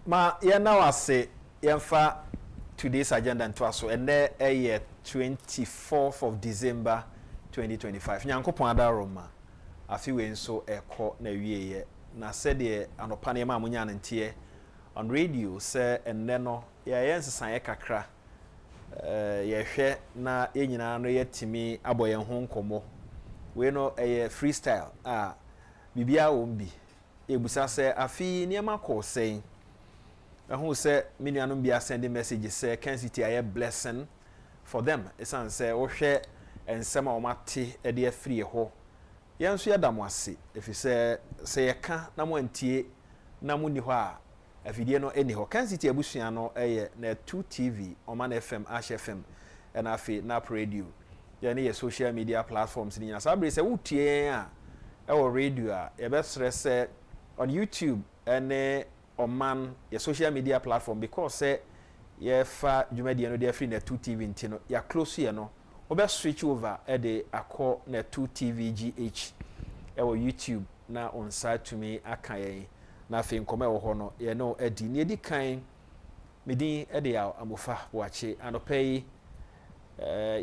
Ma yena wase yemfa today's agenda into aso and there a 24th of December 2025. Nyankopon adaroma afiwe nso ekọ na wieye na sede anopane ma munya ntie on radio say enne no ye yensesan ye kakra ye hwe na yenyina no yetimi aboye ho nkomo we no freestyle bibia wombi ebusa say afi niema ko say who say minuanom bia send messages say Kencity aye blessing for them esan say wo hwe ensema o mate e de afiri ho yenso yadam ase efi say yeka na mo antie na mo ni ho a afidie no eni ho Kencity abusua no na 2 TV Oman FM Ash FM and afi na radio yani ye social media platforms ni nya sabre say wutie a e wo radio a ye be stress on YouTube and Oman your social media platform because say ye fa dwumadi no de afri na 2 TV ntino ya close here no obe switch over e de akọ na 2 TV GH e wo YouTube na on site to me akaye na fe nkoma e wo ho no ye no edi ne edi kan medin e de amofa boache anopei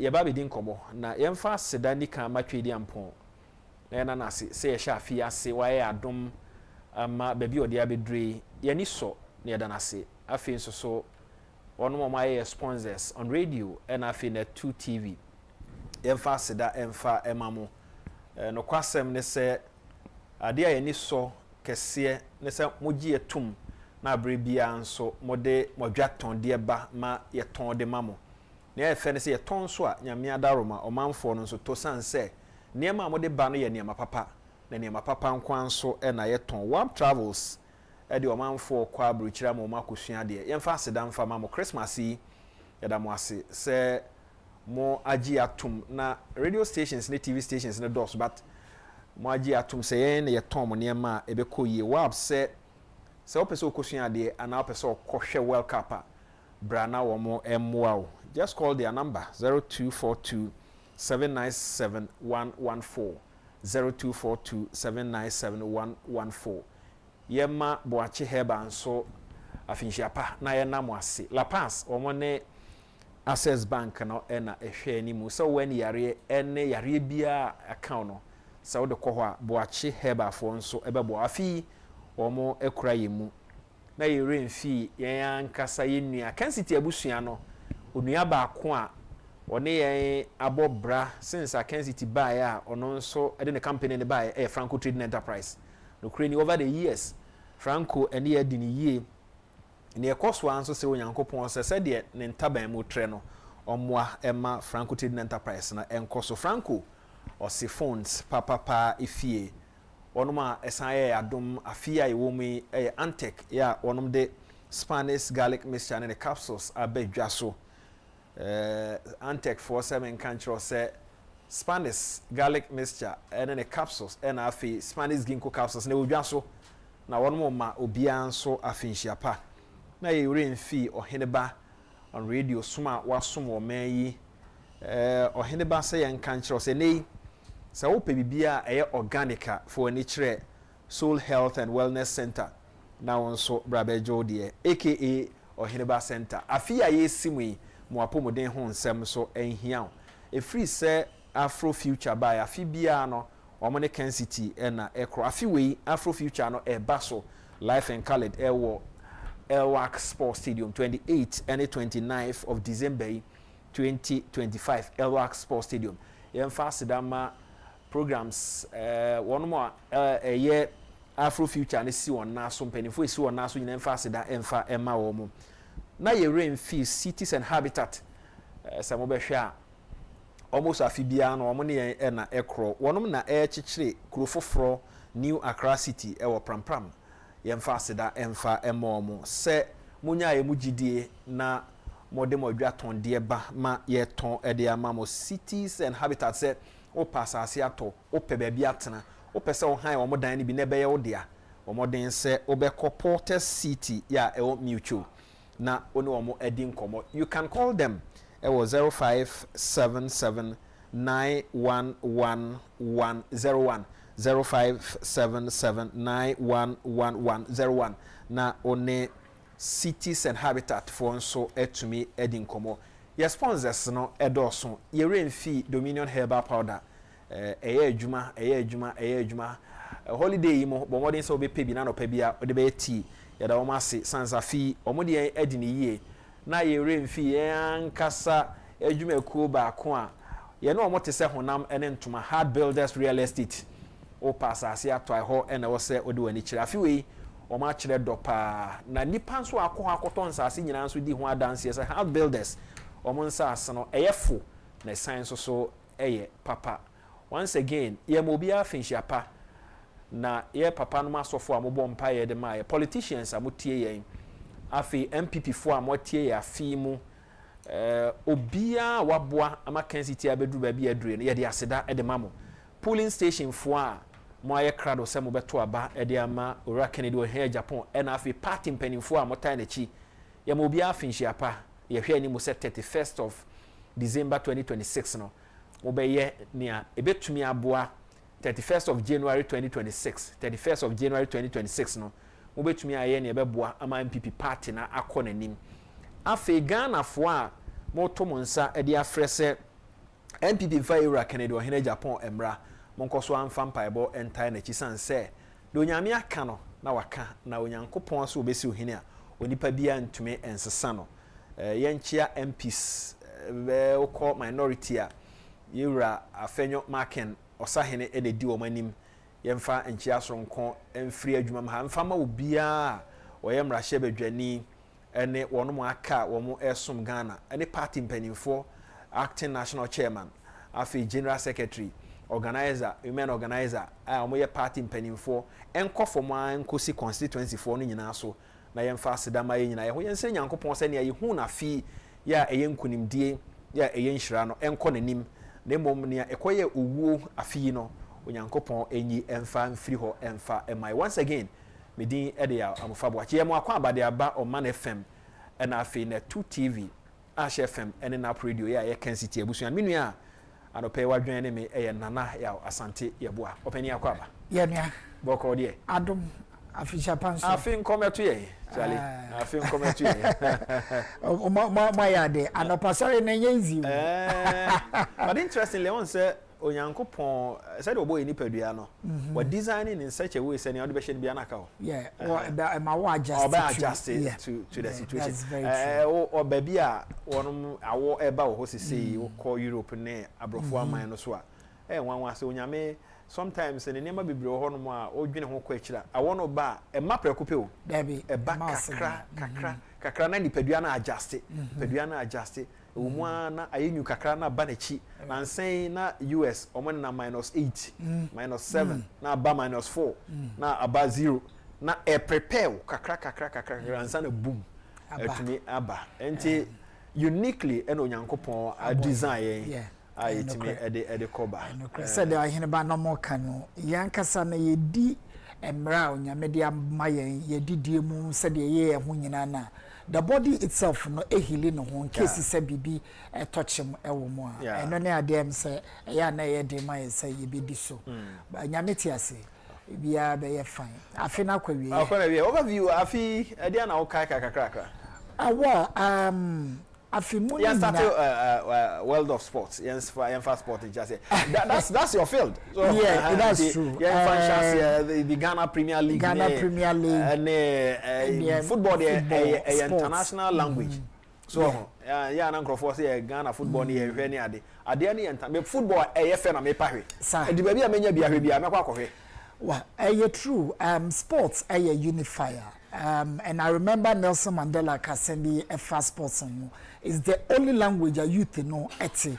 ye ba bedin komo na ye mfa seda ni kan matwedi ampon na se ye sha afia se wa ye adom ama baby odi abedre yani so na yada na se afi nso so ono mo my sponsors on radio and afi na 2 TV emfa seda emfa emamo no kwasem ne se ade a yani so kese ne se mogi etum na abrebia nso mode modwaton de ba ma yeton de mamo na efe ne se yeton so a nyame adaroma omanfo no nso to sanse niema mode ba no ye niema papa na niema papa nkwanso na yeton Warm Travels edi omanfo kwa abruchira mo makosua de yemfa aseda mfa ma mo Christmas yi yeda mo ase se mo Agyapong na radio stations ne TV stations ne dos but mo Agyapong se yen yeton mo niema ebekọ yi wab se opese okosua de ana opese okohwe World Cup brana wo mo emwa just call their number 0242 797 114 0242 797 114 yema boache heba nso afinshiapa na ye namwase La Paz omone Access Bank no na ehwe ni mu so when yare ene yare bia account no so de kɔ hɔ a boache heba fo nso ebebo afi omo ekura yemu na ye remfi yen ankasa yenua Kencity abusua no onua ba ko a one yen abobra since Kencity buy a ono nso ede ne company ne buy Franco Trading Enterprise no kreni over the years Franco ene ye di ni yie ne ekoso anso se onyankopon se de ne ntaban mu tre no omwa ema Franco Trading Enterprise na enkoso Franco o se phones papa efie onoma esan ye adom afia ewo mu Antec ya onom de Spanish garlic mixture ne capsules abedwa so Antec 47 country say Spanish garlic mixture and the capsules and afi Spanish ginkgo capsules ne wodwa so na wono ma obia nso afinshiapa na ye remfi oheneba on radio suma wasom wo man yi oheneba say yan country say nei sa wo pe bibia eye organica for ani kire Soul Health and Wellness Center na wonso brabejo de aka oheneba center afia ye simu mo apomoden ho nsem so enhia e free say Afro Future by afi bia no omone Kencity na ekro afi we Afro Future no baso life and colored ewo Elwak Sports Stadium 28th and 29th of December 2025 Elwak Sports Stadium yemfa sedama programs one more year Afro Future ne si won na so mpanifo esi won na so nyina emfa seda emfa ema wo mu na ye remfi cities and habitat samo behwe a almost afibia no omone na ekro wonom na chichire kurofoforo New Accra City ewo prampram yemfa aseda emfa emomo se munya ye mugidie na mode modwaton de ba ma ye ton ede ama mo cities and habitats se o pasase ato o pe ba bia tena o pese o han wo modan ni bi na be ye wo dia wo moden se obekọ Porter City ya ewo mutual na oni wo mo edi nkomo you can call them it was 0577911101 0577911101 na one cities and habitat for nso etumi edi nkomo your sponsors no edoso ye remfi Dominion herbal powder eye adwuma holiday yi mo bo modern so be pebi na no pa bia o de be tea ya da o ma se sansafi o mo de edi ne yie na ye remfi ye ankasa adwuma kuo ba ko a ye no mo te se honam ene ntoma hard builders real estate o pasase atoi ho ene wo se o de wani kire afi we o ma kire dopa na nipa nso akoton sase nyina nso di ho adanse se hard builders o mo nsase no eyefo na science so eye papa once again ye mo bia finchiapa na ye papa no masofo amobɔ mpa ye de ma ye politicians amotie yen afi MPP fo amotie ye afi mu obia waboa ama Kencity abedu ba bi adure ye de aseda de mamo polling station fo a mo aye krado se mo beto aba de ama ora Kennedy o Agyapong na afi party mpanimfo a motai na chi ye mo bia finchiapa ye hwe ani mo se 31st of December 2026 no mo be ye nia ebetumi aboa 31st of January 2026 31st of January 2026 no mo betumi aye ne ebeboa ama MPP party na akọ nanim afi Ghana fo a mo to mo nsa e de afrese MPP fa ura Kennedy o Agyapong emra mo nkoso amfa mpaebo entai na chisan se do nyame aka no na waka na onyankopon so obesi ohene a onipa bia ntumi ensesa no yenchia MPs ukọ minority a yura afenyo maken osahene ene di omanim yemfa enchia soronko emfiri adwuma ma mfa ma obia oyemra hye badwani ene wono mo aka wo mo esom Ghana ene party mpanimfo acting national chairman afi general secretary organizer women organizer a mo ye party mpanimfo enkofo mo ankosi constituency fo no nyina so na yemfa sedama ye nyina ye ho yense nyankopon se ne ye hu na fi ya eyenkunimdie ya eyenhira no enko nanim na mom ne ekoye owuo afi no onyankopon enyi emfa mfiri ho emfa emai once again medin ede ya amfabo achi yemo akwa abade aba o Man FM na afi na 2 TV Ash FM ene na radio ya Kencity abusuan menua anope wadwen ne me eye nana ya asante yeboa openi akwa aba ye nua boko de adom afisha panso afin kometo ye chale afin kometo ye ma ya de anopasare na yenzi but interestingly on say onyankopon said obo eni padua no we designing in such a way say na be hye bia na ka ho yeah ma wa adjust to the situation o baby a wonom awo eba wo ho sisi wo call Europe ne abrofo aman no so a wanwa se onyame sometimes in nema bibre ho no a odwene ho kwa akira awo no ba e ma prekope o debi e ba kakra na ni padua na adjust padua na adjust umwa na ayenyu kakra na ba na chi na nsen na US omon na -8 -7 na ba -4 na aba 0 na e prepare kakra nsan na boom etumi aba enti uniquely eno onyankopon a design ayetimi ede koba said ahene ba no mo kanu yankasa na yedi emra onyame de amayen yedidie mu said ye ho nyina na the body itself no ehili no ho case se bibi touchem ewo mu a eno ne adem se ya na ye de mayen se yebedi so ba nyame ti ase bia be ye fine afi na kwawie overview afi ede na wo kai kakra awa afi mu you started world of sports fast sport just say that's your field so yeah that's true the Ghana Premier League and football international language so yeah na nkrofo say Ghana football ni hwe ni ade ni football efe na me pa hwe e di ba bia menya bia hwe bia me kwa kohwe wa true sports unifier and I remember Nelson Mandela Kasembi fast sports is the only language a youth know eti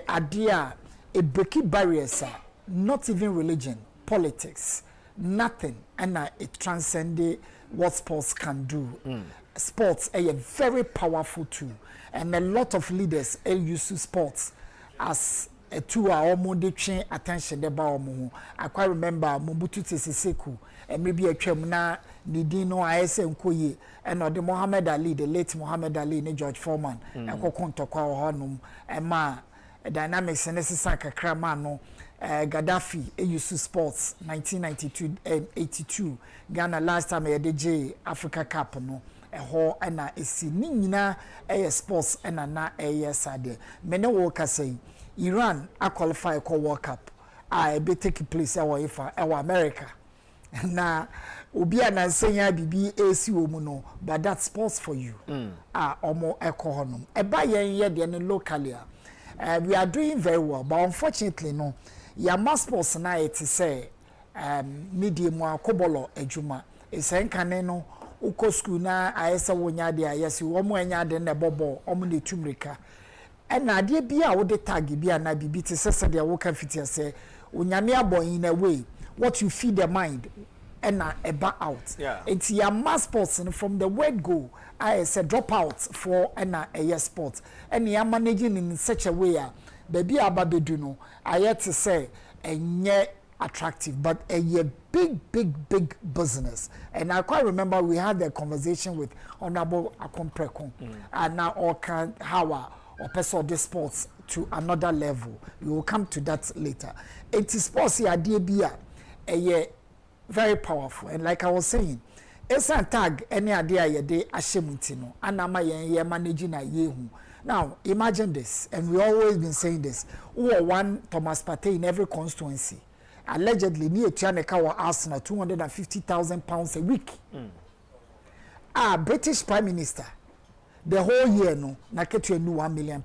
idea a breaking barriers not even religion politics nothing and it transcends what sports can do sports a very powerful tool and a lot of leaders use sports as a tool almost train attention the ba I quite remember Mobutu Sese Seko and maybe a na Nidino ISA Nkoye and the Muhammad Ali, the late Muhammad Ali and George Foreman and Kokonto kwa honum and ma dynamics and necessary kakramano Gaddafi use sports 1992 82 Ghana last time a DJ Africa Cup no ɛhɔ ɛna esi ni nyina ɛyɛ sports ɛna na ɛyɛ sade mene wo ka say Iran a qualify for World Cup be take place ɛwɔ America na obi anansenya bibi esi wo mu no but that sports for you omo ɛkɔ honom ɛba yɛn yɛ de no locally we are doing very well but unfortunately no yama sports na it say medium akobolo adwuma esenkane no uko school na ayesa wonya de ayesi wo mo anya de na bobo omo ne tumrika ena ade bia wo de tag bia na bibi te sese de wo kan fitia say onyame abon in a way what you feed the mind ena eba out it's your mass sports from the word go I say drop out for ena a sport and you are managing in such a way baby ababedu no ayet to say enye attractive but a big business and I quite remember we had a conversation with Honorable Akomprekon and now all can how or person the sports to another level. We will come to that later. It is sports idea be a very powerful and like I was saying, it's a tag any idea ye de ashemutino anama ye managing a yehu. Now imagine this, and we always been saying this. Who one Thomas Partey in every constituency, allegedly near Tianeka or Arsenal £250,000 a week. British Prime Minister. The whole year no na ketu enu £1 million.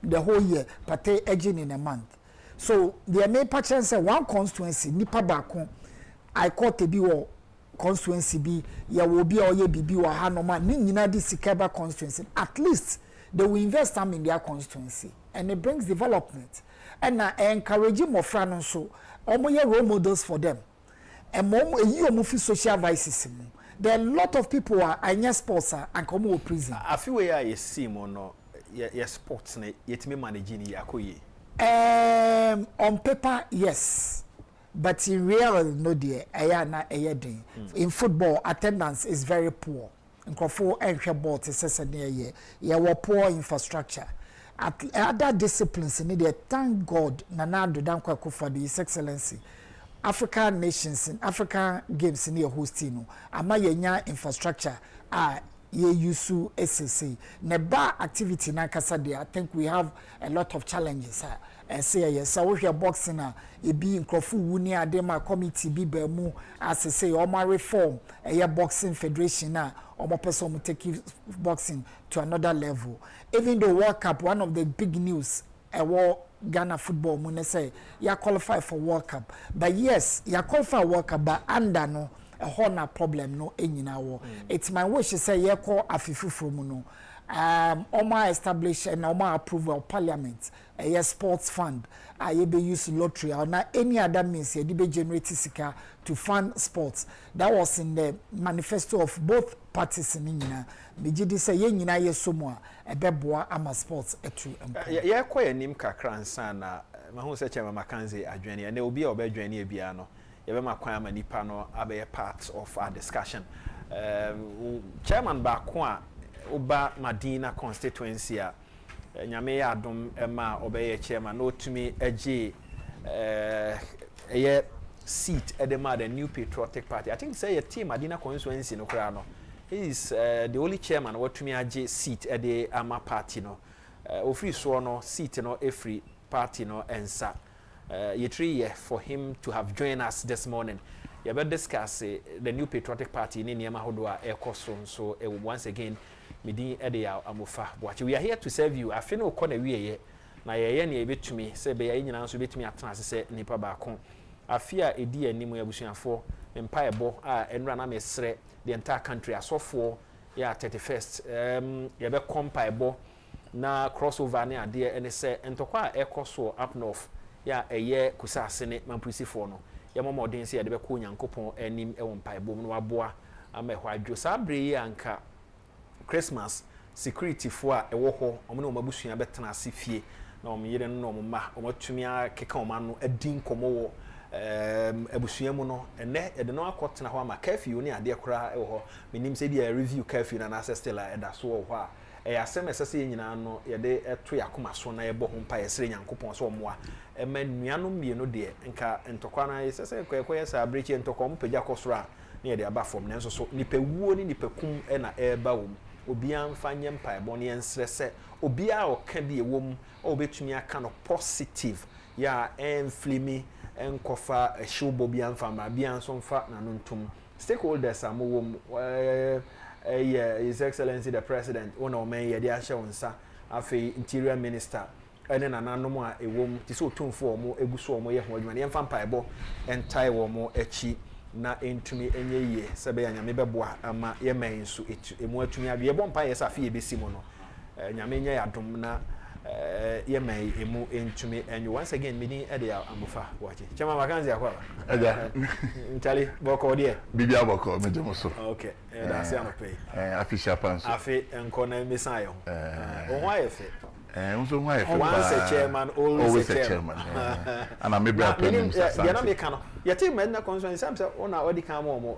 The whole year Partey edging in a month. So the main patch say one constituency nipa bako I caught to be wo constituency bi ya will be or ye bibi wa ha no man ni nyina di sikaba constituency at least they will invest time in their constituency and it brings development and encourage more friends so omo ye role models for them and mom you omo fi social vices. There are a lot of people are anya sports and come to prison. I feel where you see no your sports yet me managing yakoye. On paper yes, but in reality no dear. In football attendance is very poor. In Krofo and ball to say near year. You have poor infrastructure. At other disciplines in India, thank God Nanado Danko for His Excellency. African nations in African games in your hosting ama yenya infrastructure ye yusu SSC neba activity na kasa there I think we have a lot of challenges say yes so we boxing e be nkrofo wuni adema committee bi ba mu as say o ma reform boxing federation na o mo person mo take boxing to another level even though World Cup one of the big news Ghana football mun say ya qualify for World Cup but yes ya qualify World Cup but under no a whole problem no enyina wo it's my wish to say ya call afifu from no oma establish and oma approval parliament a sports fund ye be use lottery or na any other means ye be generate sika to fund sports that was in the manifesto of both parties in nyina megidi say ye nyina ye somo ebeboa ama sports etu ye kwa nim kakra nsa na mahu se chema makanze adwene na obi a obedwene ebia no ye be makwan ama nipa no abe part of our discussion chairman ba ko a oba Madina constituency a nyame ya adom ema obeye chairman no tumi age seat at the New Patriotic Party. I think say a team Madina constituency no kra no. He is the only chairman what tumi age seat at the Ama party no. Ofri so no seat no every party no ensa. Ye 3 year for him to have joined us this morning. You better discuss the New Patriotic Party in Niema Hodwa Ekoson. So once again, Midi Edia Amufa. Watch, we are here to serve you. I feel no corner we na ye ni ebe tumi say be ye nyina so betumi atena se nipa ba kon afia edi animu abusuafo empire bo enra na mesre the entire country asofo ya 31st ye be compile bo na crossover ne ade ene se entokwa ekoso up north ya eye kusase ne mamprisifo no ye momodin se ye de be ko nyankopon anim e wo mpae bo no aboa ama ehwa adwo sabre yi anka Christmas security fo a ewo ho omne omabusua betena ase fie na omyire no omma omatumi akeka omano adin komo wo abusua mu no ene ede no akotena ho ama curfew ni ade kora ewo ho menim se dia review curfew na access still eda so wo ho a asem esese nyina no ye de eto yakoma so na ye bo ho mpa ye sere Nyankopon so omoa ema nuano mienu de nka ntokwa na esese kwekwe sa abrechi ntokwa mpagya kosoro a na ye de aba fom nenso so nipa wuo ni nipa kum na eba wo obia mfanye mpa ebo ne ensre se obia oka bi ewom obetumi aka no positive ya enflimi enkofa ehwbo bia mfama bia nso mfa na nontum stakeholders amowom His Excellency the President ona o men ye de ahye wonsa afi Interior Minister ene nananom a ewom ti so tumfo omo eguso omo ye ho adwuma ne mfa mpa ebo entai wo mo achi na entumi enye yie sebe ya nyame beboa ama ye men so emu atumi ade ye bo mpa ye sa fi ebesi mo no nyame nya ya dom na ye men emu entumi enyo once again mini e de amofa wache chama makanzi akwa Aja ntali boko de bibia boko medemo so okay da se anope official panso afi enko na emisa yo o ho ayefe unso ho ayefe once a chairman always a chairman and I maybe appealing ya na me kano ya team na constituency sam say ona odi kan mo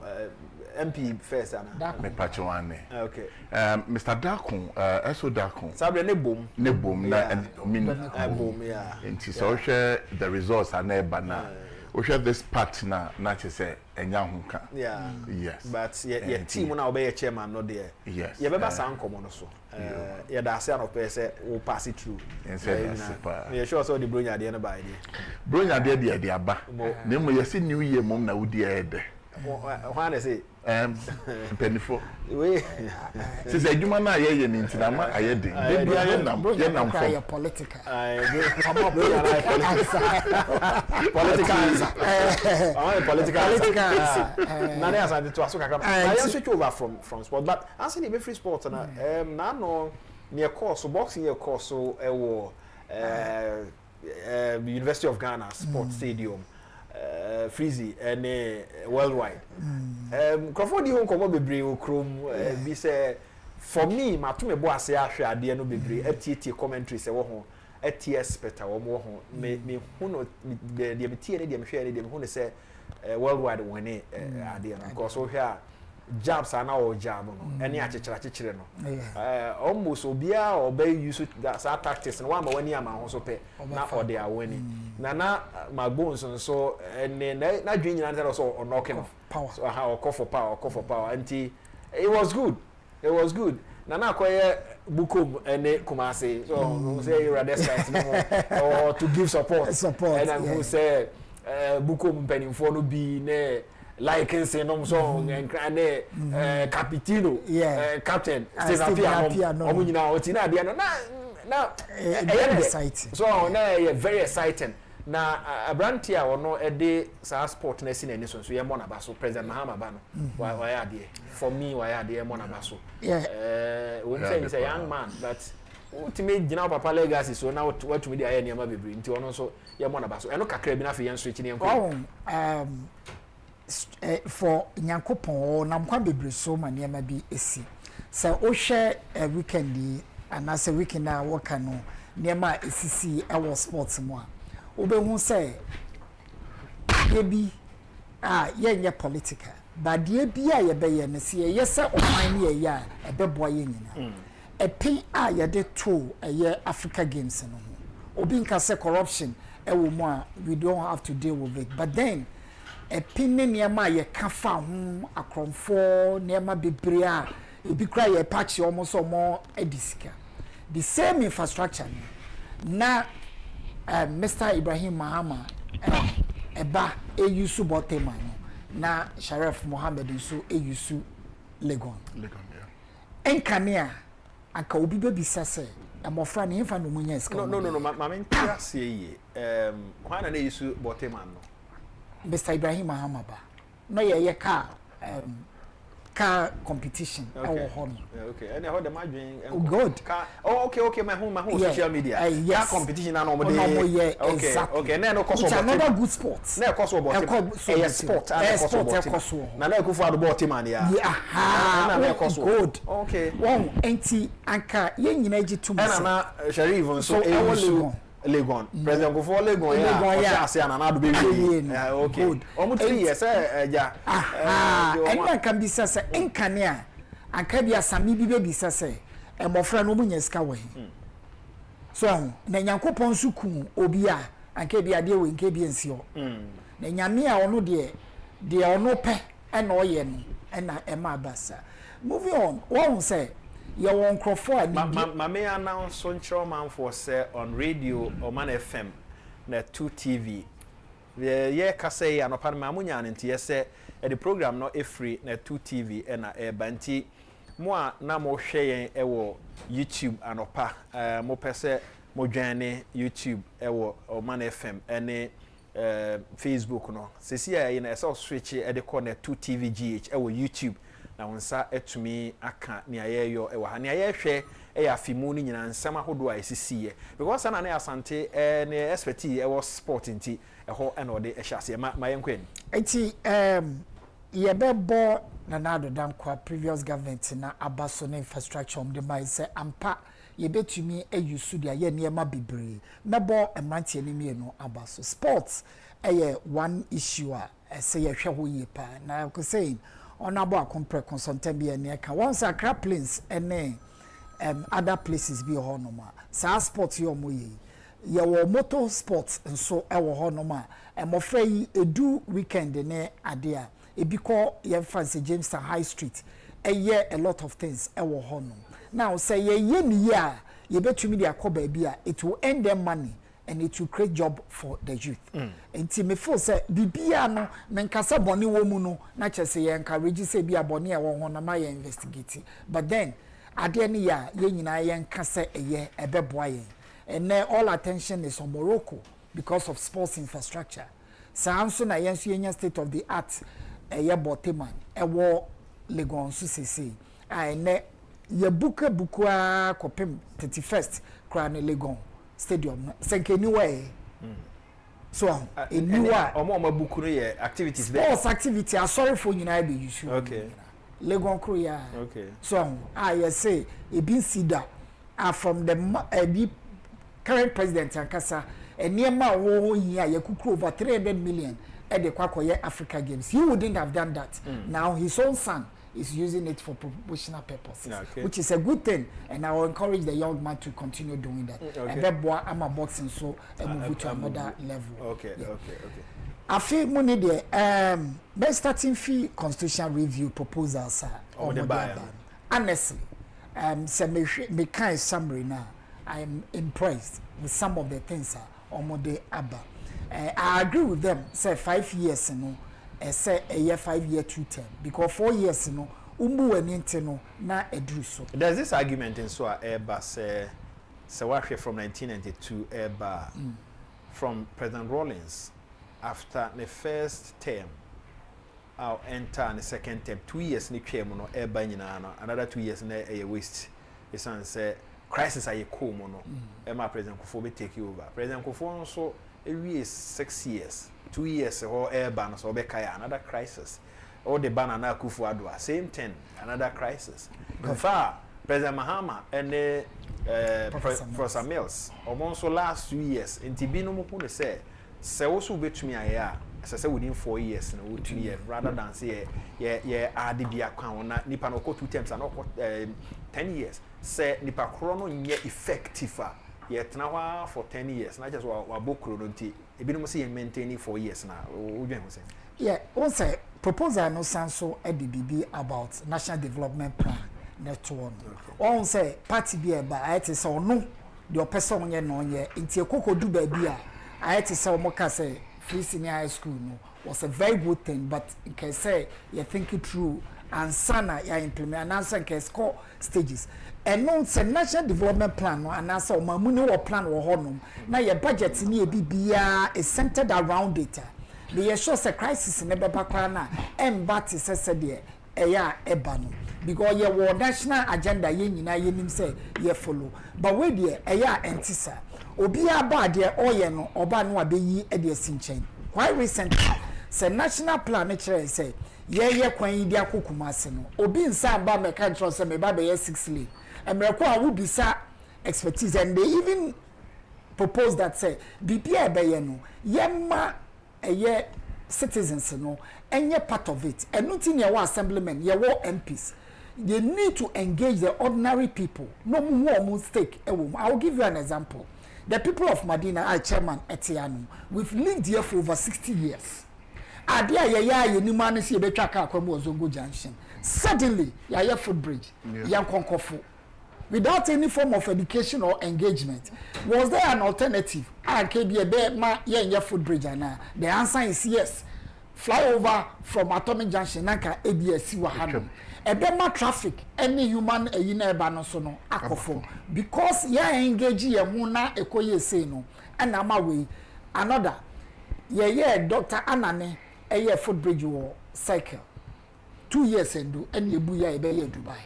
MP first ana me patch one okay Mr. Dakun eso Dakun sabre ne bom na mean bom yeah nti so share the results are never na we share this part na che say enya hunka yeah yes but your team na obey chairman no there yes ye beba san komo no so ye da se an say we pass it through me sure so the bronya there na by there bronya there aba na mo yesi new year mom na wudi ede why they say penifo we since adwuma na ye ni ntina ma ayede de bia ye nam for political political na dey aside to aso kaka I switch over from sport but answer the free sport na no near course boxing your course so University of Ghana Sports Stadium Freezy and worldwide. Crawford di hon komo bebre okrom bi say for me matume bo ase ahwe ade no bebre atieti commentary say wo ho ati expert wo mo ho me huno de metie ne de mehwe ne de me huno say worldwide woni ade no because so hwe a jabs ana o jab no ene achechira no almost obia obey use that tactics no one ma wani ama ho so pe na for their winning na magbones so ene na dwen nyina ntere so knocking power so how call for power anti it was good na akoye bukom ene kumase so say rather start no or to give support and I who say bukom penimfo no bi ne like say no so enkrane capitino captain Steve Apia no omunyina otina de no na exciting so na very exciting na abrantia ono ede sa sport na si na ni so ye mo na ba so President Mahama ba no why ade for me why ade mo na ba so we say he's a young man but ultimate gina papa legacy so na what me dey aye niam bebre nti ono so ye mo na ba so eno kakra bi na fe yen so echi ne enko for Nyankopon na mkwa bebre so ma niam bi esi so o share weekend and as a weekend na work no niam esisi e wo sports mo a obehu say ebi ye political but de bi a ye be ye ne se ye se oman ne ye ya e be boy ye nyina e pin a ye de to ye Africa Games no obi nka say corruption e wo mo a we don't have to deal with it but then e pin ne niam ye ka fa ho akromfo niam bebre a ebi kra ye patch almost more edisika the same infrastructure na Mr. Ibrahim Mahama eba eyusu botema na Sharif Mohammed nso eyusu Legon enkania aka obi be bisase amofra ne hemfa no munya ska no ma mentia se yi hwana na eyusu botema no Mr. Ibrahim Mahama ba no ye car competition okay and how the margin good okay my home social media car competition na no okay na no cost another good sports na cost about sport na akufo-addo ball team na na cost good okay one enti anka ye nyina gitum na Sharif so Legon President akufo Legon ya ase ana na do be okay omo 3 years ja and can be sase enkane a anka bia sami bi be bisase emofra no munye ska we so na Nyankopɔn so ku obi a anka bi ade we nka bi ensi ho na nyame a ono de ono pe na oye no na ema basa moving on one say ye won crofo a me announce on chairman for say on radio Oman FM na 2 TV ye ka say anopa ma munya nti ye say the program no free na 2 TV na banti mo a na mo hwe yen ewo YouTube anopa mo pese mo dwane YouTube ewo Oman FM ene Facebook no sesi ya ye na ese switch e de call na 2 TV GH ewo YouTube na wonsa etumi aka ne ayeyo ewo ha ne ayehwe e afimu ni nyina nsema hodo a esisiye because na na asante ne expertise ewo sport nti eho e na ode ehyiase ma yenkwen enti ye bebo na nado dan kwa previous government na abaso na infrastructure de mai se ampa ye betumi eyusu dia ye niema bibre mebo emrantie ni mienu abaso sports eye one issue a say ye hwe ho ye pa na ko saying onabo akompre consultant ne ka once Accra Plains ene other places bi ho no ma sa sports yo moye ye wo motor sports nso e wo ho no ma emofra yi edu weekend ne ade a ebiko ye fancy Jamestown High Street a lot of things e wo ho no now say ye ni ya ye betumi dia ko ba bia it will end their money and it will create job for the youth. Enti me feel say bibia no menkasa boni wo mu no na chese ye encourage say bia boni e wo ho na ma ye investigate but then ade ne ya ye nyina ye nkasa eye ebeboa ye and all attention is on Morocco because of sports infrastructure so na ye nso ye state of the art eye boteman e wo Legon so sese ne ye bukua kopem 31st kra ne Legon stadium senkeni way so eniwa omo mabuku no ye activities there sports activity sorry for nyina be you should okay Legon crew ya okay so I say e bin sida from the current president Ankasa eniema wo hia ye kuku over 300 million at the Kwakoye Africa Games. You wouldn't have done that. Now his own son is using it for promotional purposes, which is a good thing, and I will encourage the young man to continue doing that. And that boy, I'm a boxing, so I move to another level. Okay. I feel money there. Best starting fee constitutional review proposals are honestly, me kind summary now. I am impressed with some of the things on the abba. I agree with them. Say 5 years, say a year 5 year 2 term because 4 years, umbu weninte no na edruso. There's this argument in so eba say from 1992 eba from President Rawlings after the first term. I'll enter the second term 2 years ni came no eba nyina no another 2 years na a waste. It's say crisis aye cool mono. Emma President Kufo be take over. President Kufo also every 6 years, 2 years or air ban so be kaya another crisis. Or the ban na akufo-addo same thing another crisis. In fact, President Mahama and the Professor Mills almost last 2 years in Tibino Mupune say also between me say within 4 years and 2 years rather than say add the account na nipa no 2 terms and 10 years say nipa chrono nye effective yet now for 10 years not just wa bokro nti ebinom say maintain 4 years na udwen ho say yeah one say proposal no sanso EDBB about national development plan net one one say party be ba it is ono the person onye no onye nti ekokodu ba bia it is say omoka say free senior high school no was a very good thing but you can say you think it through and sana ya implement and answer can score stages and no say national development plan no and answer mamuni or plan wo honum na your budget ni bibia is centered around it the sure say crisis in ebe bakwa na embati said there eya eba no because your national agenda ye nyina ye nim say ye follow but we there eya entisa obi aba there oye no oba no abeyi e de sinchen quite recently say national plan chere say ye kwan yi dia kokuma ase no obi nsa ba me kan tro say me ba be 6 lane emreko a wo bisa expertise and they even propose that say bibia be ye no yema eye citizens no enye part of it and nothing ye wa assemblymen ye wo MPs they need to engage the ordinary people. No more stake. I will give you an example. The people of Medina, I chairman Etiano, we've lived here for over 60 years. Adia ya ni man si be twaka akwamo Zongo Junction. Suddenly, ya footbridge, ya Konkofu. Without any form of education or engagement, was there an alternative? Yeah, footbridge. The answer is yes. Flyover from Atomic Junction, Nanka ABS, Wahano. A bema traffic, any human a yinebanosono, akofo. Because ya engage ya muna ekoye say no, and way another. Yeah, Dr. Anane, a footbridge or cycle. 2 years and do, and you buya a bay Dubai.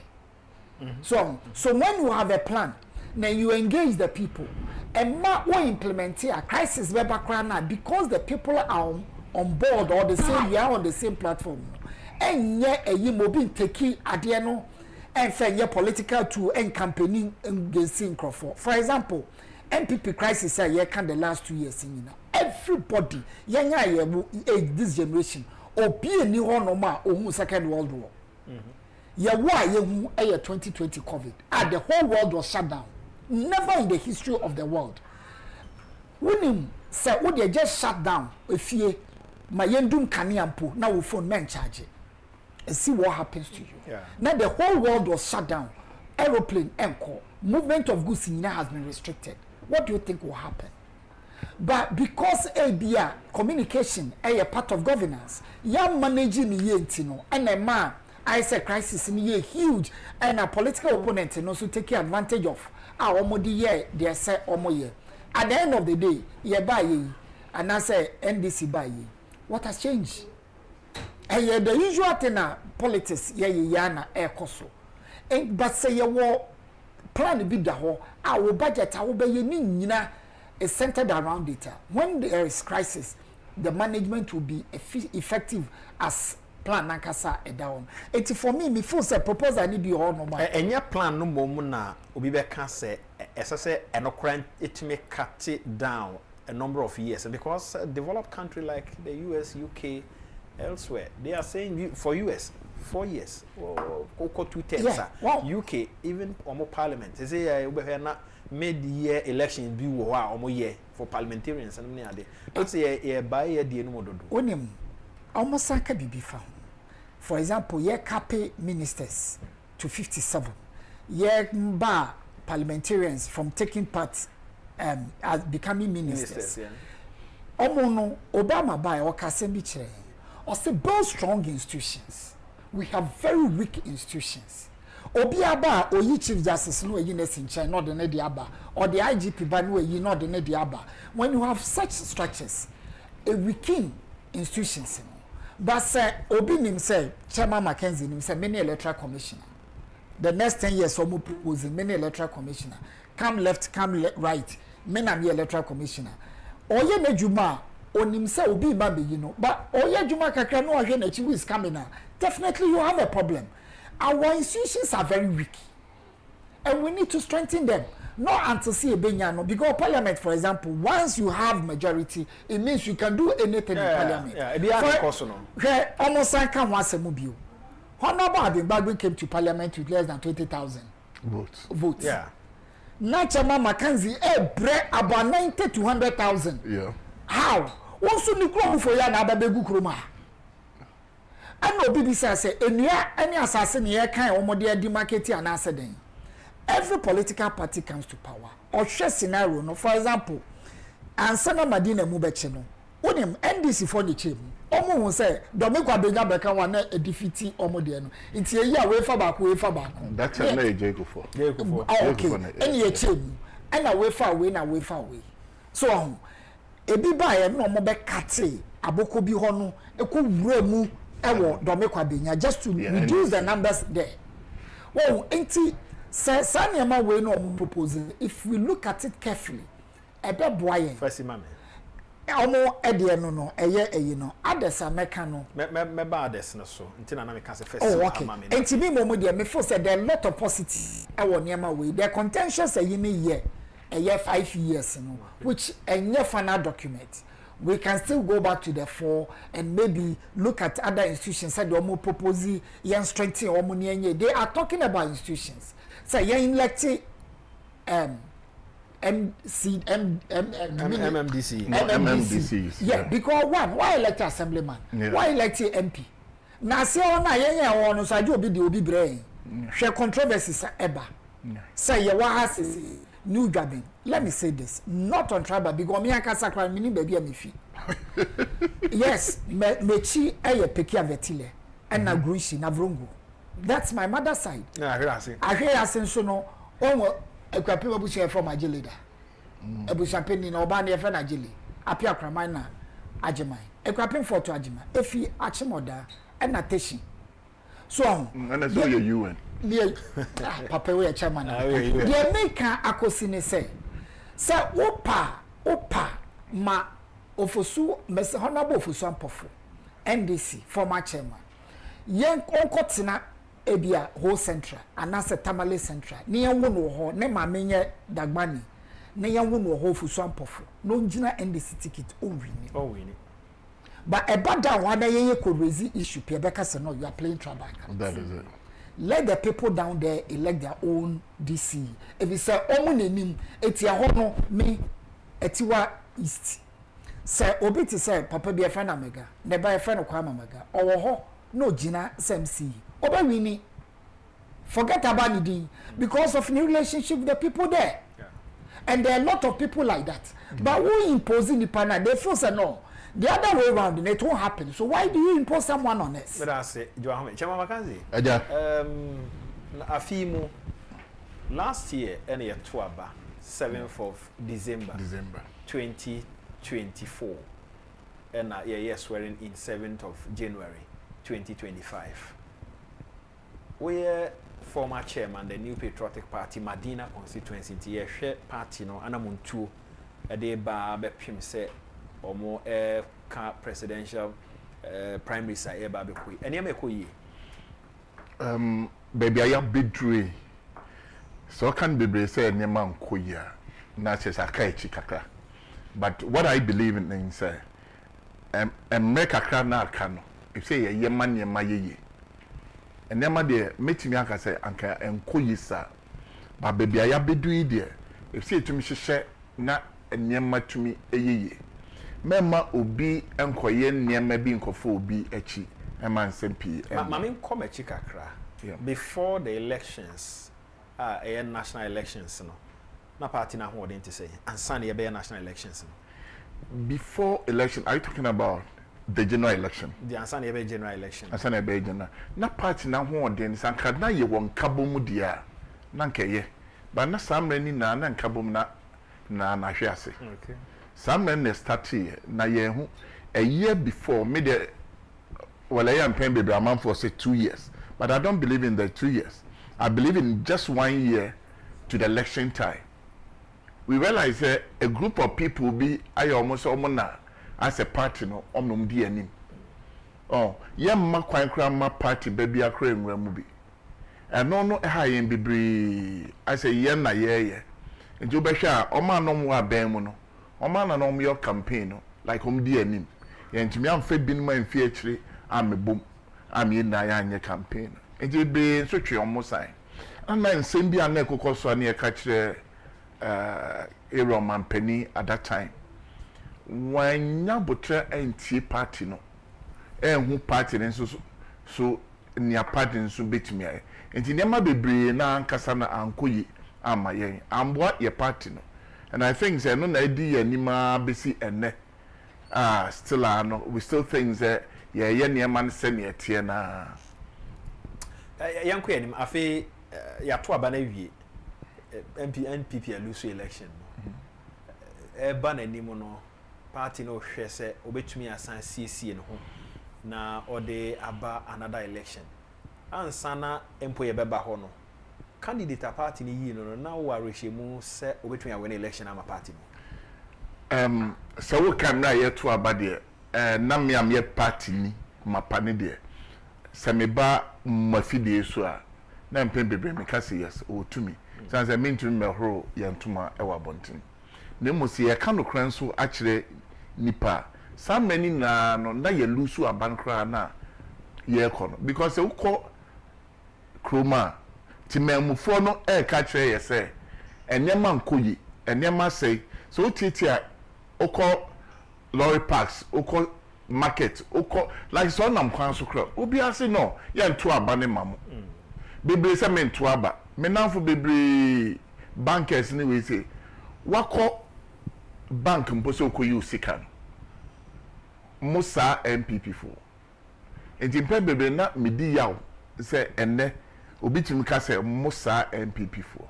So when you have a plan, then you engage the people, and we implement a crisis background because the people are on board or the same, we are on the same platform. And yet a you mobile taking adiano and say your political tool and campaigning against Crawford. For example, MPP crisis I can the last 2 years in everybody this generation or be a new one or more Second World War. Yeah, why you 2020 COVID? The whole world was shut down. Never in the history of the world. When you say, "Would you just shut down?" If you my yendum kaniampo now we phone men charge it and see what happens to you. Yeah. Now the whole world was shut down. Aeroplane, encore, movement of goods in has been restricted. What do you think will happen? But because ABR communication a part of governance, you're managing the and a man. I say crisis in here huge and a political opponent and also take advantage of our year they say year. At the end of the day, you buy ye and I say NDC buy ye. What has changed? And the usual thing politics yana air coso. And but say your war plan be the whole our budget our be is centered around it. When there is crisis, the management will be effective as plan nankasa e down. Eti for me feel say proposal ni bi all normal. Enya plan no mom na obi be ka say esese enokran etime cut it down a number of years because a developed country like the US, UK, elsewhere, they are saying for US 4 years or 2 terms. Yeah, wow. UK even omo parliament. They say we na mid-year election bi wo ha omo year for parliamentarians and many ade. It's a buy year die no mododo. Onim almost saka bibi fa. For example, ye cape ministers to 57. Ye ba parliamentarians from taking part as becoming ministers. Omono Obama by or Kasembi chere. Or say build strong institutions. We have very weak institutions. Obiaba or chief justice no yines in China, not the Nediaba, or the IGP by no ye not the Nediaba. When you have such structures, a weakening institutions. But say Obi himself, Chairman Mackenzie himself, many electoral commissioner. The next 10 years, so proposing many electoral commissioner. Come left, come right, many electoral commissioner. Oye Nejuma, on himself Obi Babi, you know. But Oye Juma Kakra no again who is coming now. Definitely you have a problem. Our institutions are very weak. And we need to strengthen them. Not until see a benyano. Because parliament, for example, once you have majority, it means you can do anything in parliament. Yeah, almost I can once a mobile. Honorable Agyapong came to parliament with less than 20,000 votes. Yeah. Nachama Mackenzie, break about 90 to 100,000. Yeah. How? Also, the crowd for ya na babegu kroma. And no BBC say, any assassin here can omodia demarcate and answer them. Every political party comes to power. Or share scenario, no, for example, and Sana Madina Mubecheno, when him NDC for the chamber. Omo won say Domeko Abega beka wan a defeat omo de no. Nti e ya we fa back. That's a na Jacob for. Okay. Any e chem. And na we fa away. So ebi ba ye no mo be kate aboko bi ho no e ko wura mu e wo Domeko Abega just to reduce the numbers there. Well, enti say saniama we no proposal if we look at it carefully e be boyen. First mama. Omo edie no eye no adesa meka no me ba ades no so ntina na me ka se first mama me enti me momo de me feel say there are lot of positive e wo niam we the contentious eye ni year 5 years no which enye final document we can still go back to the fore and maybe look at other institutions. Said the proposing young strengthening or money. They are talking about institutions. So young elected MMDC. Yeah, because one, why elect assemblyman? Why elect MP? Now say on a one so I do be brain. Share controversies ever. Say you has new gabbing. Let me say this, not on tribal because me aka sakra me ni baby me fi. Yes, mechi eye peki avetile and na gruishi na vrongo. That's my mother's side. I hear so no onwo ekwape obuche from Agilida. Ebucha penni na oba na efe na Agili. Apia kraman na Agyamang. Ekwape for to Agyamang. Efi achimoda and na teshi. So and so you UN. Papa we chairman. Ye make akosine say opa ma ofosu mese honorable ofosu ampofo NDC former chairman. Yen onkotina ebia whole central anase Tamale central ne yen wono ho ne ma menye dagbani ne yen wono ho ofosu ampofo no ngina NDC ticket o wini but about that one yen could raise issue pe beka say no you are playing tribal. That is it. Let the people down there elect their own DC. If you say omunenim etia ho no me etiwa east say obi ti say papa bi e friend amega ne ba e friend kwa mamaga owo ho no gina SMC oba wini forget about it because of new relationship with the people there. And there are a lot of people like that. But who imposing the panel, they feel say no. The other way around, and it won't happen. So why do you impose someone on us? But I say, Joachim, Chama Makanzi. Afimu last year, any year 7th of December 2024, and swearing in 7th of January 2025. Where former chairman, the New Patriotic Party, Madina constituency, the party no anamuntu a day bar bepim say. Or more presidential primary side baby kui and you make baby I have been through so can be say neman kuya na says a kakra but what I believe in say and make a cran na cano if say a yeman ye my ye and nema de meeting aka say anka and kuyi sa but baby I have been doing there if say to me share na and yema to me a ye Mema obi enkoye niema bi nkofo obi echi ema nsempi mama nkoma echi kakra before the elections national elections no na party na ho odin to say ansana ye be national elections before election are you talking about the general election the ansana ye be general election ansana ye be general na party na ho odin sanka na ye won kabom dia na nkeye ba na samra ni na nkabom na hwe ase okay. Some men started na yehu a year before me the well I am paying baby amount for say 2 years but I don't believe in the 2 years I believe in just 1 year to the election time we realize a group of people will be I almost as a party no di anim oh yeah ma kwan kra ma party baby akra nwura mu bi no ha yen bibri I say yeah na yeah nti obehwa omanom wa ban mu no Omana no your campaign like di anim yentimi amfa binuma mfi akire amebom am na ya anye campaign enti be so twe omo sai ana nsem bi ana ekokoso na ye ka kire Roman Penny at that time when nyabotre anti party no hu party nso so nia party nso betimi ai enti nema bebre na ankasa na ankoyi ama yen amboa ye party no. And I think no na di anima besi ene still no we still think that ye niam se ne tie na yanko anim afi ya to aba na wie NPP lose election no ba na anim no party no hwe se obetumi asan CC no ho na ode aba another election ansana empo ye beba ho no candidate party ni yi no na wo arehemu se obetun ya win election ama party no so we can na ye to abade na me am ye party ni mapane de se me ba mafidie so a na mpem bebre me ka say yes o to me sanse me ntumi me horo ye ntuma e wa bonten na mo se ye ka no kran so a kire nipa some many na no na ye lose aban kra na ye kono because e uko kroma ti memufo no e ka kire ye se enema nkoyi enema sei so titia uko lorry parks uko market uko like so nam kwan so kra obi ase no ye nto abane mamo bebre se me nto aba me nanfo bebre bankers ni we say wako bank mposo ukoyi usika no Musa MPP for. Enti mpe bebe na midi yaw se enne obitimi ka se Musa MPP for.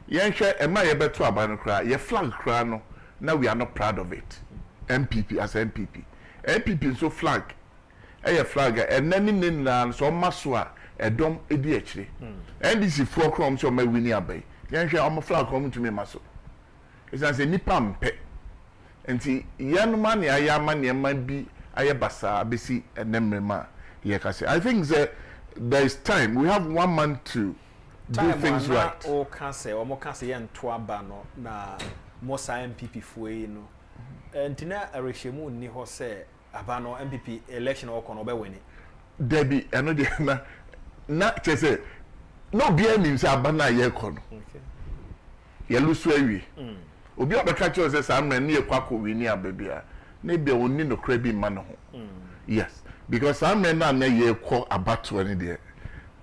Yenhwe ema ye beto aban kra ye flag kra no na we are not proud of it. MPP as MPP. MPP so flag. Eye flag enne ni na so maso a edom edi akire. NDC for krom so ma wini abai. Yenhwe am flag kom tumi maso. Isa se nipa mpe. Enti yanuma ne ayama ne ma bi ayebasa abesi enemrema ye kase. I think there is time. We have 1 month to do things right. O kase o mo kase ye nto aba no na Musa MPP fuwe no. Enti na arehemu ni ho se aba no MPP election o kono be wini. Debi eno de na chese no bia nim se aba na ye kono. Okay. Ye lusu awi. Obi obeka cho say sam na ne kwako wini ababia na bia woni no kra bi ma no ho yes because sam na na ye kọ abato ani de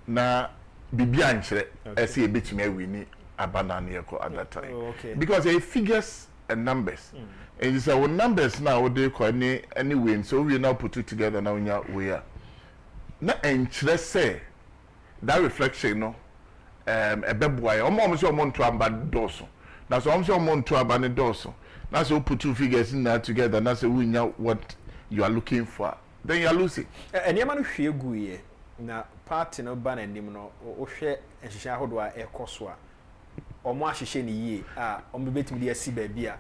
na bibia nkyere ese e betimi awini abana na ye kọ at that time because it figures and numbers and it's our numbers now what they call any win so we now put it together now we are na enkyere say that reflection no ebeboa omo so omo nto amba doso. Now, so I'm sure Monto Abane Doso. Now, so put two figures in there together. Now, so we know what you are looking for. Then you are losing. And your man who share guye. Now, party no ban and nimno or share and she shall hold a coswa. Or more she shany ye. On the bit me dear see baby.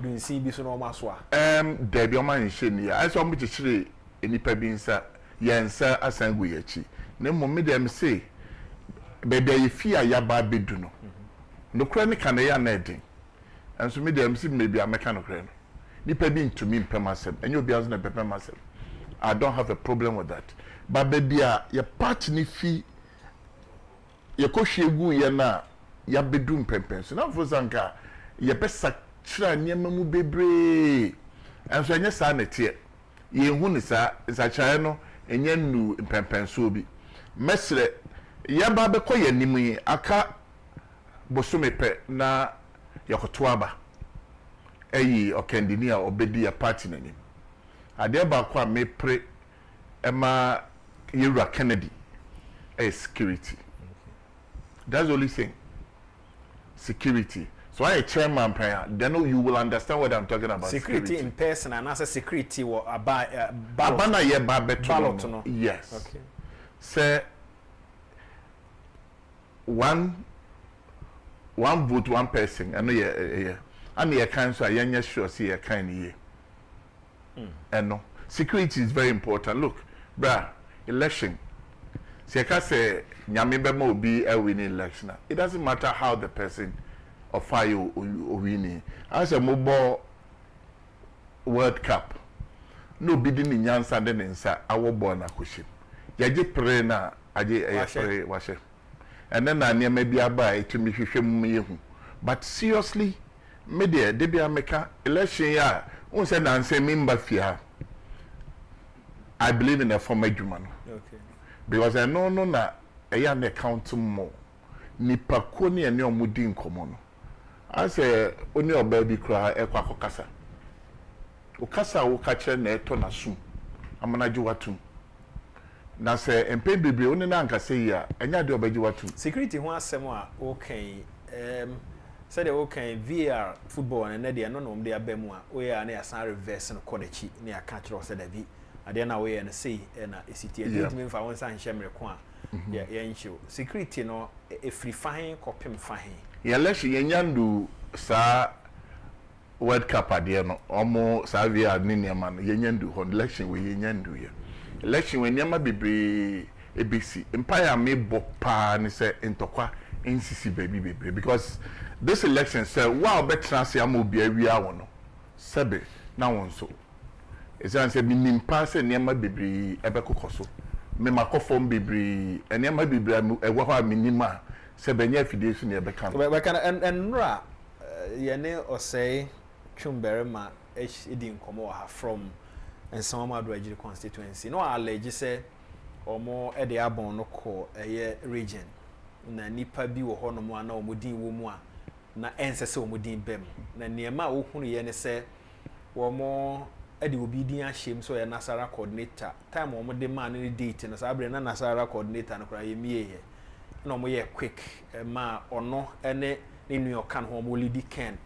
Doing see be so no maswa. Debbie, your man is shiny. I saw me to shri any pebinsa. Yen, sir, as I go yachi. No more me them say. Baby, you fear ya baby do no. No chronic can ya nedding. And so me them see maybe a mechanical crane. Nipa being to me per myself, and you'll be as a paper myself. I don't have a problem with that. But baby, your partner fee, your coshi gu ya na, ya bedroom pempens. Now for Zanka, your best satra near Mamu bebre. And so, yes, I net here. Ye hunisa is a chino, and yen new pempensobi. Mestre, ya babe koye nimi, aka. Bosume pe na yakotoaba eyi okendini a obedi ya party nani ade ba kwa me pre ema Yura Kennedy security. That's the only thing. Security. So I chairman prayer, then you will understand what I'm talking about. Security in person and as a security or ballot. No. Yes. Okay. Say one vote, one person, and yeah. And the account so I sure see a kind year. And no. Security is very important. Look, bruh, election. See, I can say Nyamebe mo be a winning election. It doesn't matter how the person or fire or winning. As a mobile World Cup, no bidding in Yansa then inside our born akushim. Yaji pray na aje pray washe. And then I near maybe I buy to me me. But seriously, media debia meka election ya un say na say member fear. I believe in a former human. Okay. Because I know na eya na count more. Nipa ko ne ene omudi nkomo no. I say oni oba bi kra ekwa kokasa. Okasa wo ka kire na eto na sum. Amana ji watum. Na say empe bebre oni na anka say ya enya de oba ji watum. Security ho asem a okay said the okay VR football and na de no no de abemu a we ya na ya san reverse no kodachi na ya ka kire said bi ade na we na say na esiti e me fa won san hyemre ko a ya nchi security no e free fine kopem fine ya leshi yenyandu sa World Cup ade no omo sa VR ni niam no yenyandu ho election we yenyandu ye election we niam bebre ebisi empire me bopa ni say ntokwa NCC baby because this election say wow betra say am obi awia wo no sebe na won so esan se minim pass nneema bebree ebekokoso me makofom bebree nneema bebree ewo ho a minima se benya afidie so ne ebeka no we can and ra yene osei twumberema edin komo ha from Nsawamadu Ejiri constituency no allege say omo e de abon no ko eye region na nipa bi wo ho no mo ana omodin wo mu a na ensese omodin bem na niema wo hunu ye ne say wo mo e de obi din ahyem so ye nasara coordinator time wo mo de man ni date na sabre na nasara coordinator no kra ye mieye na mo ye quick ma ono ene ni New York kan ho mo lidi ken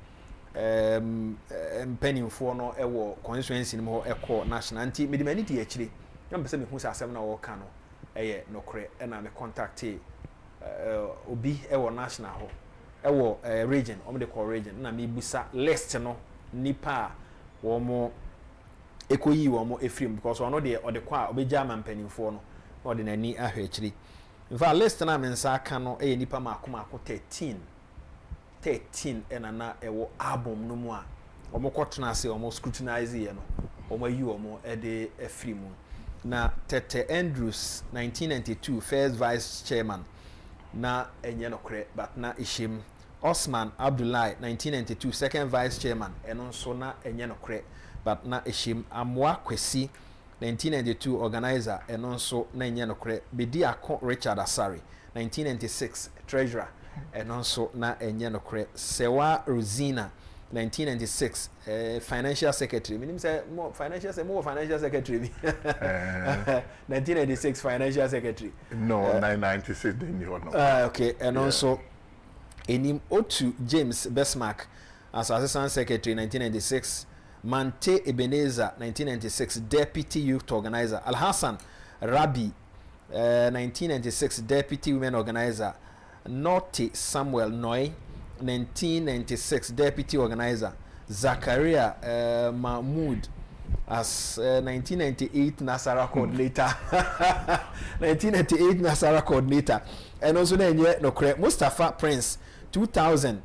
mpanimfo no ewo constituency no ho ekọ national anti medimani di akire na mpese me hu sa asem na wo ka no eye nokre na me contact obi ewo national ho ewo region o me de call region na me busa list no nipa wo mo ekoyi wo mo efrim because ono de kwa obegya ma mpanimfo no no de nani ahwe akire in fact list na me nsa aka no eye nipa maako 13 enana ewo album no mu a omo kwotena ase omo scrutinize ye no omo yi omo ede afri mu na Tete Andrews 1992 first vice chairman na enye nokre but na ishim Osman Abdullahi 1992 second vice chairman eno nso na enye nokre but na ishim Amwa Kwesi 1992 organizer eno nso na enye nokre Bedi Ako Richard Asari 1996 treasurer eno nso na enye nokre Sewa Rosina 1996 financial secretary minim say more financial secretary 1996 financial secretary no 996 dey ni ono okay eno nso enim Otu James Besmark as assistant secretary 1996 Mante Ebenezer 1996 deputy youth organizer Al Hassan Rabi 1996 deputy women organizer Norty Samuel Noy 1996 deputy organizer Zakaria Mahmoud as 1998 Nasara coordinator 1998 Nasara coordinator and also then Mustafa Prince 2000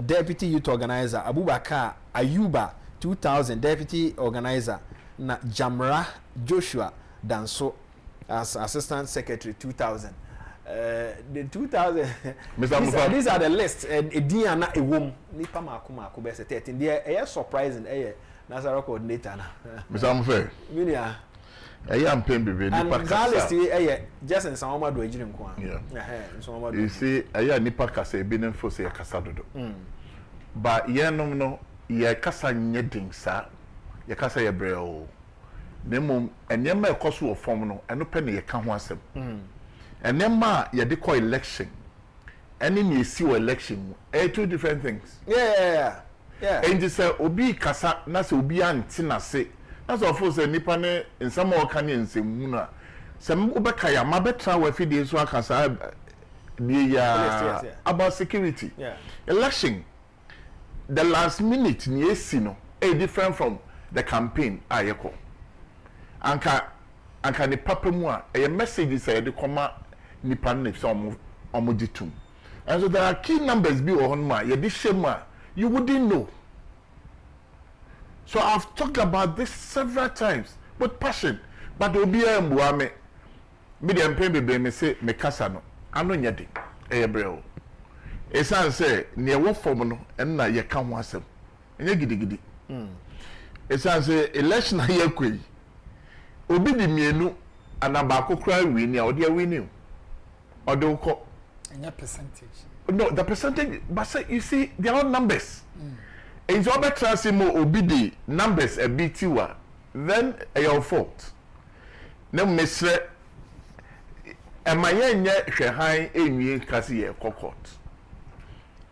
deputy youth organizer Abubakar Ayuba 2000 deputy organizer na Jamra Joshua Danso as assistant secretary 2000 the 2000 these are the lists and Diana Ewom nipa maako be 13 they surprising Nasara coordinator na Mr. Amfe minia am pen bebe nipa kasa list just Nsawamadu Ejiri nko Nsawamadu you see nipa kasa ebi ne fo se kasa dodo ba yenom no ye kasa nyedin sa ye kasa ye breo nemom enyema ekoso ofom no eno pe ne ye ka ho asem enema ye de call election any ne si election two different things yeah and you say obi kasa na se obi anti na se na so for say nipa ne nsama o kan nsemu na se obeka ya mabetra wa fidie so akasa ya about security election the last minute ni esi no different from the campaign ayeko anka ni papa mu a message say de koma nipa ne so omo ditum and so there are key numbers bi o honma ye di shema you wouldn't know. So I've talked about this several times with passion, but obi ambuame me de mpembe be me say me kasa no ano nyade eyebreo esan say ne wo fom no en na ye ka ho asem enye gidigidi esan say election ye kwei obi di mienu anaba kokra wi ni a ode awi ni ode uko enye percentage. No, the percentage, but say, you see, they are all numbers. And so, I trust him obedi numbers a bit then your fault. No, Mr. Am I yet high in kasi court?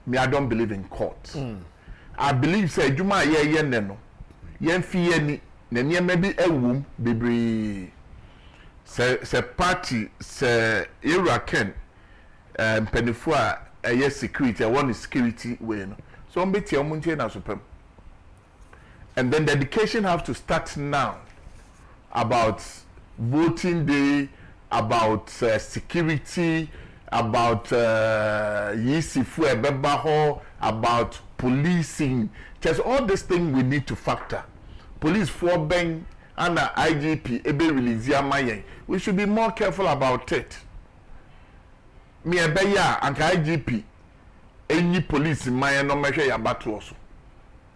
Me, I don't believe in court. I believe, say, Juma, ye no. Yen fear ni, maybe a womb, baby. Say, party, say, Iraken, Penifua. Yes, security. I want security way. No? So I'm betting on Munchen Super. And then the education have to start now about voting day, about security, about Yisifu Ebebaho, about policing. Just all this thing we need to factor. Police for bang and IGP ebe release amayen. We should be more careful about it. Me ebeya anka IGP any police mayen no measure ya battle also.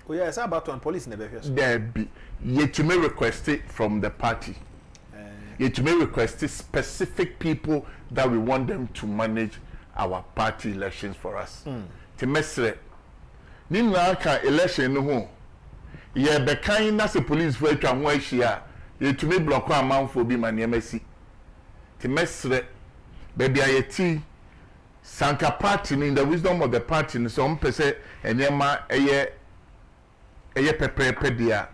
Oh yeah, it's about one police never hears. There be yet to may request it from the party. Yet to may request it specific people that we want them to manage our party elections for us. To mesre ni na ka election no ho ye be kan na se police for atwa ho ahia ye to me block amanfo bi ma niamasi to mesre baby ayeti sanka party in the wisdom of the party so mpese enema eye pepepe dia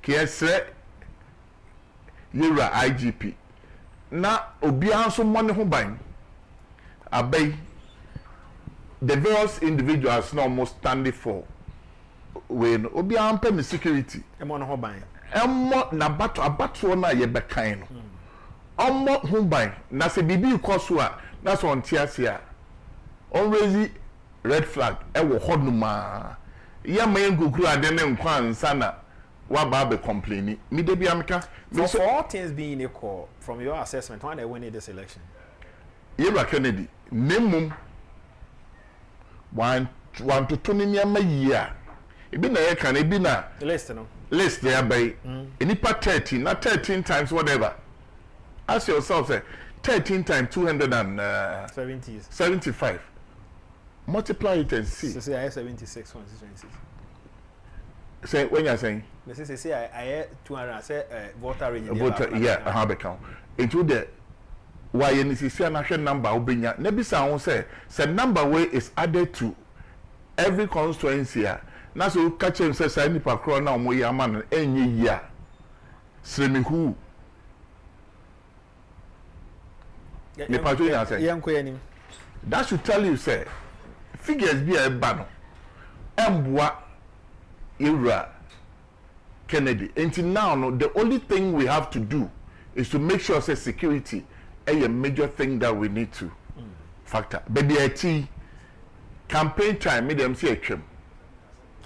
kiesre yura IGP na obi anso money ho ban abay the various individuals now almost standing for when obi ampe me security emo no ho ban emo na abato na ye bekan no omo ho ban na se bibi ikoso a na so ontiase a already red flag e wo hoduma ya mayen guguru ade ne nkwa ansa na wa ba be complaining me de bi ameka for all things being equal from your assessment when they win this election Yera Kennedy nemum one to two nyama year ebi na ye kan ebi na list there by enipa 13 not 13 times whatever ask yourself say 13 times 275 multiply it and see so say I 76 126 say when you saying say I 200 say voter range voter yeah how be count into the why any see national number obenya na bisa won say number way is added to every constituency na so catch him say say nipa kro na omo ya man enye yia sremihu nipa jo ya say yankoyanim that should tell you say figures be a bano emboa era Kennedy until now no the only thing we have to do is to make sure say security a major thing that we need to factor. But the campaign time, made them say a trim.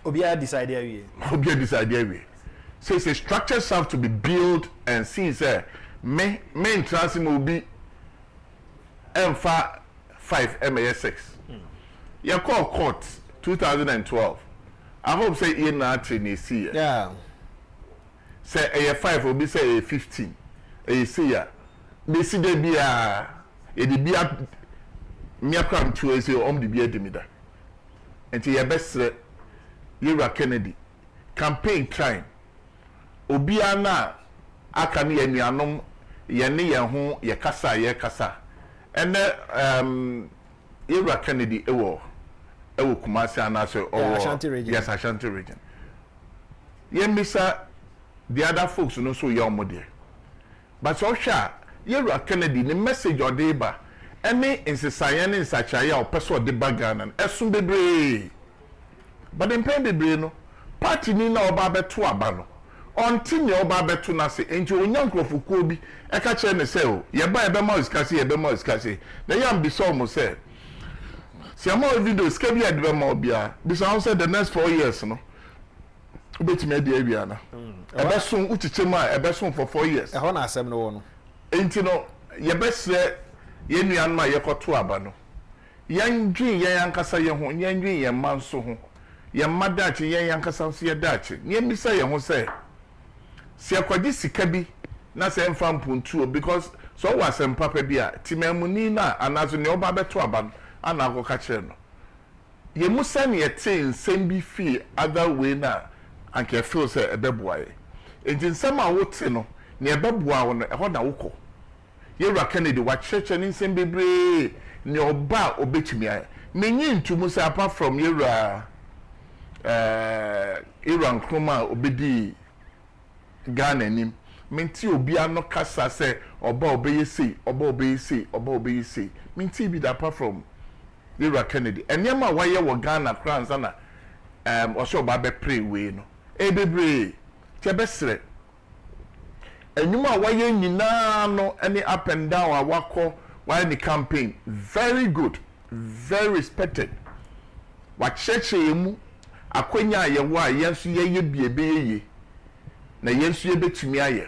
Obia decide area. Obia decide area. So the structures have to be built and see say main transit will be M5 MAS6. You call court 2012. I hope say in that in year. Yeah. Say A5 will be say A15. A year. They see they be a bia miakram to say the bia demida. Until your best Yera Kennedy campaign time. Obiana akani yanuanom yene ye ho ye kasa. And Yera Kennedy ewo Kumasi anaso Ashanti region. Yes, Ashanti region. Yemisa the other folks no so yomode. But so sha Yera Kennedy the message or deba any insisayane in sachaya or person de bagana esum bebre but in pen bebre no party ni na oba beto aba no until ne oba beto na se enti onyankrofo bi e ka kire ne se o ye ba e be ma iskase na yam bi so mo se si ama video ska bi ade be ma obia bi so say the next 4 years no obetime ade awia na e be so uchichema e be so for 4 years e ho na asem no wo no enti no ye besre ye nuan ma ye koto aba no yandwin ye yankasa ye ho yandwin ye manso ho ye madachi ye yankasa so ye dachi ye misa ye ho se akwadi sika bi na se mfa mpuntuo because so wasem papa bi a timamuni na anazo ne oba beto aba no ana akoka kire no ye musa ne ye tin sembi fi other way na anke feel say ebeboaye enti nsema wote no ne ebeboa wo no e ho na wokọ Yera Kennedy wa church and nsem bebre ne oba obetumi a menyi ntumu say apart from Yera Iran Kroma obedi Ghana nim menti obi ano kasa say oba obeyesi menti bi da apart from Yera Kennedy enyama wa ye wo Ghana krans na osho ba be pray we no bebre ti besre enyuma waye nyina no any up and down awako while the campaign very good very respected wa cheche yemu akonya ye wa yensu ye biebe ye na yensu ye betumi aye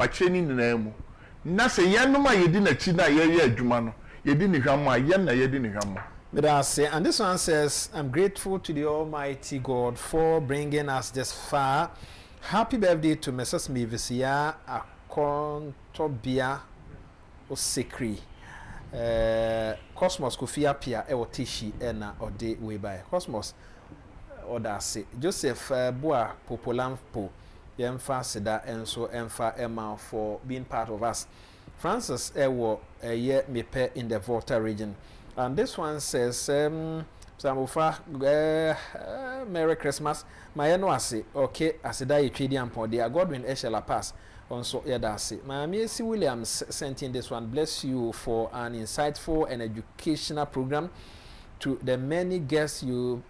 wa cheni nyina mu na se yenom a yedi na chi na ye adwuma no yedi ni hwamo a ye na yedi ni hwamo. But I say, and this one says, I'm grateful to the Almighty God for bringing us this far. Happy birthday to Mrs. Mivisia Akontobia Osekri. Cosmos Kofia Pia Ewotishi Ena Ode Weba. Cosmos Oda say Joseph Boa Popolampo Yemfa Seda Enso Emfa Emma for being part of us. Francis Ewo Ye Mepe in the Volta region. And this one says, Samufa, Merry Christmas. My no ase, okay, as a day trading upon the Godwin Eshela Pass. Also, Yadasi. My Missy Williams sent in this one. Bless you for an insightful and educational program. To the many guests you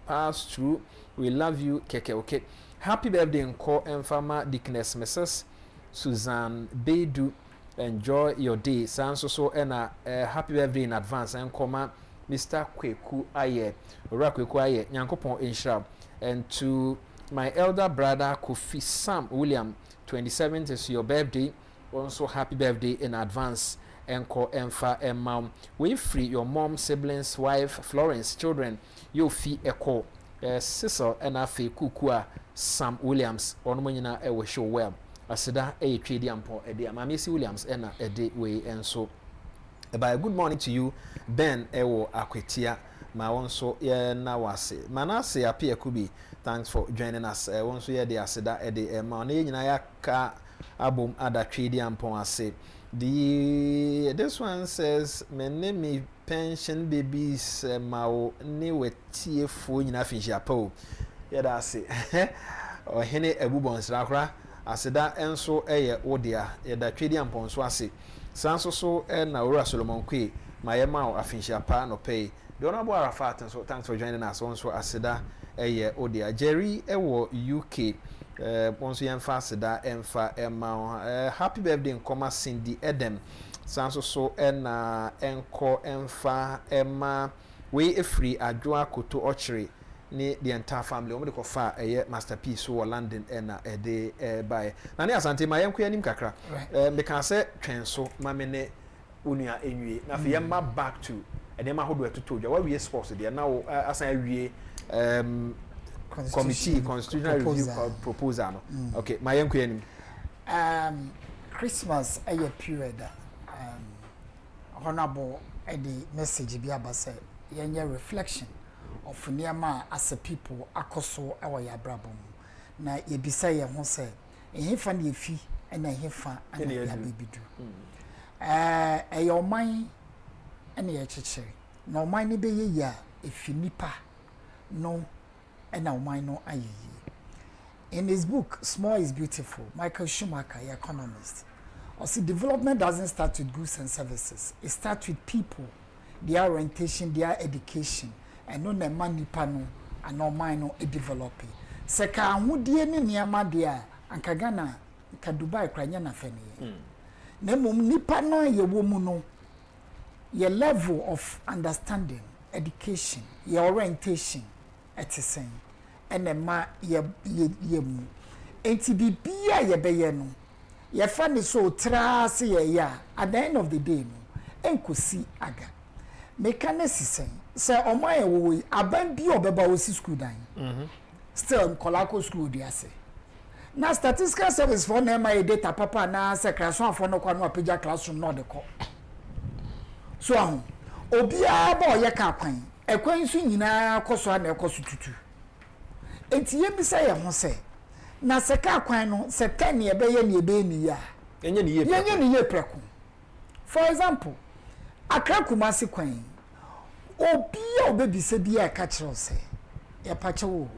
pass through, we love you, Keke. Okay, happy birthday, and call and farmer Dickness, Mrs. Suzanne Bedu. Enjoy your day. So and happy birthday in advance and comma Mr. Kweku Aye Ora Kweku Aye Nyankopon Inshra. And to my elder brother Kofi Sam William, 27th is your birthday. Also happy birthday in advance. Enko Emfa and mom. We free your mom, siblings, wife, Florence, children. You fee echo Cecil and Afi Kukua Sam Williams on Munina Ewe show well. Asida trade ampo ede Missy Williams ena ede we enso by good morning to you Ben Ewo Akwetia ma wonso ye na wase Manase apia kubi thanks for joining us wonso ye de asida ede ma na nyina ya ka abom ada trade ampo ase this one says me name me pension babies ma ne wetie fo nyina finhia pa ye da ase o hene ebubonsra kra aseda enso eye odia ye da twedi amponso ase sanso so na ora Solomon Kwe mayema afinhia pa no pay the honorable Arafat so thanks for joining us also aseda eye odia Jerry ewo UK onso yemfa aseda emfa ema happy birthday nkoma Cindy Edem sanso so na enko emfa ema we efri adwoa koto ochre ni the entire family omo de ko fa masterpiece so London na ede by na ne asante ma yenko anim kakra me kan say twen so ma me ne onua enwie na fe yemma back to ede ma hodo etoto dwa we sports de na asan awie committee constitutional review proposal no okay ma yenko anim Christmas a period honorable ede message bi abase yenye reflection of niama as a people akoso awa ya brabom na yebisa ye ho se ehefa na efi na ehefa ana ya bebidu eyoman ene ye chechire na oman ni be ye ya efi nipa no na oman no ayeye. In his book Small is Beautiful, Michael Schumacher, the economist, also development doesn't start with goods and services. It starts with people, their orientation, their education. And no na man nipa no ano man no e develop seka ahudie ne niama de a anka Ghana ka Dubai kranya na fene na mum nipa no ye wo mu no your level of understanding, education, your orientation etisen ene ma ye mu enti bibia ye beye no ye fa ne so trase ye ya at the end of the day no enkosi aga mechanism say oman wo aban bi obeba wo si school dan still kolako school di ase na statistical service for na my data papa na secretary afo no kwa no apagya classroom no de ko so ahun obi aba oye ka kwan ekwan su nyina koso na ekoso tutu enti ye bi say ye ho say na seka kwan no se 10 ye be ye ne be ni ya enye ni ye preko for example Accra Kumasi kwan obi obebi se bi e ka kire ose e pa chewo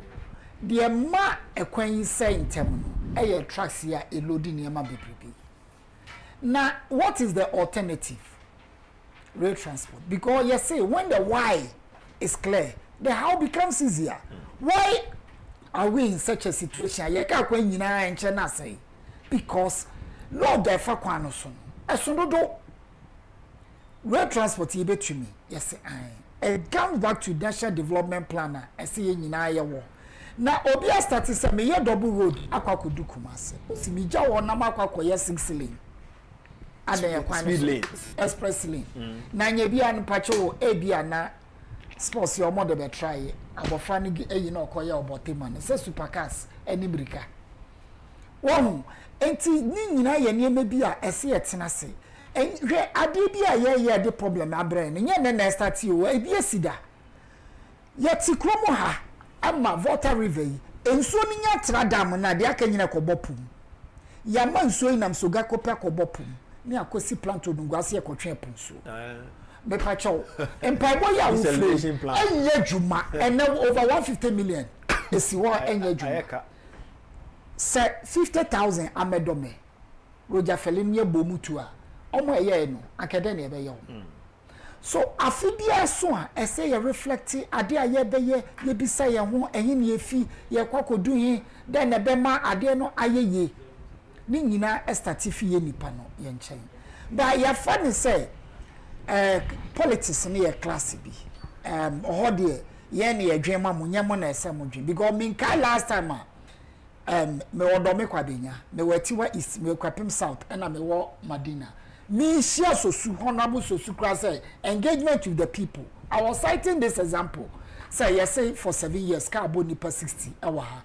de ma ekwan yi say ntem e ye trucks ya e loading e ma bebrebe na what is the alternative? Rail transport, because you see when the why is clear the how becomes easier. Why are we in such a situation? You can't kwan nyina enche na say because Lord the fa kwan no so esono do rail transport ye betumi yes I comes back to national development planner I say nyina ye wo na obi a start say me ye double road akwa kodu Kumase si mi ja wo na makwa koye 6 lane ada kwan express lane na nya bia no pache wo e bia na sports your mother be try abofra no eyi na okoye obotema ne say supercars eni brika wo enti ni nyina ye niema bi a ese yetena se hwe ade bi a ye de problem abre ne nya na start o e bi esida yeti kromo ha ama Volta River ensuo ni nya tra dam na de aka nyina kobopum ya ma nsuo nam soga kopia kobopum ni akosi plant odungwase e kotwe ponso me pacho empaibo ya ufle enye juma ene over 150 million esi wo enye juma se 50,000 amedome Roger Felin ye bomutu a omo eye no akede na ebe ye so afibia so a ese ye reflect ade a ye beye ye bisa ye ho ehin ye fi ye kwakodu hi den na be ma ade no ayeye ni nyina estatifi ye nipa no ye nchen ba ya fani say politics ni ye class bi ohode ye na ye dwema mo nyemo na ese mo dwen because me ka last time me wodome kwabenya me watiwa east me kwapem south na me wo Madina me share sosu honorable sosu kra say engagement with the people. I was citing this example say you say for 7 years car boni per 60 awa ha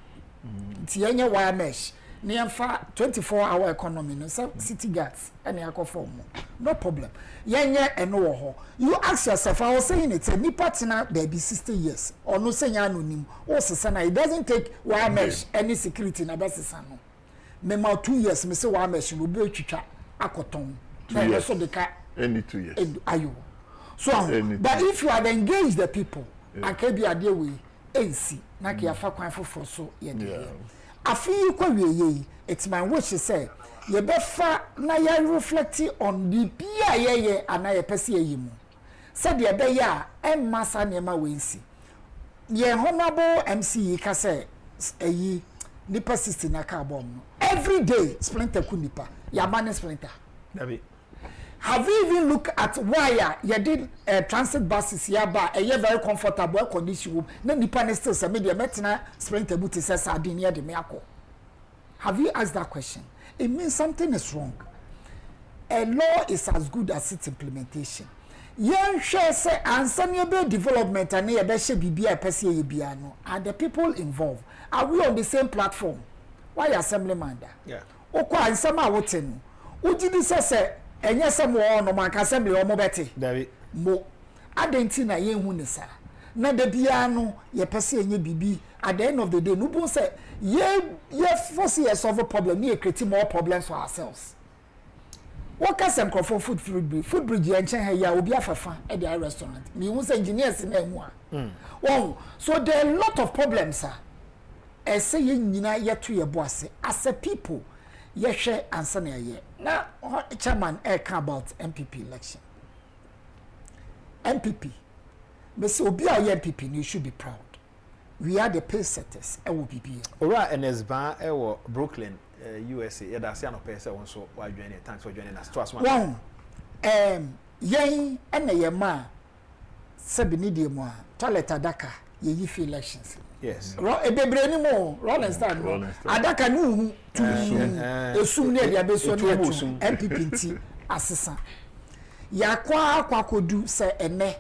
nti yenye wire mesh ne yemfa 24-hour economy no city guards and yakofo no problem yenye eno wo ho. You ask yourself, I was saying it a nipa tina baby 60 years or no say anonym o sesa it doesn't take wire mesh any security na be sesa no me ma 2 years me say wire mesh no be twitwa akoton no so the car any 2 years ayo so but if you have engaged the people akabi ade we ensi na ke afa kwan foforo so ye de afi kwa wiye it's my wish to say ye be fa na ye reflect on the bia ye ana ye pese ye mu said ye be ya em masa ne ma we ensi ye honorable MC ka say eyi nipa 60 na ka bom no every day splinter ku nipa ya man splinter David. Have you even looked at why you did transit buses here by a very comfortable condition? No nipa still say media metina sprinter buti says sardine near the miracle. Have you asked that question? It means something is wrong. A law is as good as its implementation. Yen share say answer development and near be BBI PCA biano and the people involved. Are we on the same platform? Why assemblyman da? Yeah. Okwa ansama woten. Ujidi say enye se mo no man ka assembly o mo beti David mo adenti na ye hu ne sa na da bia no ye pese enye bibi at the end of the day no bon say ye force ye solve a problem ye create more problems for ourselves. What can some for food bridge and chen ya obi afafa at the restaurant me hu say engineers na hu a oh so there are a lot of problems sir e say ye nyina ye to ye boase as a people ye share answer na ye now chairman about MPP election MPP me say obi a ye MPP you should be proud we are the pace setters e will be ora NSBA e wo Brooklyn USA ye da se anopese won so wa join thanks for joining us to us one yen na ye ma sebini de mo toilet adaka ye yi elections. Yes. Ebebre ni mo Rolling Stone. Adaka ni hu tu esum ne dia be so na tu MPP nti asesa. Ya kwa kodu se ene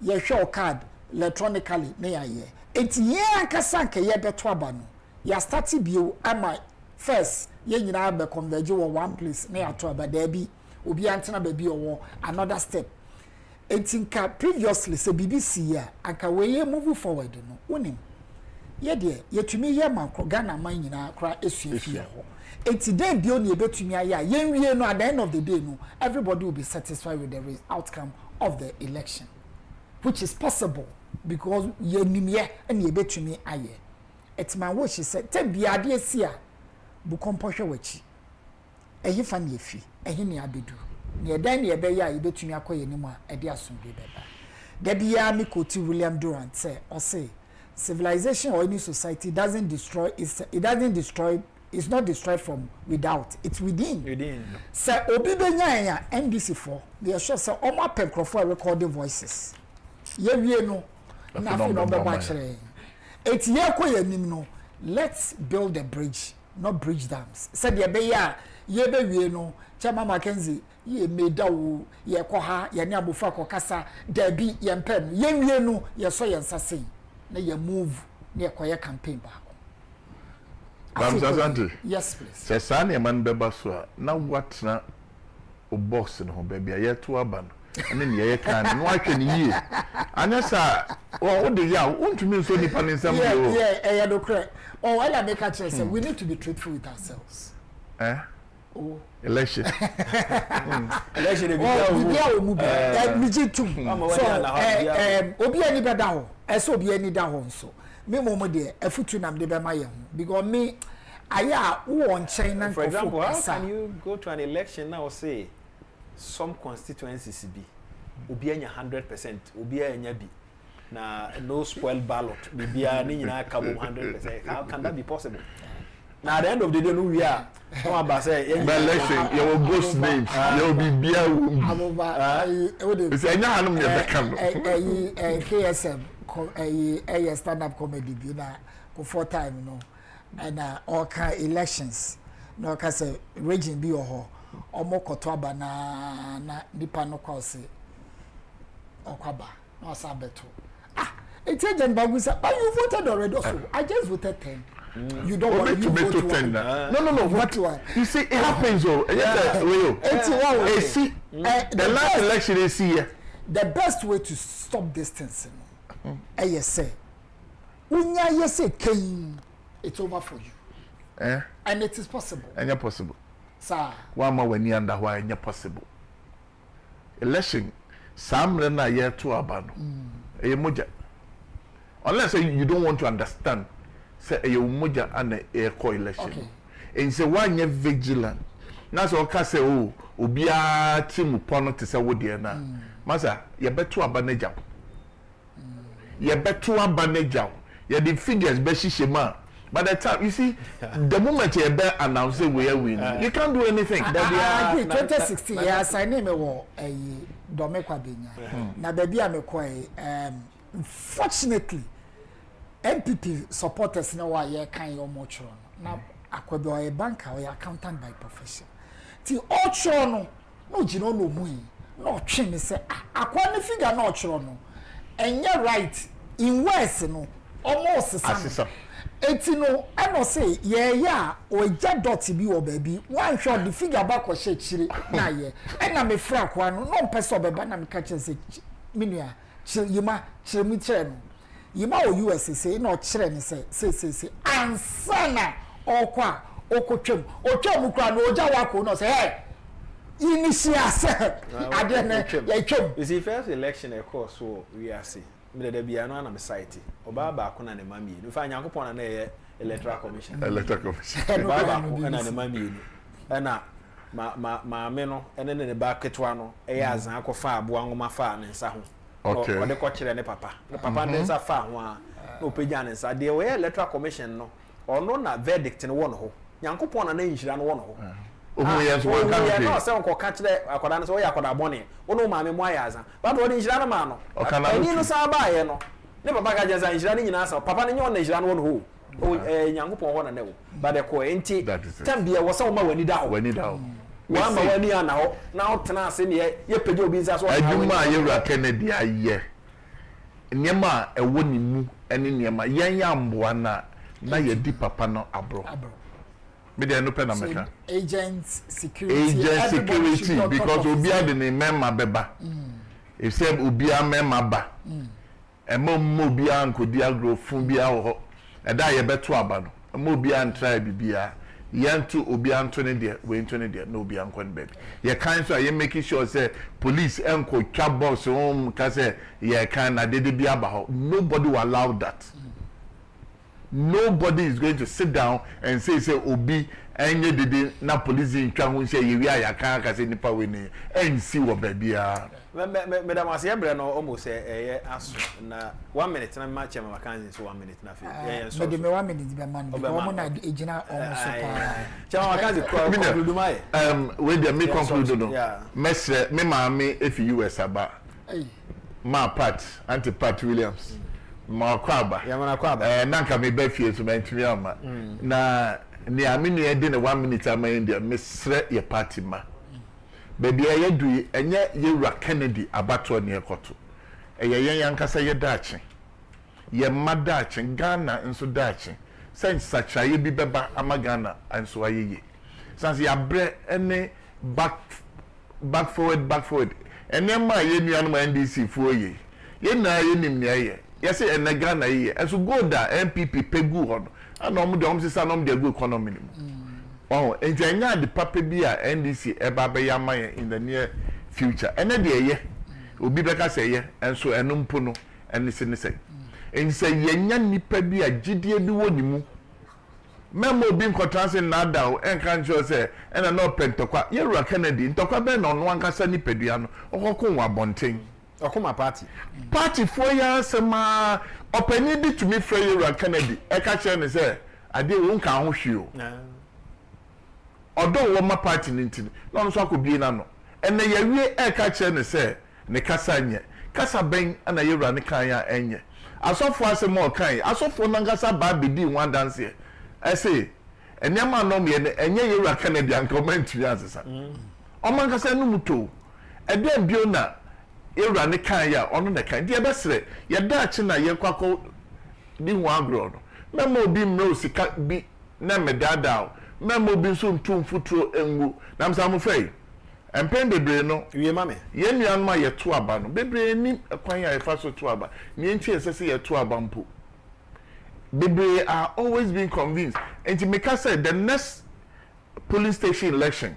ye hwe card electronically na ya ye. Enti ye akasa nke ye beto aba no. Ya start bio ama first ye nyina be converge wo one place na ya to aba da bi obi antena ba bi owo another step. Etinka previously se BBC ya aka we move forward no wonim ye de yetumi ye makro Ghana man nyina kra esuafia ho enti den bio ne betumi aya ye nwie no at the end of the day no everybody will be satisfied with the outcome of the election which is possible because ye nimye and ye betumi aye it's my wish said te bia de sia bu kompohwe wachi eyi fa ne efi ehi ne abedu ne dan ne be ya ye betumi akoye nimu a ede asombe beba da bia mi koti William Durant say or say civilization or any society doesn't destroy it's not destroyed from without, it's within. So obi benya ya NDC for they sure say o ma penkrofo recording voices ye wie no na fi no be ba kire Eti ye ko ye nim no, let's build a bridge, not bridge dams. Said ye be ya, ye be wie no, Chama Mackenzie, ye made wo, ye ko ha, ye ni abufa ko kasa, there be ye pen, ye wie no, ye so ye nsase. Na ye move, ye ko ye campaign back. Yes, please. Say Sani man beba so na what na o boss no baby ye to aban. And then ye can no can ye. Anya sa o de ya untumi so nipa nsam yo. Yeah, do correct. Oh, I make a choice. We need to be truthful with ourselves. Oh. Election. Election e obi ani beda ho. Eso obi ani da ho nso. Me momo de afutu nam de be ma ye ho because me aya wo on China. For example, how can you go to an election now say some constituencies be obi anya 100%, obi anya bi na no spoil ballot bibia ni nyina ka 100%. How can that be possible? Now at the end of the day no we are no about say election you will boast names you will be bia we say nya hanum ye bekam KSM stand up comedy bi na ko for time no and all kind elections no ka say region bi ho omo koto aba na nipa no kwa say okwaba no sabeto it's agent bagusa but you voted already so I just voted 10. You don't want to vote 10. No. What you see, it happens. The last election is here. The best way to stop this thing, I say, when you say, it's over for you. And it is possible. And you're possible. Sir. One more when you under why and you're possible. Election, some rena year to abano. Unless you don't want to understand. Say a moja and a coalition. Okay. And say one year vigilant. That's all can say, oh, Ubia Tim Pono to say, what dear na. Masa, you bet to a banaja. You bet to a banaja. You the figures, Bessie Shema. By the time you see, the moment you bet announce we are winning, you can't do anything. 2016, yes, I name a Domekwa Benya. Now, baby, I'm a fortunately. MPP supporters na wa ye kan yo mo choro na akwabi o banker or accountant by profession ti o choro no gino no mu yi no twe me say akwa ne figure na o choro no enye right in west no almost some eti no I no say ye ya o ja dot bi o baby one shot the figure back o she chire na ye na me fra kwa no pese obeba na me ka che say minua yima chire mi chire no Yima o US say no chere ni say ansana okwa okotwem otwem kra no oja wako no say hey initial say ade na ya twem. You see first election e course so we are see me dey bia no na me site oba ba ko na ne mami no fa nyankopon na ye electoral commission ba ba ko na ne mami na ma me no ene ne ba ketwa no e ya azan akofa abo anwoma fa ne nsa ho. Okay. Or the coach and the papa. The papa is a fan one. No pajanas. I deal with electoral commission no. Or no na verdict in one hole. Yanko pon and injury and one hole. Yes, one country. No, some can catch the Akodan so Yakoda bonnet. Oh no, mammy, why as but what is Ranamano? Or can I know Sabay? No, never bagages and Israeli answer. Papa and your nation one hole. Oh, Yanko one and no. But the cointy that is Tambia was somewhere when he down. When he down. One more now tana say ye pejo bi za so adwuma ye wura Kennedy aye niema e woni mu ene niema yen ya mboa na ye di papa no abro me dey no pe na meka agent security because obi ade ne memma beba if say obi a memma ba e mo obi a nkodi agro fun bia ho e da ye beto aba no mo obi a try bibia yantu obi antone de we antone de no obi ankon baby ye kan so ye making sure say police enko twa box ka say ye kan na de bi aba ho nobody will allow that. Nobody is going to sit down and say obi enye dede na police ntwa ho say ye wi ayaka ka say nipa we ni ensi wo baby a madam asiembre no almost aso na 1 minute na match am vacancy so 1 minute na fe so me 1 minute be man because na ejina almost pa chama vacancy conclude mai we dey me conclude no me ma me if US aba ma part anti Pat Williams ma kwaba ya mana kwaba nanka me ba fie so mentumi ama na ni aminu e de ne 1 minute ama India mesre ye party ma baby ye du enye Yewura Kennedy abato ne ekoto yen yankasa ye daache ye madache Ghana nso daache sense sachaye bi beba ama Ghana nso ayeye sense ya bre ene back forward ene ma ye nuanu ma NDC fuoye ye na ye nim ne ye say ene Ghana ye enso goda MPP pegu ho no ana omo de omo sisa no omo de go economy ni oh enjanya de papa bi a NDC eba be yama in the near future ene de ye obi beka say ye enso eno mpo no ene se ne say ense yenya nipa bi a gidie bi woni mu memo bi nkotranse na da o enka ncho say ena no pentokwa Yewura Kennedy ntokwa be no no ankasa nipadua no okoko nwa bonten okoma party for ya sema opani bi to me frɛ Yewura Kennedy eka kire ne say ade wo nka ho hwe o odo wo ma party nintin no so akobie na no ene yawie eka kire ne say ne kasa nye kasa ben ana Yewura ne kan ya enye asofo asem o kan asofo nangasa ba bedi one dance I say enyama no me enye Yewura Kennedy an comment ya asesa o man kasa no muto ede bio na Yewura ne kan ya ono ne kan de besere ye daache na ye kwako di ho agro no memo bi mro sika bi na medada memo bi so ntum futuro engu na msa mo fei empen bebre no wie mame ye nuan ma ye to aba no bebre ni kwan ya ye fa so to aba ni enchi esese ye to aba mpo bebre are always being convinced and to make us say the next polling station election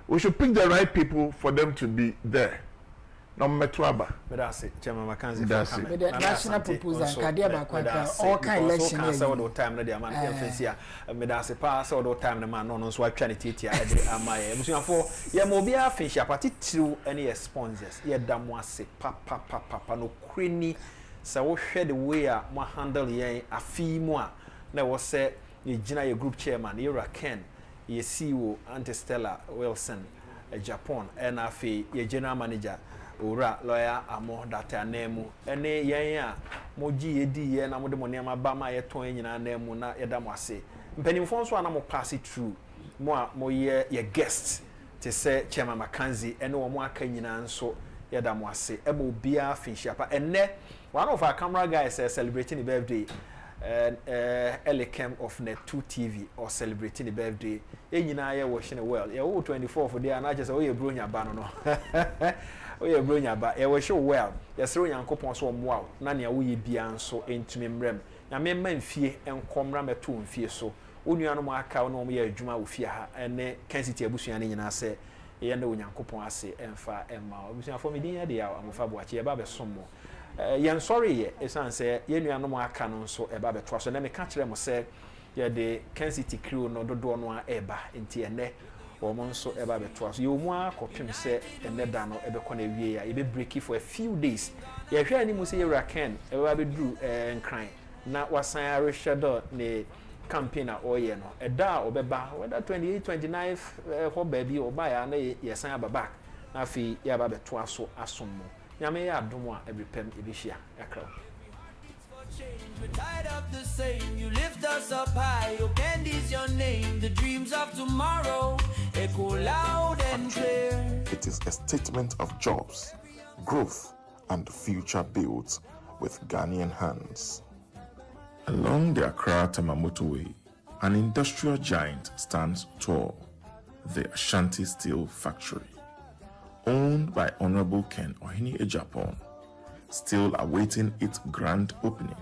we should pick the right people for them to be there. No metuaba. But that's it. Chairman Mackenzie. That's it. The national proposal, Kadia Bakwanka, all kind election. All the time, the man, FNC, Medasi pass all the time, the man, no, so I try to teach you. Am I? For ya mobile fish, a party through any sponsors. Ya damwase, papa, no cranny. So, share the way I handle ye a fee more. Now, was said, you Gina, your group chairman, Yewura Ken, your CEO, Auntie Stella Wilson, Agyapong, and Afi, your general manager. Ora lawyer amo data nemu ene yen a moji edi ye na mode mo nema ba ma ye ton nyina nemu na ye da mo ase mpanimfo nso ana mo pass it through mo a mo ye guest te say Chairman Mackenzie ene wo mo aka nyina nso ye da mo ase e mo bia finshia pa ene one of our camera guys celebrating the birthday Elikem of Net2 TV or celebrating the birthday e nyina ye washing well ye 24 for there na just say o ye bronya ba no oye bronya ba e we show well yesero yankopon so mo out na ne wo ye bia nso entumi mrem na me manfie enkomra meto mfie so onua no mo aka no mo ye adwuma wo fie ha ene Kencity abusua ne nyina se ye na onyankopon ase emfa emma abusua fo me din ya de ya amofa boache ye ba be som mo yen sorry ye esan se ye nua no mo aka no nso e ba be to so na me ka kire mo se ye de Kencity crew no dodo no a eba enti ene Omonso eba betwa so yomu akopem se eneda no ebekọ na wie ya ebe break for a few days ye hwe ani mu se Yewura Ken eba be dru nkran na wasan arehado ne campaign a oye no eda obeba whether 28 29 ho baby oba ya na ye san ababa na afi ya ba betwa so asommo nyame ya adomo a ebrepem ebehia yakra We're tired of the same. You lift us up high. Your candy's your name. The dreams of tomorrow echo loud and clear. It is a statement of jobs, growth, and future built with Ghanaian hands. Along the Accra-Tema motorway, an industrial giant stands tall, the Ashanti Steel Factory. Owned by Honorable Ken Agyapong, still awaiting its grand opening.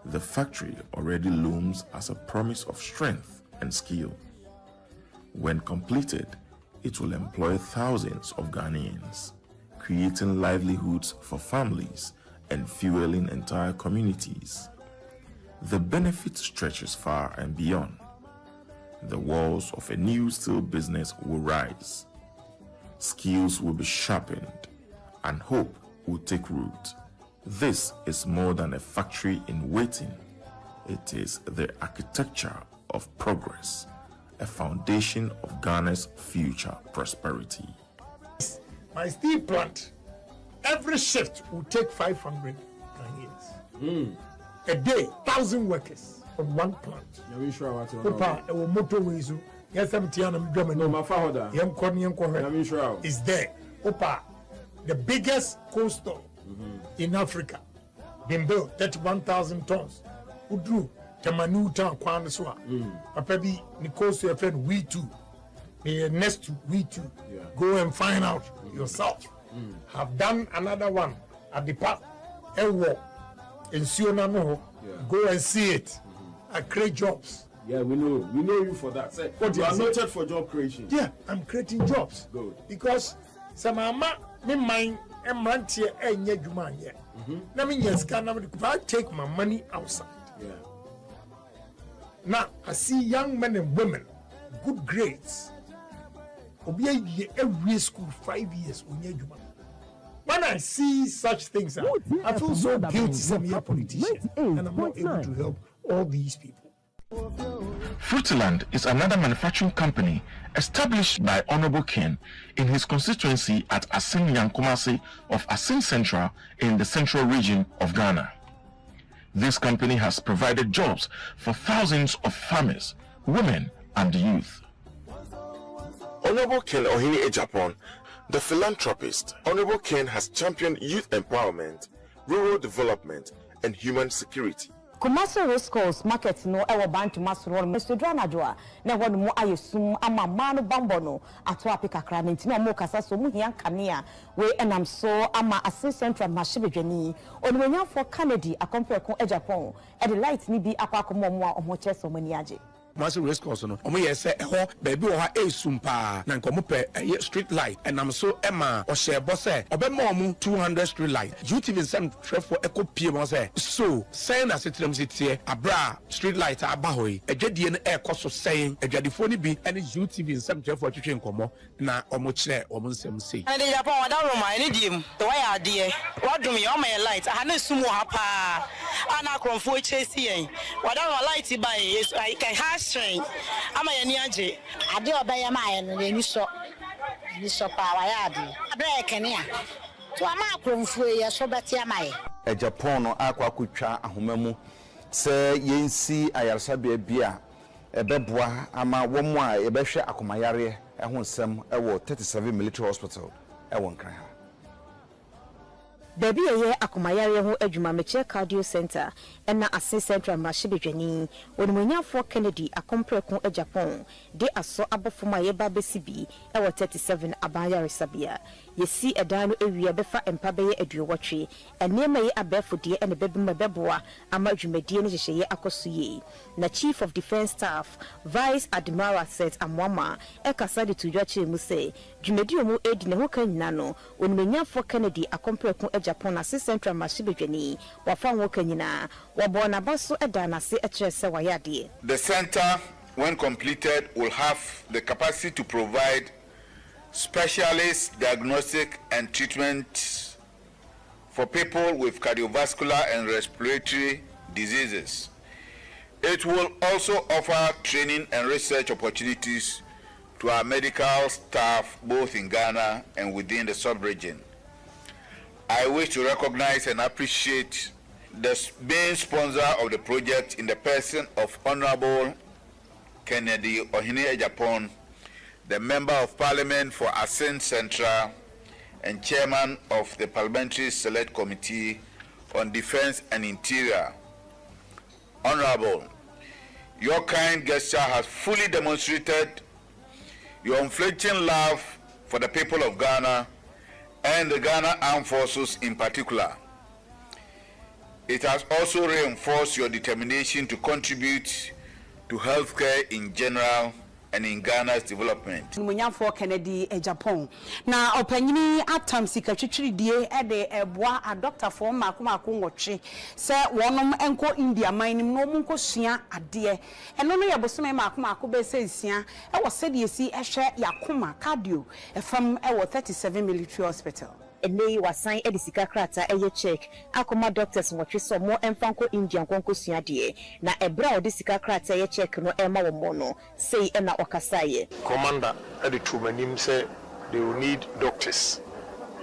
The factory already looms as a promise of strength and skill. When completed, it will employ thousands of Ghanaians, creating livelihoods for families and fueling entire communities. The benefit stretches far and beyond. The walls of a new steel business will rise. Skills will be sharpened, and hope will take root. This is more than a factory in waiting. It is the architecture of progress, a foundation of Ghana's future prosperity. My steel plant, every shift will take 500 Ghanaians. A day, 1,000 workers on one plant. Opa, a motorways. Yes, I'm Tiana Germany. My father, young Cornian is there. Opa, the biggest coastal in Africa, been built 31,000 tons. Udru, Tamanu Town, Kwanswa. Papabi, Nikos, your friend, we too. Next to we too. Go and find out yourself. Have done another one at the park. Ewo in Sionano. Go and see it. I create jobs. Yeah, we know you for that. Say, you are noted for job creation. Yeah, I'm creating jobs. Good. Because some mama me mind and rantier and yet you man yet. Let me just can I take my money outside. Yeah. Now I see young men and women, good grades. Obi every school 5 years when I see such things, I feel so guilty as a politician, and I'm not able to help all these people. Fruitland is another manufacturing company established by Honorable Ken in his constituency at Asin Yankumasi of Asin Central in the central region of Ghana. This company has provided jobs for thousands of farmers, women, and youth. Honorable Ken Ohini Agyapong, the philanthropist, Honorable Ken has championed youth empowerment, rural development, and human security. Commercial race course market no ewo ban to masoro Mr. Dranajoa na wonu mo ayesum ama manu bambono ato apikakra na ntino mo kasa so mu hian kanea we enam so ama Asin Central mashibedwani onwenya for Kennedy akompeko Agyapong e the light ni bi akwakomo mo a omo cheso mani age Master race course no omo ye se ho baby o ha esumpa na nkomo pe street light enam so ema o share se obema omo 200 street light UTV sem trefo ekopie mo se so say na setrem setie abra street light abahoi adwadie no ekoso say adwadefo ni bi ene UTV sem trefo twetwe nkomo na omo kire omo nsem sei ene Japan wada roma ene diem the way ade wadum ye omo light aha na sumu ha pa ana kromfo chesi yen wada light by yes I can strain ama yani age ade obeye ma ye no ni so pa wa ya ade abra kene a to ama akromfu ye so beti ama ye Agyapong no akwa ahomamu se yensi ayarsabe bia ebeboa ama womo a ebehwe akomayare eho nsem ewo 37 military hospital ewo nkran ha Baby ye akomayare ho adwuma meche cardio center na Asin Central mashibedwani onimanya for Kennedy akompreko Agyapong de aso abofoma ye ba besibi e 37 abayare sabia yesi edano ewia befa empa beye aduwotwe enema ye abefodie ene bebima beboa ama dwumadie ne hyehye akosoye na Chief of Defence Staff Vice Admiral Set Amwama e kasa de tudwache mu se dwumadie mu edi ne ho kanyina no onimanya for Kennedy akompreko Agyapong na Asin Central mashibedwani wafa ho kanyina wabona baso edana se etrese wayade. The center, when completed, will have the capacity to provide specialist diagnostic and treatment for people with cardiovascular and respiratory diseases. It will also offer training and research opportunities to our medical staff both in Ghana and within the sub-region. I wish to recognize and appreciate the main sponsor of the project in the person of Honorable Kencity Ohini Agyapong, the Member of Parliament for Asin Central and Chairman of the Parliamentary Select Committee on Defense and Interior. Honorable, your kind gesture has fully demonstrated your unflinching love for the people of Ghana and the Ghana Armed Forces in particular. It has also reinforced your determination to contribute to healthcare in general and in Ghana's development. Munya for Kennedy Agyapong na opanyini atam sika twitwiridie e de eboa a doctor for makoma nwotwe se wonom enko India manim no munko sua ade eno no yebosome makoma be se nsia e wo sede esi ehwe yakoma cardio efam e wo 37 military hospital. Enei wasan edisika krata eye check akoma doctors nwotwe so mo emfanko India nkonko suade na ebra odisika krata eye check no ema wo mo no sei na okasaye commander at the tumanim say they will need doctors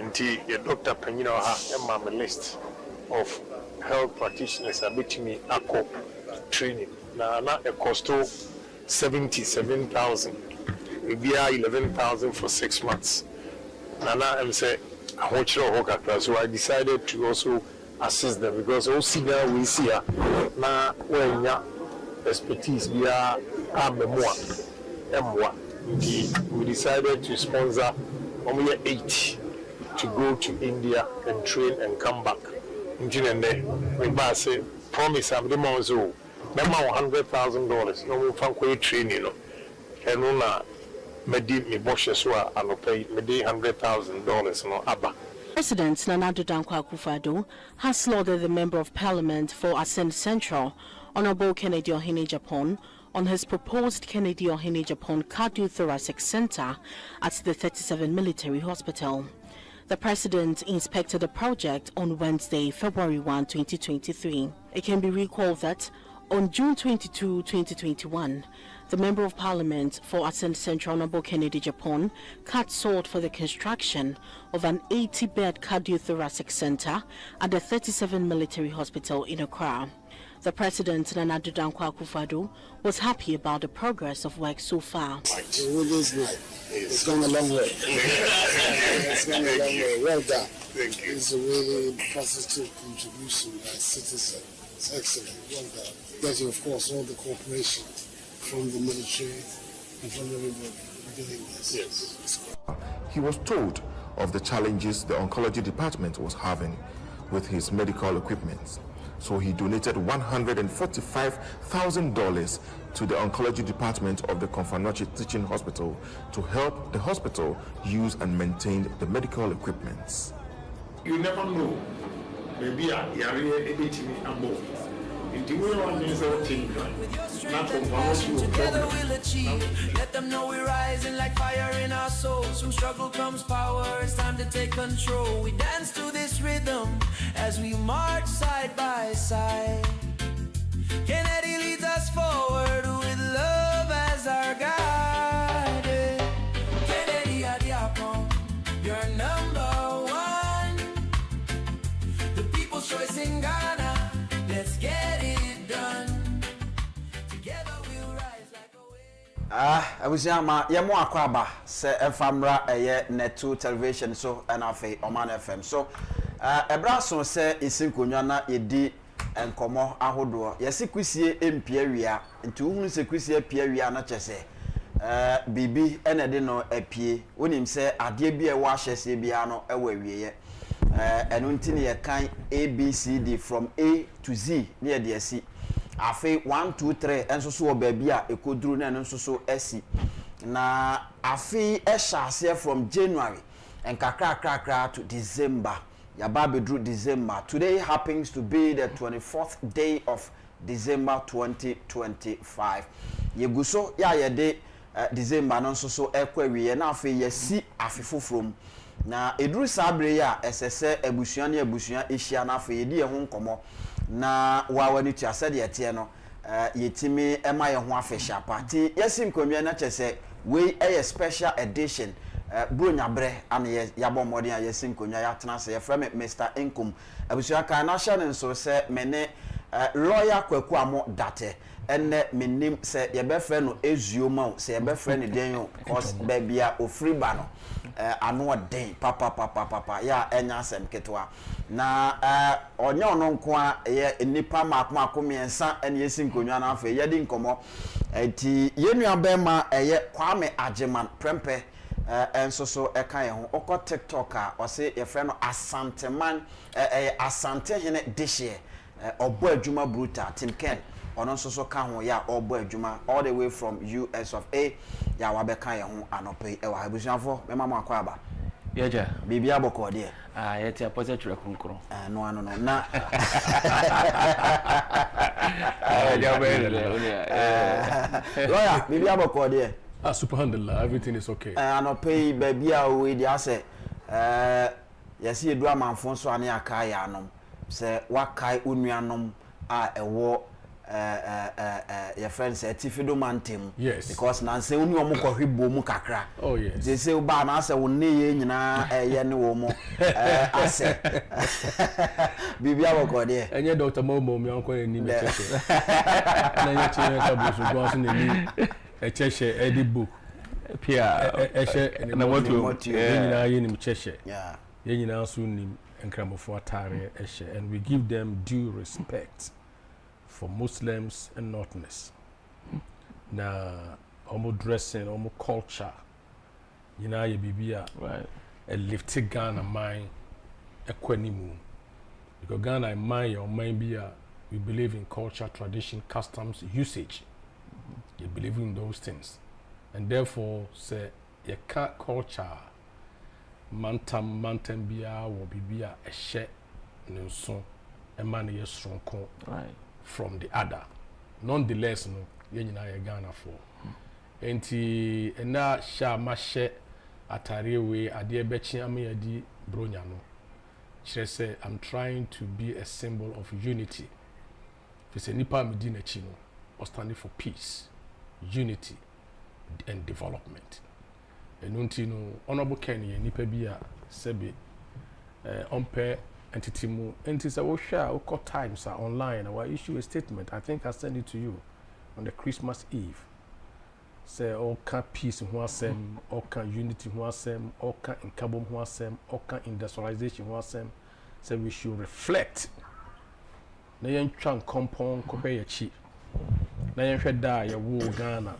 until your doctor panyina ha emma list of health practitioners a bit me akọ training na a cost 77,000 maybe 11,000 for 6 months na am say I want you to so I decided to also assist them because all senior we see na when ya expertise we are we decided to sponsor only 8 to go to India and train and come back. We say promise I'm the monzo. $100,000. No more fan training, and no me bosses were pay me $100,000 no abba. President Nana-Addo Dankwa Akufo-Addo has lauded the Member of Parliament for Ascent Central, Honorable Kencity Agyapong, on his proposed Kencity Agyapong Cardiothoracic Center at the 37 Military Hospital. The President inspected the project on Wednesday, February 1, 2023. It can be recalled that on June 22, 2021, the Member of Parliament for Ascent Central, Honorable Kencity Agyapong, cut sought for the construction of an 80-bed cardiothoracic center at the 37 Military Hospital in Accra. The President, Nana-Addo Dankwa Akufo-Addo, was happy about the progress of work so far. It's gone a long way. It's gone a long way. Well done. Thank you. It's a really positive contribution by citizens. It's excellent. Well done. Getting, of course, all the cooperation from the military and from everybody doing this. Yes. He was told of the challenges the oncology department was having with his medical equipment. So he donated $145,000 to the oncology department of the Confanoche Teaching Hospital to help the hospital use and maintain the medical equipment. You never know. Maybe I together we'll achieve. Let them know we're rising like fire in our souls. From struggle comes power. It's time to take control. We dance to this rhythm as we march side by side. Kencity leads us forward with love as our guide. Kencity Agyapong, you're number one. The people's choice in Ghana. Let's get it done. Together we'll rise like a wave. Abusiyama yemo akwaba se efamra Netu television so enafe Oman FM so ebraso se isinkonwa na edi enkomo ahodo yesi kwisie empia wia nti uhunu se kwisie pia wia na chese bibi enede no apie wonim se ade bia wa hyese bia no ewa wieye enu ntini ye kan ABCD from A to Z ne ye de si afi 1 2 3 enso so obabi a ekoduru na enso so esi na afi ehya from January and kakra to December. Yababe drew December. Today happens to be the 24th day of December 2025. Yeguso ya yede December no so ekwawie na afi yesi afifo from na edru sabre ya esese ebusuan ne ebusuan ehia na afi yedi ho nkomo na wawani tu asede yete no yetimi ema ye ho afehia party yesi nkonwa na chese we a special edition Brunya bre ane yabo modern ya yesin konya ya tena se yeframe Mr. Income abusua kan na hye ne so se mene lawyer kwaku amo date enne menim se yebefre no ezuoma se yebefre ne den yo cause babia ofriba no ano den papa ya enya asem ketwa na onye ono nko a ye nipa makoma miensa ene yesin konya na afa yedi nkomo enti yenua bema eye Kwame Agyeman prempe enso so eka ye ho okọ TikTok a o se ye frɛ no Asanteman Asante hene dihye obo adwuma brutal Tim Ken ono nso so ka ho ya obo adwuma all the way from US of A ya wa beka ye ho anope e wa abusuafo me mama akwa aba yeja bibia boko de yeti apoze tire kunkuro no na lawyer bibia boko de Subhanallah, everything is okay. No pay baby we dey say yes you do amanfo so ane akai anom se wakai unuanom a ewo your friends say tifido mantem. Yes. Because na say uni omo ko hwebo mu kakra. Oh yes. They say uba na say wonne ye nyina ye ne wo mo ase. Bibia wo de. Enye Dr. Momo mi anko ni me cheche. Na nya cheche ka bu so go so ni e cheche e di book. Pia e na moto nyina ye ni cheche. Yeah. Ye nyina so ni enkramofo atare e and we give them due respect for Muslims and Northerners. Na omo dressing, omo culture. Nyina ye bibia right. A lifted Ghana mind equanimu. Because Ghana mind your mind be we believe in culture, tradition, customs, usage. You believe in those things. And therefore say your culture mantam bia wo bibia a share no so a man ye strong right from the other. Nonetheless no ye nyina ye Ghana for. Enti na sha ma she atare we ade bechi am ye di bronya no. She say I'm trying to be a symbol of unity. If say nipa me di na chi no, or standing for peace, unity and development. Enunti no honorable Ken ye nipa bia sebe onpe entity mu enti say wo hwa wo call times are online and I issue a statement. I think I sent it to you on the Christmas Eve. Say all can peace ho asem, all can unity ho asem, all can income ho asem, all can industrialization ho asem. Say we should reflect na yen twa compound ko be yachi na yen hwe da ya wo Ghana.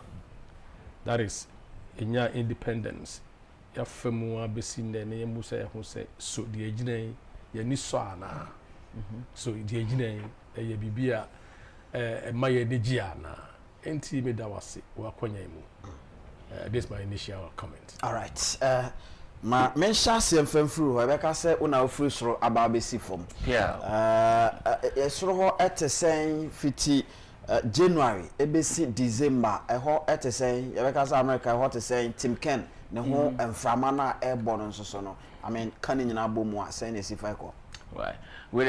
That is inya independence ya famu abesi ne na yemu say ho say so de agina ya ni so ana so de agina ya bibia maye de gi ana enti me da wase wa kwanya mu. This is my initial comment. All right. Ma mensha se mfamfuru ho be ka se una ofuru soro aba abesi fom. Yeah. Soro ho etesen fiti January ebesi December eho etesen ye be ka se America ho etesen Tim Ken ne ho emframa na airborne nso so no. I mean kan nyina bomu a say na si fa ko. Right. We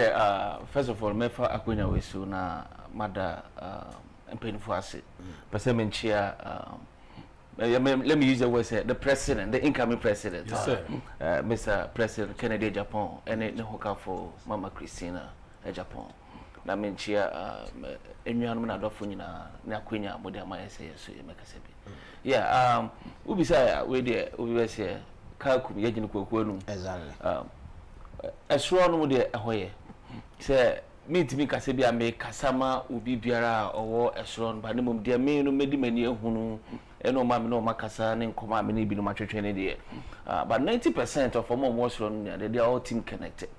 first of all mefa akonya we so na mada empenfo ase. Pese menchia let me use the word say the president, the incoming president, yes, sir. Mr. President Kennedy Agyapong, and it hoka for Mama Christina Agyapong. Na menchia enyanu na dofo nyina na kwenya mode ama yese so e mekasebi. Yeah, we say we there we say kalkum ye gine kokwo nu. Exactly. Esro no de ahoye. Say meet me kasebi ame kasama obi biara owo esro no ba ne mom de me no medi mani ehunu eno ma me no makasa ne nkoma me ne bi no matwetwe ne de. But 90% of them was run they are all team connected.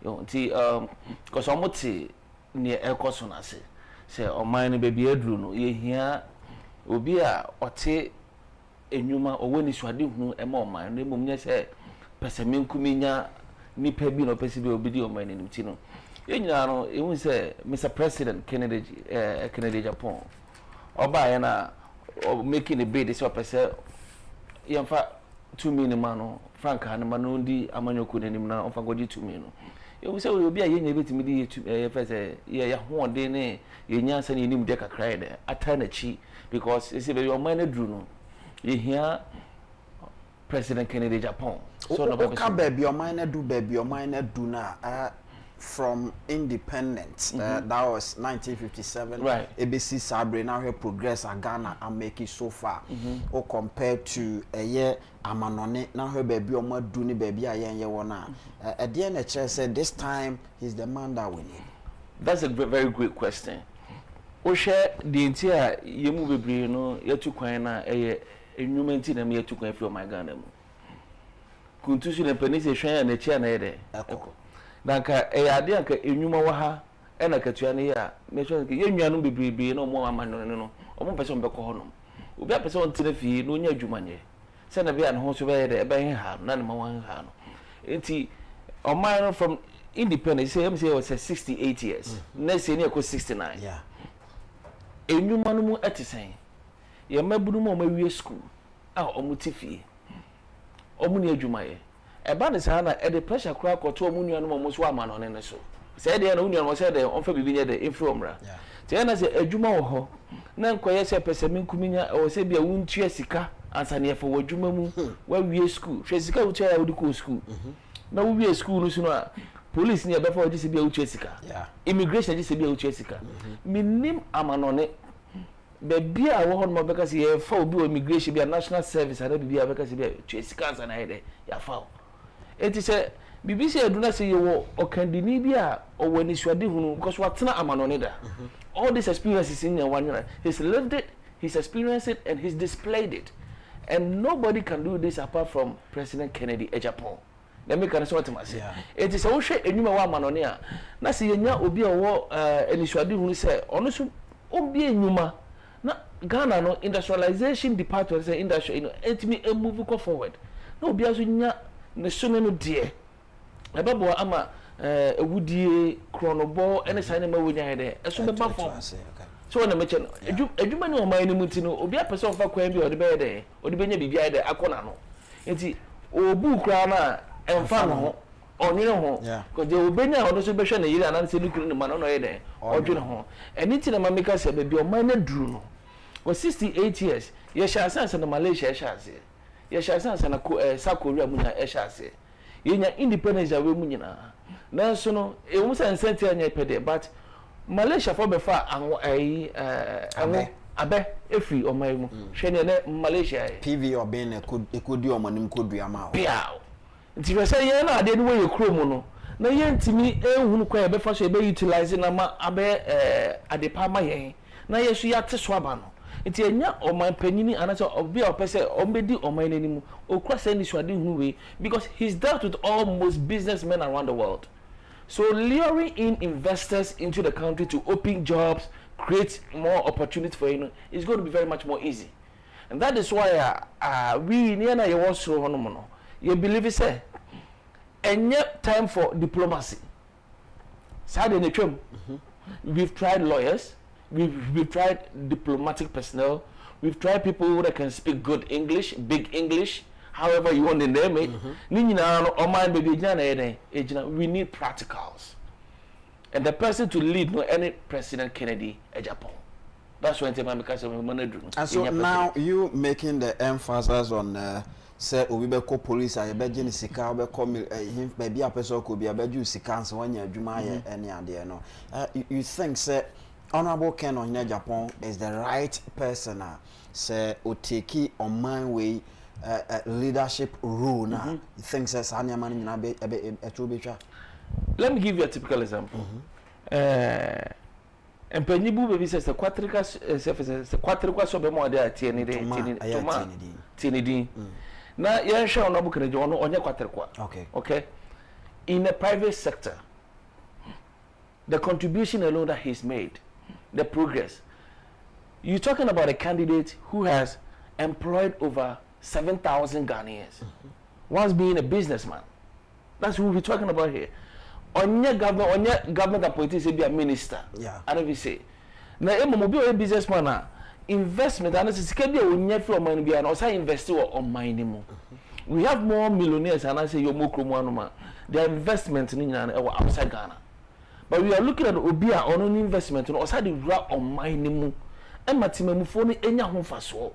You know, because omoti ne ekoso na se o man ne baby edru no ye hia obi a ote enwuma owoni suade hunu e ma o man ne mom nye se pese menkuminya nipa bi no pese bi obi di o man ne nimti no ye nyina no e hu se Mr. President Kennedy Agyapong oba ye na making a bid is pese yemfa 2 million mano franka na mano ndi amanyoku nanim na onfa goji 2 million you say obi a yenya betimi di pese ye ho de ne yenya sa ne nim de kakra de ata na chi because you see be your man dru no ye hia President Kennedy Agyapong so no be be your man do na from independence that was 1957 right ABC Sabre now here progress and Ghana and make it so far or compared to a year amanone now here baby o ma do ni baby ayen ye wona at the end said this time he's the man that we need. That's a very great question. O share the entire yemu bebre no yetu kwan na enwumenti na me yetu kwan fi o my Ghana mu kuntusu na penise hwan na chia na yede danka ade anka enwuma wa ha na katua ne ya me so ke yenwanu bebrebe na omo amano no omo pese on bekọ hono obi a pese on tire fi no nya adwumanye se na bia ne ho so be yede ebe he ha na ne ma wan ha no enti o man from independence say was 68 years next year ne ko 69 yeah enwuma no mu etisen ye mabunu mo mawie school a omo tifie omo ne adwumaye eba ne sa na e de pressure kura koto omo nua no mo so amano ne so say de na unia no say de on fa bibi nye de info omra Tiana se adwuma wo ho na nkoye se pesemi nkuminya o se bia wuntua sika ansane for wadwuma mu wa wie school hwe sika wo tua ya wodi ko school na wo wie school no so no police ni ebe for odi se bia wo tua sika immigration odi se bia wo tua sika minim amanone bebia wo ho no beka se ye fa obi immigration bia national service ana bibia beka se bia tua sika ansane hede ya fa enti se BBC aduna se ye wo okandini bia o wani suade hunu because watena amanone da all these experiences in one he's lived it, he's experienced it, and he's displayed it. And nobody can do this apart from President Kennedy Agyapong. Let me can say what I say. It is a shame enyuma wa manonia. Na si yenya obi owo eniswade hu say ono so obi enyuma na Ghana no industrialization department say industry you know etimi move go forward. Na obi aso nya ne so no de. Ebabo ama ewudie kronobo ene sai na ma wonya hede eso be ba form so na meche adwuma ni o man ni muti no obi apese ofa kwan bi odi be de odi benya bibia hede akona no enti obu kra na emfa no ho onwene ho ko je obenya odo so be hwe na yiri anan se nukuru ni ma no hede odwene ho eni ti na mameka se be bi o man na duru no o 68 years ye sha asanse na Malaysia sha ase ye sha asanse na South Korea munya sha ase yenya independence awe munyina na so no e wo san senti anya pede but Malaysia for befa abe efi o mai mu hwe ne Malaysia PV oben ekodi o manim kodua ma pia nti we say ye na ade no we krom no na ye ntimi ehunu kwa e befa so e be utilize na ma abe ade pa ma ye na ye so ya teso aba no nti enya o man panyini anaso obi o pese o mbedi o man nanimu o kwa say ni so ade hunu we because he's dealt with almost businessmen around the world. So luring in investors into the country to open jobs, create more opportunity for you, is going to be very much more easy. And that is why we near na you so honomono. You believe it say and yet time for diplomacy. We've tried lawyers, we've tried diplomatic personnel, we've tried people that can speak good English, big English, however you want to name it. We need practicals. And the person to lead no any President Kennedy Agyapong. That's when and so now you making the emphasis on say obibeko police ayebeje ni sika obeko him maybe a person could be abeju sika so wanya adwuma ye any ade no you think say Honorable Ken Agyapong is the right person say o take on my way leadership role now. You think says Anya man na be let me give you a typical example. Empenyibu baby says the quatrica so be more there tienidi. Na yen sha Honorable Ken Agyapong onye quatrica. Okay. In the private sector, the contribution alone that he's made, the progress. You're talking about a candidate who has employed over 7,000 Ghanaians, whilst being a businessman. That's who we're talking about here. On your government appointee say be a minister. I don't say. Now, a businessman, investment, and this can be a new from money be an also invest on money. We have more millionaires, and I say you're more criminal. Their investment in outside Ghana. But we are looking at Obia on an investment and also the rap on money. And Matimemu phone enya home faso.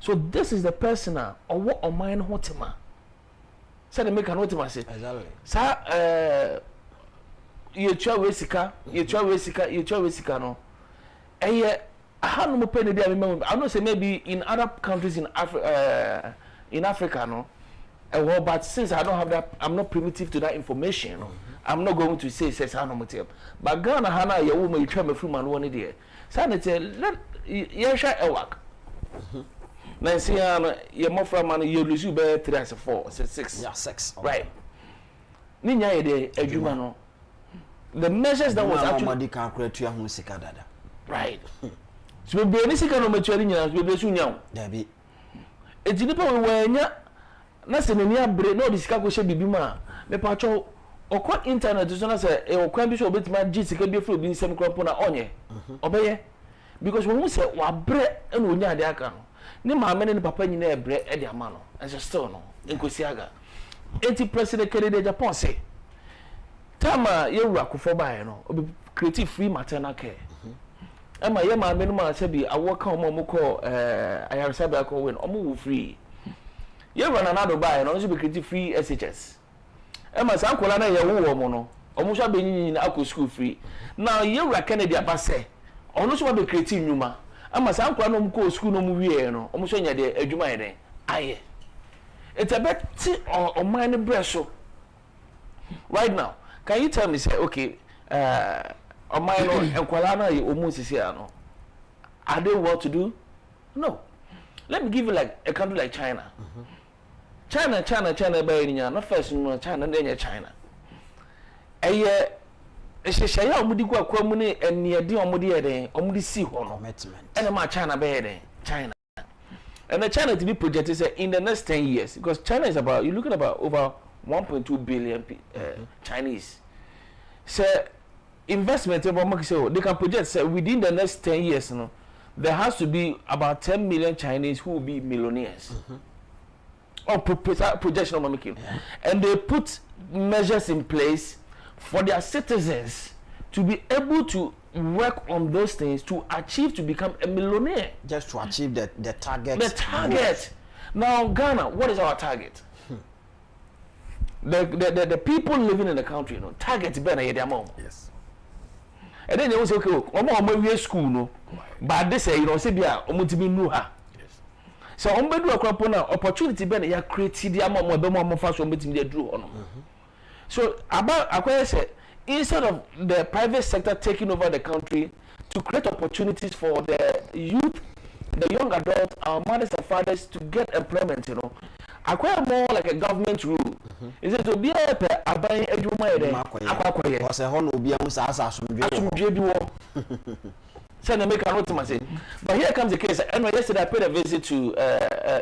So this is the person or what on mine hotima. Say they make an hotima say. Exactly. Sa you try wesika no. How no penny there I know say maybe in other countries in Africa no. Well, but since I don't have that, I'm not primitive to that information. I'm not going to say says how no material. But Ghana hana ya woman you try me from man one there. Sanity let yesha ewak. Na see your more from man you lose you be 3 as 4 6. Yeah, 6. Right. Ninya ye de adwuma no. The measures that was actually calculate to your sika dada. Right. So be any sika no material nyina be so nyaw. There be. Ejinipa we wanya na se nani abre na odisika ko hye bibima me pa cho okwa internet so na se e okwa bi so obetima gi sika bi fro bi nsem kroppo na onye obeye because when we say wa bre na onya ade aka no ni maame ne papa nyina e bre e de ama no and still no enkosi aga enti President Kennedy Agyapong say tama ye wura akufo bae no obi create free maternal care Emma ye ma menu ma se bi awo kan mo ko ayaresa ba ko win omo wo free ye run another buy no so be create free SHS Emma san kola na ye wo mo no omo so be nyinyi na akọ school free now ye ra Kennedy abase ono so be create nyuma Emma san kola no mo ko school no mo wie no omo so nya de adwuma ye den aye it's a bit on my breast right now. Can you tell me say okay on my and Kuala you almost here no are they what to do? No. Let me give you like a country like China. China by not first China then China. Shaya omudi kwa kwamuni and near the omudi then omudi see commitment. And my China by China. And the China to be projected say in the next 10 years because China is about you're looking about over 1.2 billion Chinese. So investment they can project say within the next 10 years there has to be about 10 million Chinese who will be millionaires. Or projection of making. And they put measures in place for their citizens to be able to work on those things to achieve to become a millionaire. Just to achieve the target. The target. Now Ghana, what is our target? The people living in the country, target better than their mom. Yes. And then they will say, okay, we school no, but they say say be her. So do a crop on opportunity better ya create their mom or fast drew on. So about I say instead of the private sector taking over the country to create opportunities for the youth, the young adults, our mothers and fathers to get employment, acquire more like a government rule. Is it to be a buying a but here comes the case. And yesterday I paid a visit to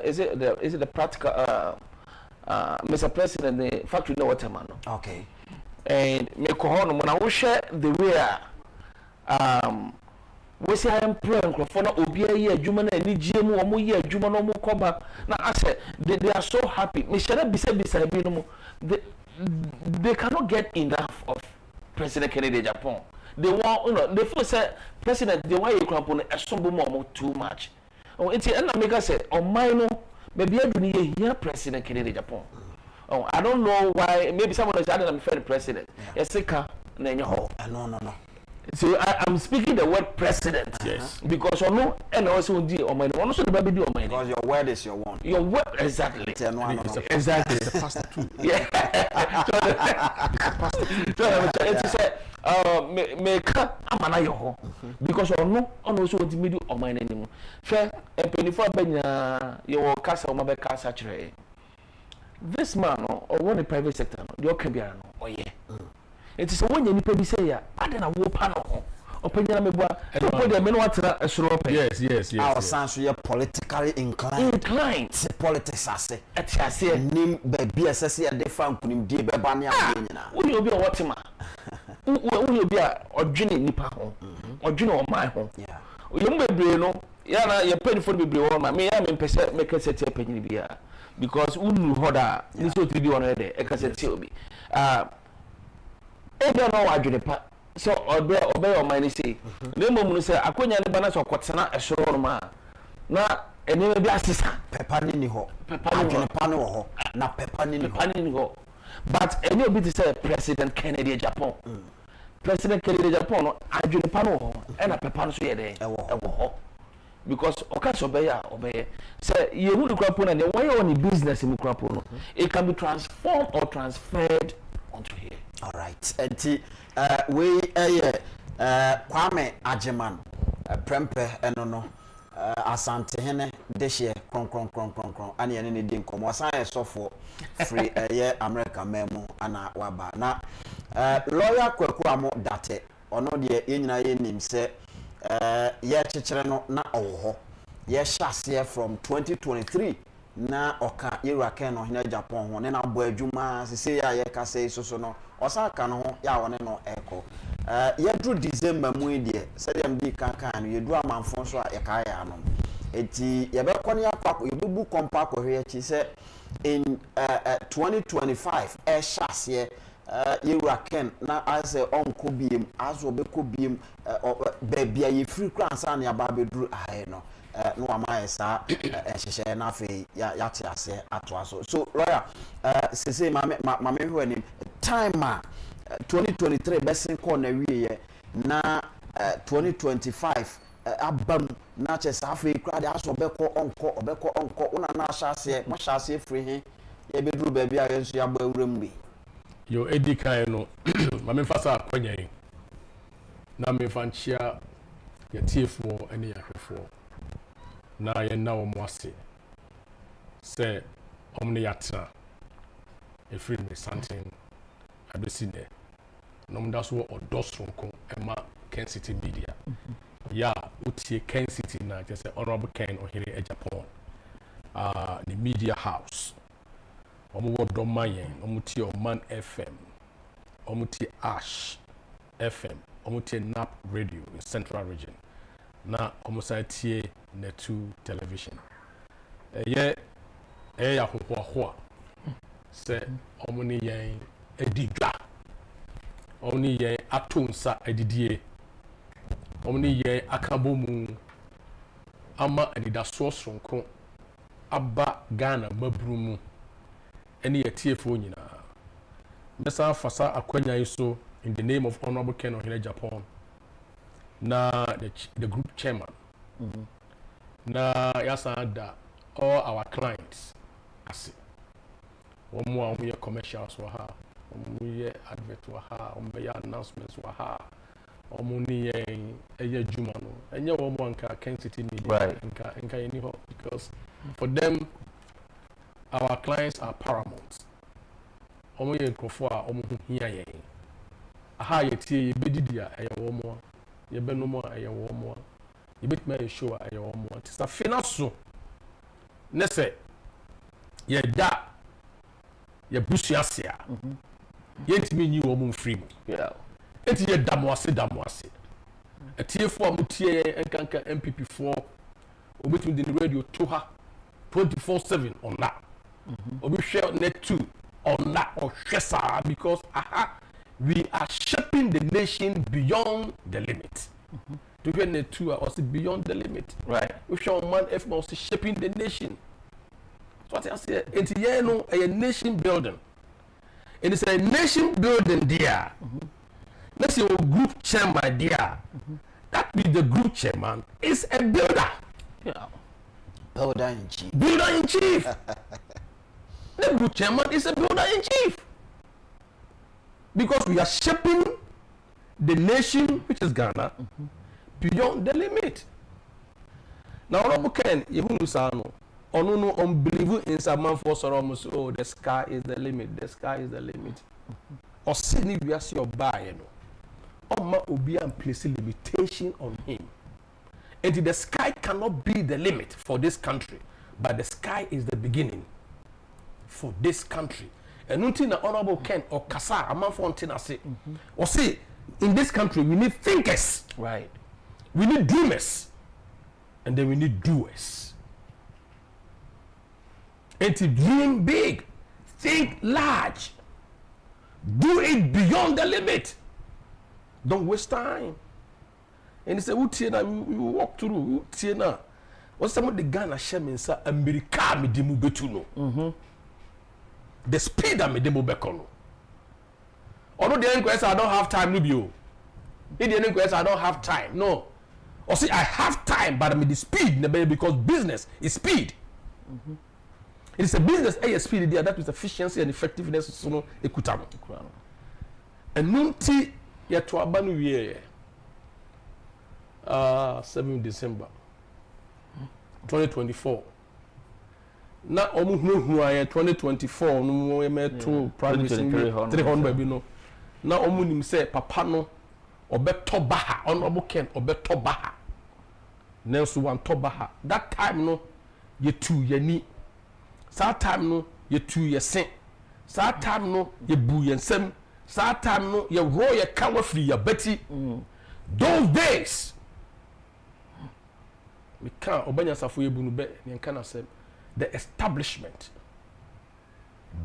is it the practical Mr. President the factory no waterman. Okay. And me kohon when I share the way we say I am praying for no obi aye adwuma na ni GM omo ye adwuma no mo koba na I said they are so happy me share bisa bi no mo they cannot get enough of President Kennedy Agyapong. They want they feel say president they want you cramp esombo mo too much. Oh enti and make say on my no maybe aduni ye here President Kennedy Agyapong. Oh, I don't know why. Maybe someone is adding I'm friend president. Yes, no. So I'm speaking the word president. Yes. Because no, and also do on my also the baby do on my. Because your word is your one. Your word exactly. Exactly. It's a pastor too. Yeah. So it's say make amana yo because no also want me do on my anymore. Share and 24 benya your casa o mabe casa chire. This man or one the private sector the okabia no oh yeah it is when you nipa bi say ya ade na wo pa no openya me boa people dey me no atena esoro pe yes our sans we politically inclined politics ase atiase nim ba bi asase ya defa nkunim die be ba ne ade nyina wo obi o wotema wo obi a odwene nipa ho odwene o man ho yem bebre no ya na ye penifo bebre wo ma me ya me pese me kase tie penyi bia because unu hoda ni so to be on there e kase tie obi ebe no wadwene pa so obe o man say na mom no say akonya ne bana so kwotena esoro no ma na eneme bi asesa pepa ni ho adwene pa no ho na pepa ni ho but ene obi to say President Kennedy Agyapong President Kennedy Agyapong no adwene pa no ho e na pepa no so ye de e wo ho because okaso obey say you who crap on and why you on business in crap no it can be transformed or transferred onto here. All right. And we Kwame Agyeman prempe eno asante hene dehye kron ani ene ne din komo asan esofo free America memo ana waba na lawyer Kwaku amo date ono de yenyina ye nim se ye chekere no na owo ye hyase from 2023 na oka yerake no hina Agyapong ho ne na bo adwuma sese ya ye ka sei so no osaka no ho ya wone no eko ye dru December mu die se dem di kan no ye du amanfo so a ye ka ya no eti ye be kone akwa ye bubu kompa ko hwe chi se in 2025 hyase yewura ken na ase onko biem aso obeko biem baby ye free kransa na aba beduru ahe no no amaye sa ehihye na afi ya te ase ato aso so lawyer sese ma me hwe ni time 2023 besin ko na wiye na 2025 abam na che sa afi kra de aso obeko onko una na ahase mo ahase free he ye beduru baby a yenso ya ba awuram bi yo edi kan no mame fasa akwanya yi na me fanchia ya tiefo ene ya hwefo na ye na wo ase se omne yatra e free me something abesine no mda so odosronko ema Kencity Media ya utie Kencity na just honorable Ken Ohire Agyapong the media house omo wodo mayen omo tie Oman FM omo tie Ash FM omo tie NAP radio in Central Region na omo tie Netu television ya ho se omo ni yen edidwa omo ni yen atonsa edidie omo ni yen akabomu ama edidaso sonko aba Ghana mabrumu any TFO nyina mesa fasa akwanya iso in the name of honorable Ken Ohire Agyapong na the group chairman na yasa da all our clients ase omo a omo commercials wa ha omo ye advert wa ha omo ye announcements wa ha omo ni ye juma no enye omo anka Kencity Media nka any ho because for them our clients are paramount. Omo ye nkrofo a omo hu hia yen. Aha ye tie ye bedidi a eye wo mo. Ye benomo a eye wo mo. Ye betma ye show a eye wo mo. Tisa fina so. Nese ye da ye busu ase a. Ye ntimi nyi wo mo free mu. Yeah. Enti ye damo ase. Etiefo a mutie enkanka MPP4 obetumi de radio to ha 24/7 on that. We share net 2 on that or shesa because we are shaping the nation beyond the limit. To get net 2 also beyond the limit. Right. We share man F also shaping the nation. So what I say, it's a nation building. And it's a nation building there. Let's say a group chairman there. That be the group chairman is a builder. Yeah. Builder in chief. Builder in chief. The group chairman is a builder in chief. Because we are shaping the nation, which is Ghana, beyond the limit. Now, Honorable Ken, no unbelievable in some man for almost, oh, the sky is the limit, the sky is the limit. Or suddenly we are your buy, or ma obi and place a limitation on him. And the sky cannot be the limit for this country, but the sky is the beginning for this country. And nothing the Honorable Ken or Kasa, a man for say, or say, in this country we need thinkers, right? We need dreamers, and then we need doers. And to dream big, think large, do it beyond the limit. Don't waste time. And he said, you walk through, what's some of the Ghana shaman sa America me demu betuno. The speed that me demu bekono. Although the inquest I don't have time, Nubio. In the inquest I don't have time. No. Or see, I have time, but I mean the speed, because business is speed. It's a business, a speed there, that is efficiency and effectiveness, so no, ekutamo. And nunti ya to abanu ye 7 December 2024. Na omu hu 2024 no mo me to private 300 baby no. Na omu nim say papa no obeto baha honorable Ken obeto baha. Nelson wan to baha. That time no ye tu ye ni. That time no ye tu ye sen. That time no ye bu ye nsem. That time no ye ro ye kawa free ye betty. Those days we can't obanya safo ye bunu be ne kan asem the establishment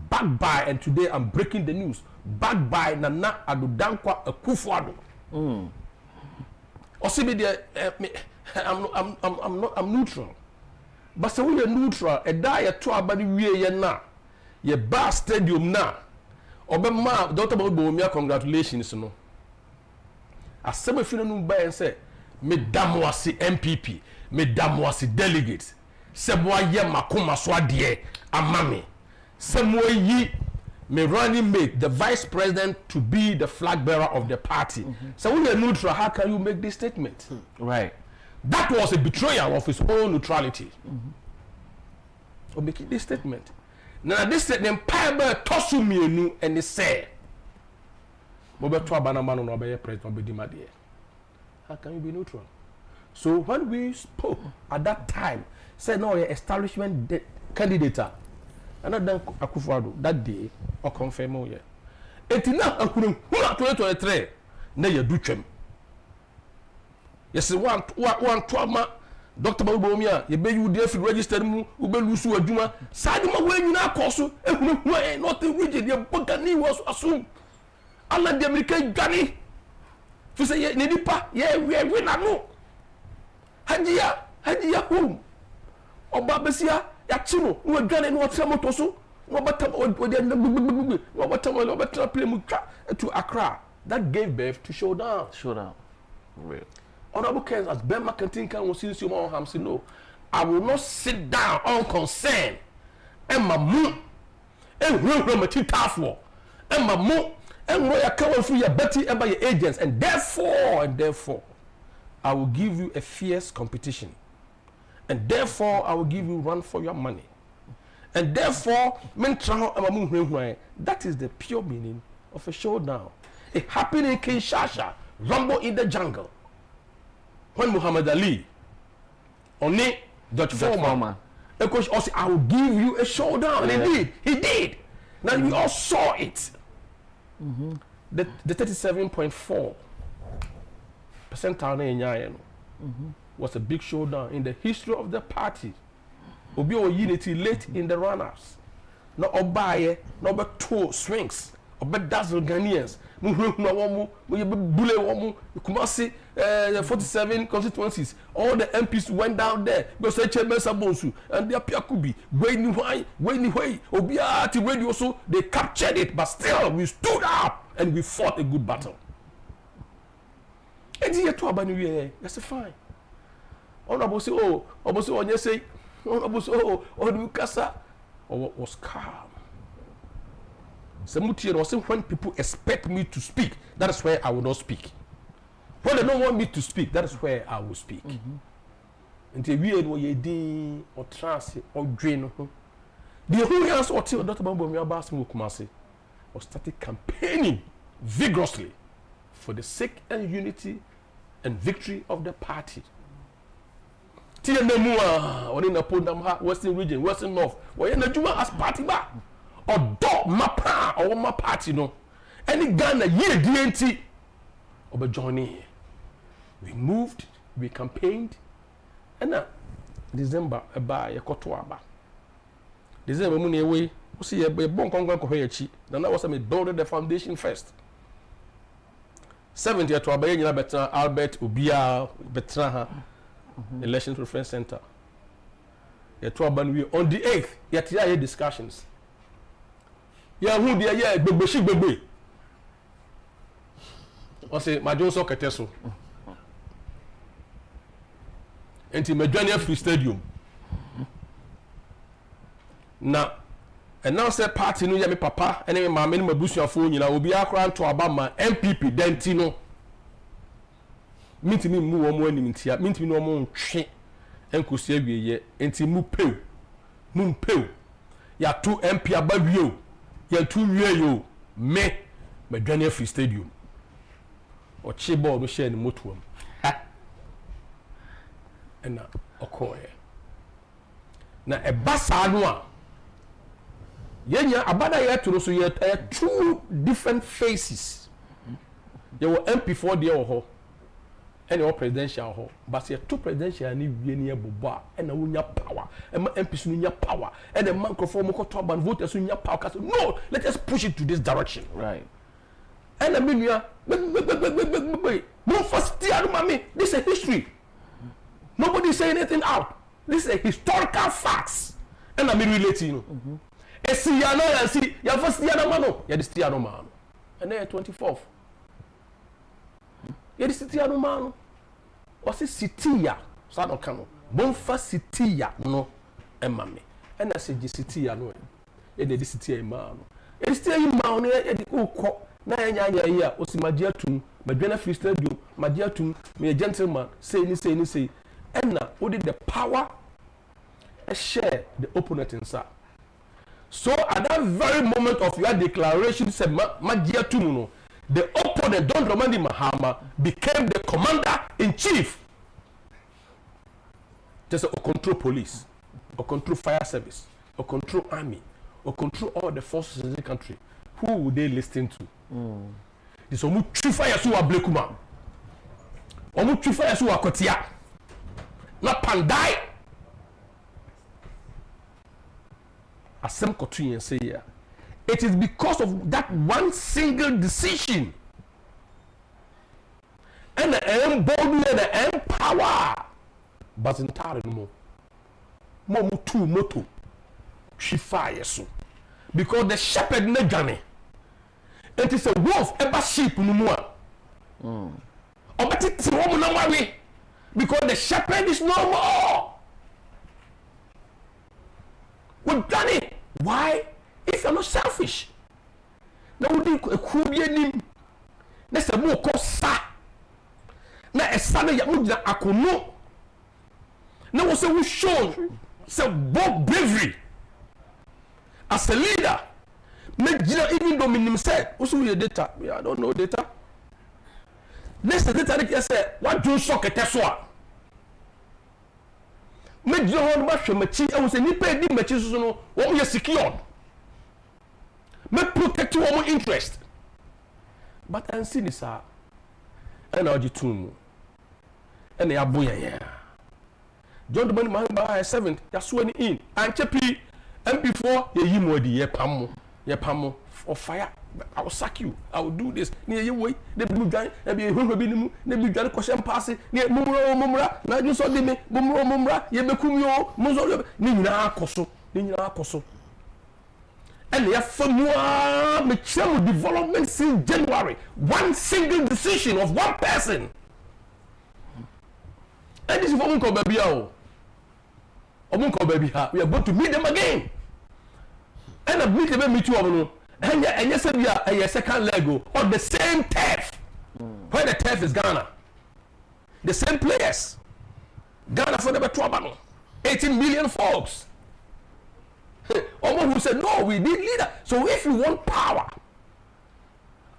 backed by, and today I'm breaking the news, backed by Nana Addo Dankwa Akufo-Addo. I'm neutral. But so we are neutral. A die to abadi we na. Ye bar stadium na. Obema Dr. Bobomia, congratulations no. Aseme fino no buy and say mesdames wasi MPP, mesdames wasi delegates. Se mo ye makoma so ade amame. Se mo yi me running mate, the vice president, to be the flag bearer of the party. So when you're neutral, how can you make this statement? Right. That was a betrayal of his own neutrality. Or making this statement. Now this statement, Piper tosu mienu and they say, "Mobeto abanamano no be president obedimade." How can you be neutral? So when we spoke at that time, said no, your establishment candidate, another Akufo-Addo that day or confirm oh yeah. Etina akunu 2023 na ye dutwem. Yes, one trauma. Dr. Bobomia, you be you there for registered mu, you be lusu adwuma. Sadi ma we nyina akoso, ehunu not rigid, your bogani was assume. Alla the American Gani. To say ye nipa, ye we na no. Hajiya home. Oba besia ya chino, no Gani no tremo toso, no batam no batam play mu to Accra. That gave birth to Showdown. Real. Honorable Ken, as Ben McCarthy can see you more harm, no, I will not sit down unconcerned. And my moon, and real material for, and my moon, and where you come through your betting and by your agents, and therefore, I will give you a fierce competition, and therefore, I will give you run for your money, and therefore, that is the pure meaning of a showdown. It happened in Kinshasa, Rumble in the jungle. When Muhammad Ali, only George Foreman, of course, also I will give you a showdown. Yeah. And he did. Now we all saw it. The 37.4% was a big showdown in the history of the party. Obi o unity late in the runners. No obaye, no be two swings, obe dazzle Ghanaians. Kumasi, 47 constituencies, all the MPs went down there because they and they appear to be when Obiati radio so they captured it, but still we stood up and we fought a good battle. And here to Abani, that's fine. Honorable say, on you say, honorable say, Nukasa, what was calm. When people expect me to speak, that is where I will not speak. When they don't want me to speak, that is where I will speak. Until we know ye day or trans or drain. The whole years or till Dr. Bambo Kumasi was started campaigning vigorously for the sake and unity and victory of the party. Tiyanamua or in the Pondamha, Western region, Western North, where in the Juma as party back. Or dog mapa or my party no. Any Ghana year DNT or joining. We moved, we campaigned, and now December by a kotoaba. December money away. We see a bon congan kohechi. Then I was building the foundation first. 70 to Abayana Betra Albert Ubia Betraha Election Reference Center. On the 8th, yet here discussions. Yeah, who the yeah, Bebe. I say, my Jones Keteso. And in Medjania Free Stadium. Now, and now say party no yami papa, and then my many mabusia phone, you know, will be around to Obama MPP, Dentino. Meet me more morning, meet me no more train, and could say we ye, and see moon pill. Ya 2 MP above you. Ya 2 year you me Medjania Free Stadium. Or Chibo no share the motuum. And now, Okoye. Now, a Basanwa. Yenya, Abada Yaturo, so you had 2 different faces. There were MP4 there or any all presidential ho but say two presidential ni wie ni ebobo and na wonya power and MPs no nya power and the man conform ko to ban voters nya power no let us push it to this direction right and I mean we are no first year mami this is a history nobody say anything out this is a historical facts and I mean relating esi ya no ya si ya first year na mano ya this year no man and then 24th ya this year no man o si sitia so no kan no bonfa sitia no emame and I say sitia no e dey sitia man no e sitia man no e dey ukọ na anya yi a o si magia tum madwana free stadium magia tum me gentleman say and na o the power share the opponent inside. So at that very moment of your declaration, said Magia Tumuno, the opponent, Don Romani Mahama, became the commander-in-chief. Just or control police, or control fire service, or control army, or control all the forces in the country. Who would they listen to? This omu fire su ablekuma. Omu fire su akotia. Na pandai. Asem kotu say here. It is because of that one single decision and the emboldened and the empower but entirely no more mutu moto she fire so because the shepherd negane it is a wolf ever sheep no more obeti ti wo na worry because the shepherd is no more. We've done it. Why? If you're not selfish. Now we do a kubianim. That's a more costa. Now a son ya mujna akono. Now we say we show say both bravery as a leader. Even though minim said, also your data. I don't know data. Next the data that say what do shock a teswa. Make you hold back from machi. I was a nipa di machi so no. What we secured. Make protect your own interest. But I see this and now the two and they are boya. John the money man by 7th. That's when in and chepi and before ye yimodi ye pamo or fire. I will sack you. I will do this. Near your way, the blue guy, and be a human being, the blue guy question passing near Mumra, now you saw them, Mumra, Yebecumio, Mozo, Nina Coso. And they are for more mature development since January. One single decision of one person. And this is what we call baby. We are going to meet them again. And I meet them meet you. And yes, we are a second Lego on the same turf. Where the turf is Ghana. The same players. Ghana for the trouble. 18 million folks. Omo who said, no, we need leader. So if you want power,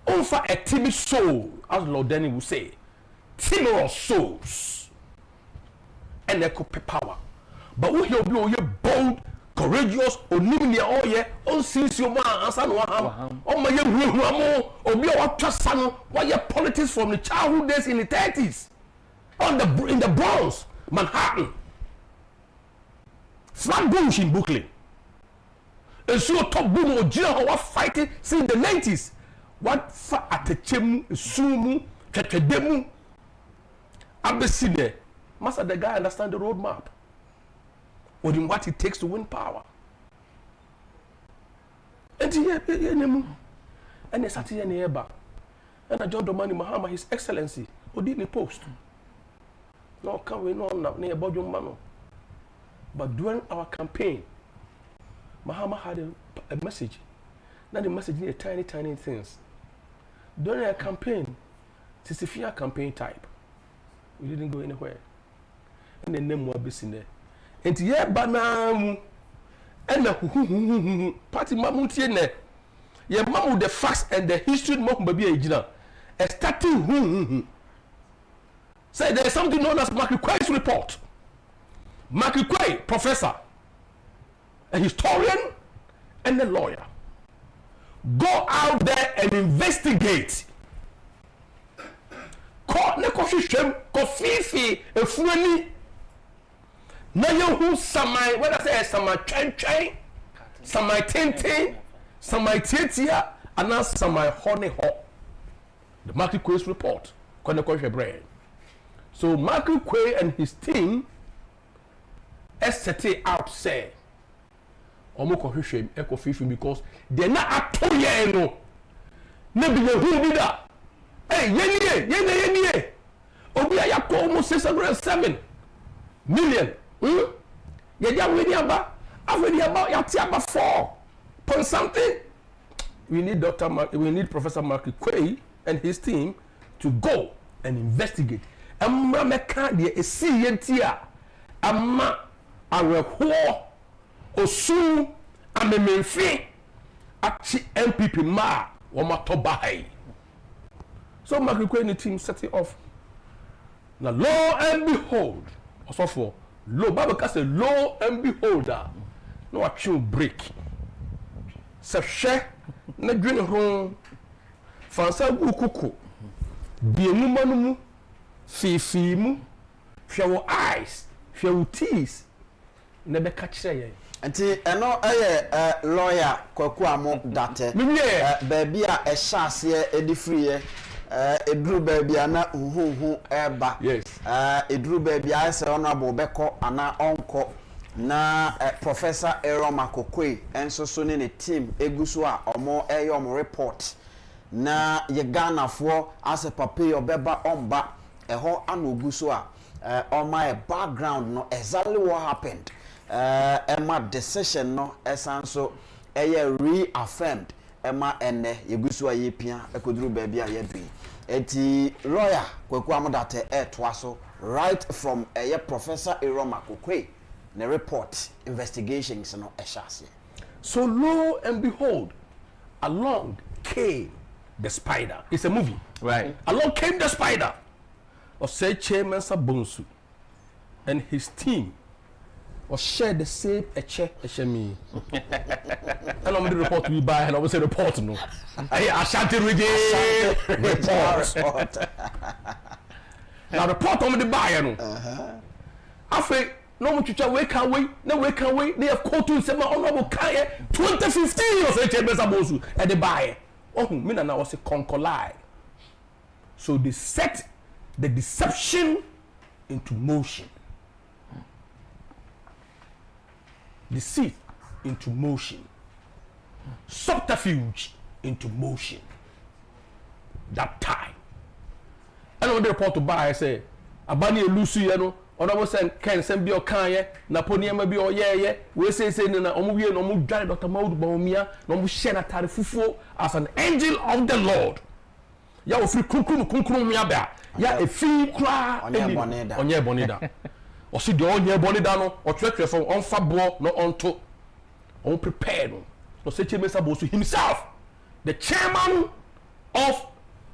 offer a timid soul, as Lord Denny would say, timorous souls, and they could pay power. But we hear bold, courageous, onimnia oh yeah, on since your man answer no ham. Oh my yeah, obi o trust son, why your politics from the childhood days in the 30s. In the Bronx, Manhattan. Flatbush in Brooklyn. And so top boom or jail was fighting since the 90s. What fa at the chemu, sumu, ketedemu. Abesine. Master the guy understand the roadmap. Or in what it takes to win power. And they sat here in the and I John Domani Mahama, His Excellency, who didn't post. No, can we know near Bodjum Mano. But during our campaign, Mahama had a message. Now the message needed tiny things. During our campaign, it's a fear campaign type. We didn't go anywhere. And the name was busy there. And yeah, banam and the party mamuti ye mamu the facts and the history mo baby ejina starting say there is something known as McQuay's report. McQuay, professor, a historian and a lawyer, go out there and investigate. fifi efuani na yehu samai when I say samai twen samai tenten samai tietia and samai honey ho the Marky Quay's report kwenekwe brain. So Marky Quay and his team set out say omo ko hwehwem eko fifi because they na atoye no na bi yehu bi da yenie obi a yakọ almost 607 million yeah we need about yati about 4 point something. We need Professor Marky Quay and his team to go and investigate. Amma meka de esi yentia amma aweho osu amememfi achi MPP ma wamatobai. So Marky Quay and the team set it off. Now lo and behold, also for lo Bible can say lo and behold no action break. Se hwe na dwene ho fansa ukuku biemu manumu fifimu hwe wo eyes hwe wo teeth na be ka kire yen nti eno lawyer kwaku amo date baabi a ehyaase edifriye eduru baabi ana huhu eba yes eduru baabi a se honorable beko ana onko na Professor Aaron Makokwe enso so ne team eguso a omo omo report na ye Ghana fo as a paper obeba omba eho ana oguso a on my background no exactly what happened my decision no esanso reaffirmed ema ene yeguso a yepia ekoduru baabi a yebi eti lawyer kwaku amodate toaso right from Professor Aaron Makokwe the report investigations no eshase. So lo and behold, along came the spider. It's a movie, right? Along came the spider of say Chairman Sabonsu and his team or share the same me. And I'm the report we buy and I will say report no. I shan't read report. Now report on the buyer no. After no mutucha we can wait they have called to say my honorable kaya 2015 or say Chairman Sabonsu and the buyer. Oh, me na was a concolide. So they set the deception into motion. Deceit into motion. Subterfuge into motion. That time. And when they report to buy, I say, Abani Lucy, you know, honorable sen Ken send be your kanye, Naponia be your yeah, we say na omuye no mu dry Dr. Maud Baumia, no mu share tarifufo as an angel of the Lord. Ya ofri kunkun mi aba. Ya efi kra onye bonida. O si de onye bonida no, o twetwe from on fabo no onto. On prepared no. No say Chairman Sabonsu himself, the chairman of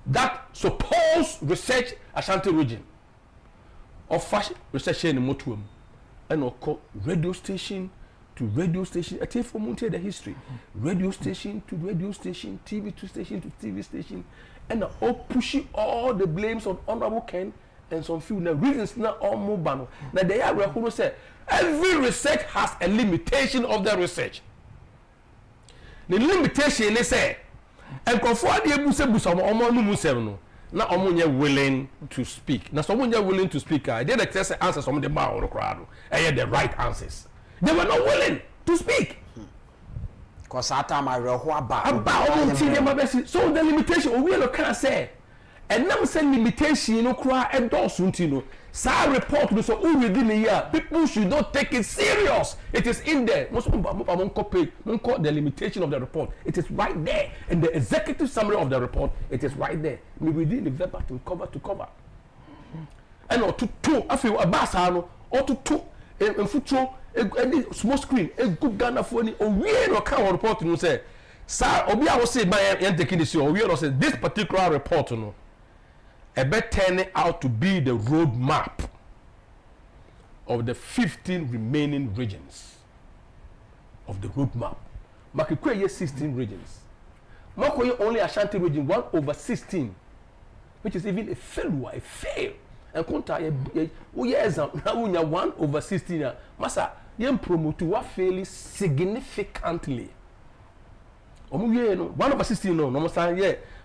that supposed research Ashanti region. Of fashion research in Motuum and radio station to radio station. I tell you for the history. Radio station to radio station, TV to station to TV station, and all pushing all the blames on Honorable Ken and some few reasons now all mobile. Now they are who say every research has a limitation of the research. The limitation they say and conform the busa no. Na omunye willing to speak. Na someone willing to speak. I did test answers from the bar or crowd. The right answers. They were not willing to speak. Cause that time I read so the limitation we can say. And now say limitation no cry endorse no. Sa report no so within a year people should not take it serious. It is in there. Most the limitation of the report. It is right there in the executive summary of the report. It is right there. We within the verbatim cover to cover. And or to two I feel a basano or to two and footro a small screen a good Ghana phone or we no can report no say sir obi I was say by taking this or we say this particular report no turning out to be the roadmap of the 15 remaining regions of the roadmap. Makikwe 16 regions. Makoye only Ashanti region 1/16, which is even a failure, a fail. and conta exam now 1/16 masa yen promote wa fairly significantly omuye no 1/16 no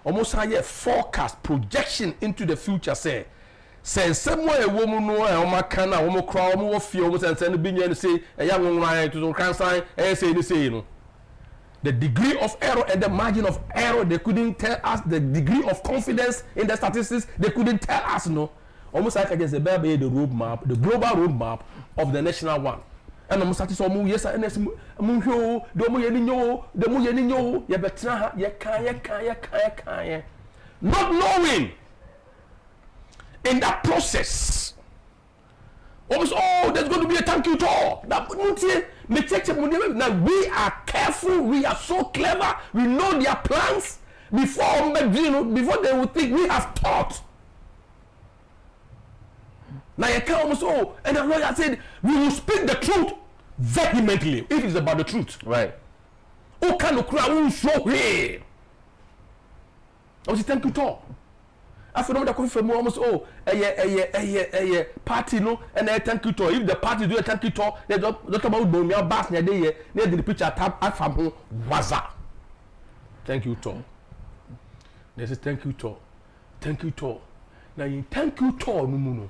almost say forecast projection into the future say somewhere a woman no e o maka na o kra o mo fie o sense no binya no say e ya nwonwan to cancer e say ni say no the degree of error and the margin of error they couldn't tell us the degree of confidence in the statistics they couldn't tell us no almost like against the roadmap the global roadmap of the national one and almost at so mu yes and mu hwo do mu yeni nyo ye betra ha ye kan not knowing in that process almost there's going to be a thank you tour that now we are careful, we are so clever, we know their plans before they will think we have thought. Now you can't almost and the lawyer said we will speak the truth vehemently if it's about the truth. Right. Oh kind of crowd will show here. I was thank you tour. After the coffee almost party no and a thank you tour. If the party do a thank you tour, they talk about Bomia Bass near the picture tab at from home waza. Thank you tour. There's a thank you tour. Thank you tour. Now in thank you tour no.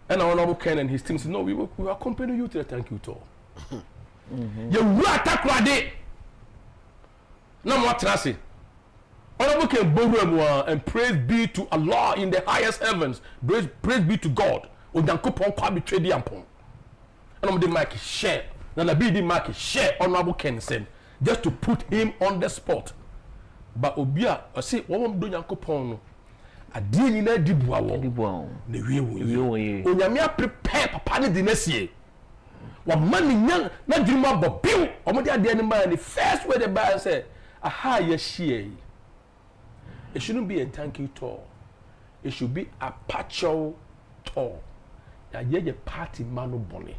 And our honorable Ken and his team said, no, we will accompany you to the thank you tour. You what attack no more trust. Honorable Ken Bohemwa and praise be to Allah in the highest heavens. Praise be to God. Odankopon kwa betray the ampon. And I'm the mic share. Now the BD mic share Honorable Ken said just to put him on the spot. But Obia, I say, what am doing Yankopon? A dear in a dibuao. The real Onyamia prepare papa the next year. What money young, not dream about bill. Or what they are the first way the buyer said, aha, yes, she. It shouldn't be a thank you tour. It should be a partial tour. Ya ye party manu bonny.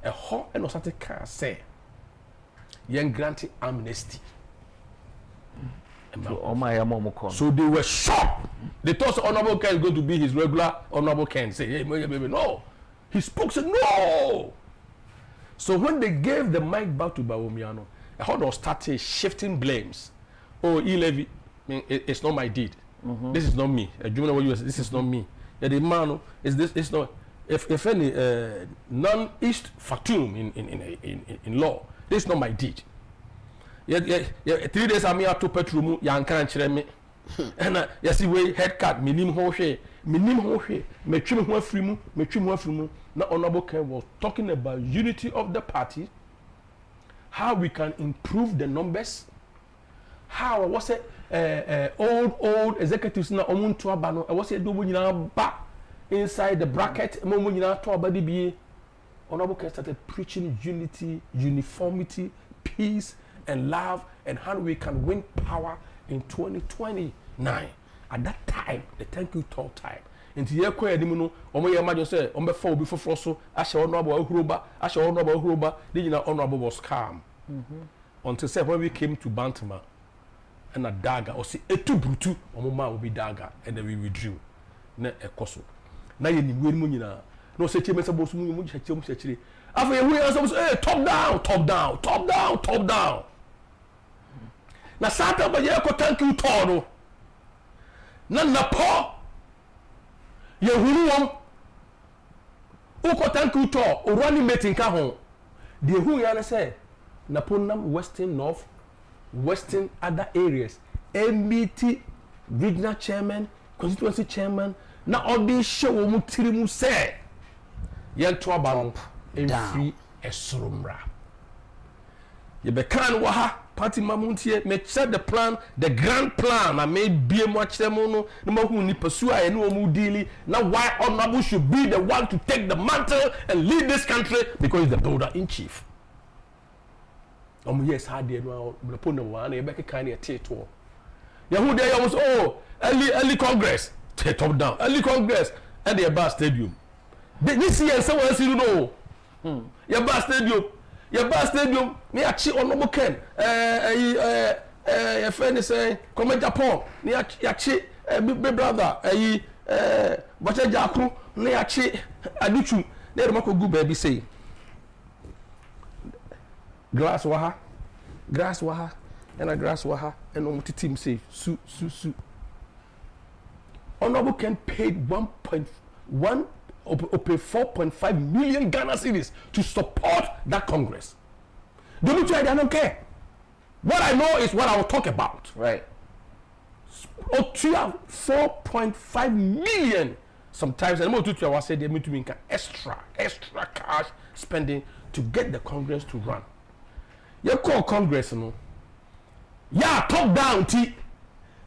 A hot and osate can say. Yen granted amnesty. So they were shocked. They thought Honorable Ken is going to be his regular Honorable Ken. Say, hey, baby, no. He spoke, said, no. So when they gave the mic back to Bawomiano, a hot started shifting blames. Oh, E-Levy. It's not my deed. This is not me. This is not me. Yeah, the man is this. It's not. If any non-east factum in law, this is not my deed. Yeah. 3 days I'm here to petrol. You can't chire me. And yes, we head cut. Minim hohe. Me trim ho afrimu. Now Honorable Ken was talking about unity of the party, how we can improve the numbers, how was it. Old executives na omuntu aba no was say do nyina ba inside the bracket mo nyina to aba di Honorable Ken started preaching unity, uniformity, peace and love and how we can win power in 2029. At that time, the thank you tour time. Into ye kwa edim no omo ye imagine say omo fa obi foforo so ahye Honorable Ahuroba the nyina Honorable was calm. Until say when we came to Bantama and a dagger or see a two brutu or mama will be dagger and then we withdrew na ekoso na ye ni mu nyina no se cheme sabo so mu chechire afa ye hu answer say top down na sata ba ye ko thank you to no na po ye huru won uko thank you to o running meeting ka ho de hu ya na say na ponam western north western other areas MBT regional chairman constituency chairman na all these show mu tirimu say yen to aba en free esoromra ye be kan wa ha party mamuntie me set the plan the grand plan I made be mo chemo no na ma hu ni pursue aye no mu dealing na why Honorable should be the one to take the mantle and lead this country because he's the builder in chief. Yes, hard day no put no one e be kan e teto ya hu dey almost early congress top down early congress at the bar stadium this year someone see no ya bar stadium me achi Honorable Ken your friend is saying come Agyapong me achi big brother but Jaku, Neachi, Adichu, they don't go baby say. Grass waha, and a grass waha, and on the team say, su. Honorable Ken paid 4.5 million Ghana cedis to support that Congress. Don't try, I don't care. What I know is what I will talk about. Right. 4.5 million. Sometimes, and more to I said they mean to make extra cash spending to get the Congress to run. You call Congress, no? Yeah, top down,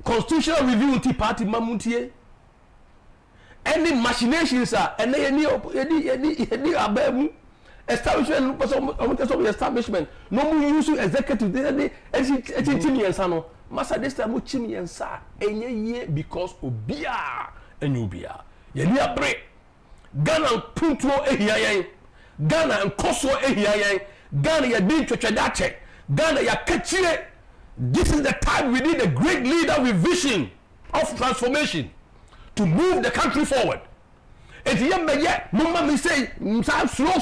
constitutional review, party, mamuntie. Any machinations are, and any abemu establishment. No more use executive. Any Masa this time chimi and sa enye because obia and ubia. Yeni abre Ghana punto ehiayen. Ghana and koso ehiayen. Ghana ya din chochadache. Ghana ya kachire. This is the time we need a great leader with vision of transformation to move the country forward. If you Mama say slow,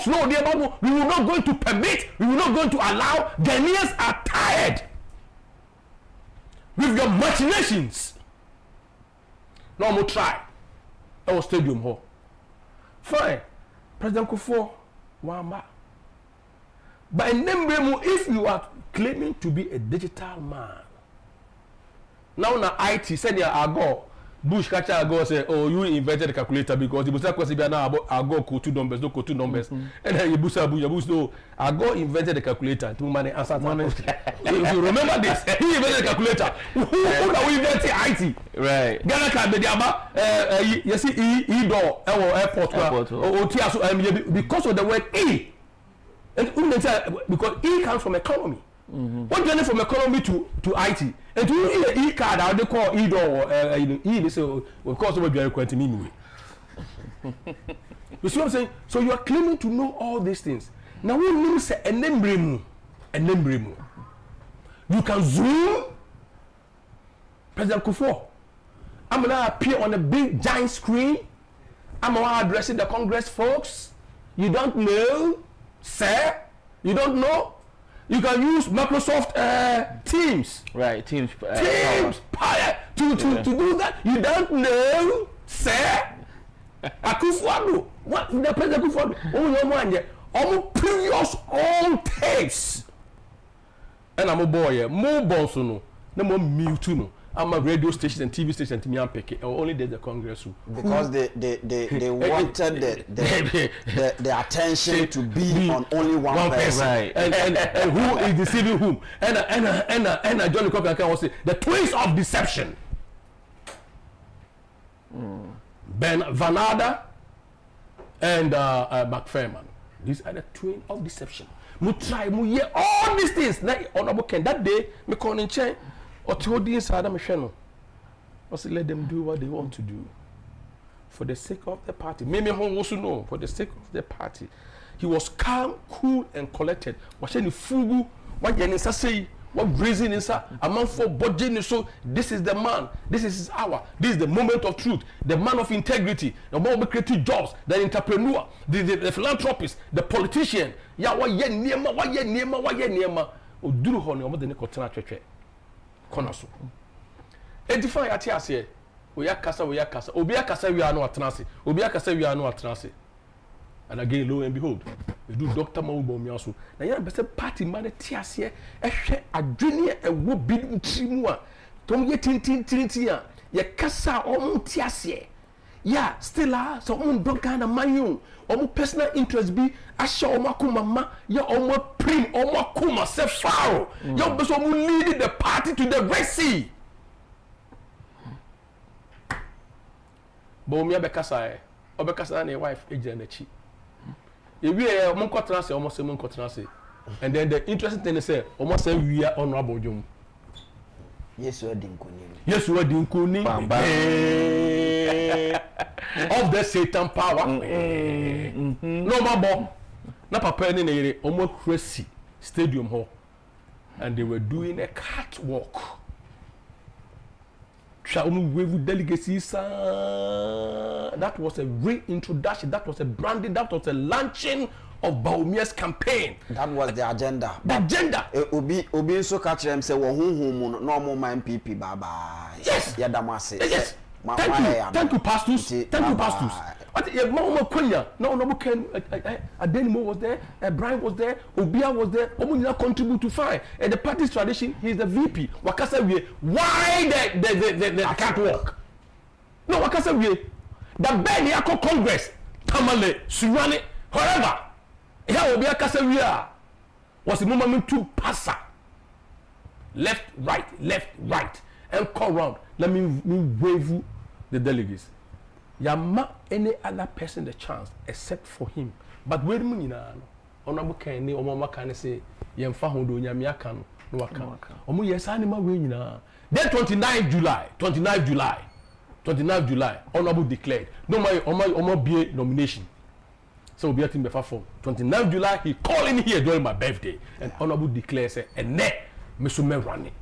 we will not going to permit, we will not going to allow. Ghanaians are tired with your machinations. No more try. Our stadium hall. Fine. President Kufuor Wamba. But if you are claiming to be a digital man, now IT send your ago. Bush catcher ago say, oh, you invented the calculator because the Busa question be now ago code two numbers, no code two numbers. And then you Busa no, ago invented the calculator to money answer money. If you remember this, he invented the calculator. Who are we inventing IT? Right. Ghana can be the you see E-door airport because of the word E. And because E comes from economy. What journey from economy to IT? And to E card, how they call E door E. They say, of course, we're very quite anyway. You see what I'm saying? So you are claiming to know all these things. Now, we need to say a name. You can zoom. President Kufuor, I'm gonna appear on a big giant screen. I'm gonna addressing the Congress folks. You don't know, sir. You don't know. You can use Microsoft Teams. Right, Teams. Power to do that. You don't know, sir. Akufo-addo. What the President Akufo-addo? Oh, no man, almost previous old tapes. And I'm a boy, more balls no more mute no. I'm a radio station and TV station to me and pick it. Only did the Congress because they wanted the attention to be on only one person. Right. And who is deceiving whom? And Johnny Cocker can also say the twins of deception. Ben Vanada and McFerman. These are the twins of deception. We try, we hear all these things. Honorable Ken, that day, me call in chain. Or told the inside of Michelle, let them do what they want to do for the sake of the party. Maybe home also know for the sake of the party. He was calm, cool, and collected. Watching the fugu, what you say, what reason is that? Among for budget, so this is the man, this is his hour, this is the moment of truth, the man of integrity, the man who creating jobs, the entrepreneur, the philanthropist, the politician. Yeah, what ye nema. Oduru honi omo de ne kotena twetwe. Kono so edify ati ase we yakasa obi akasa wi anu atenase obi akasa wi anu atenase and again lo and behold we do Dr. Mawubo miaso na ya be se party man ti ase ehwe adwene ewo bi ntrimu a tom ye tintintinti a ye kasa o ti ase ya still so on do Ghana man omo personal interest bi asha omo akoma ma ya omo prim omo akoma se faro ya be so omo lead the party to the Red Sea bo mi obekasa na wife ejira na chi ewi e omo nkotra se omo se mo nkotra se and then the interesting thing is say omo se wi honorable jom Yesu adinkunim of the Satan power. No more. Na papa ni nere omo crazy stadium hall and they were doing a catwalk wave delegacies. That was a reintroduction. That was a branding. That was a launching of Baumia's campaign. That was the agenda. The agenda. Obi so catch them say no more MPP baba. Yes. Yadamase. Yes. Thank you, pastors. Thank you, pastors. Mama Konya, no Ken Adenimo was there, Brian was there, Obia was there, Omunya contribute to fine. And the party's tradition, he's the VP. Wakasa we why the can't work? No, Wakasa we the Ben Yako Congress, Tamale, Surani, wherever. Here Obia Kasa we was the moment to pass left, right, and call round. Let me wave the delegates. Yama any other person the chance except for him. But wait a minute now. Honorable Kenny or Mama can say Yamfa Hondo Yamiakan no account. Omu yes animal way na. Then 29 July. Honorable declared. No my BA nomination. So we are team before form. 29 July he called in here during my birthday and Honorable declares and ne Mesume running.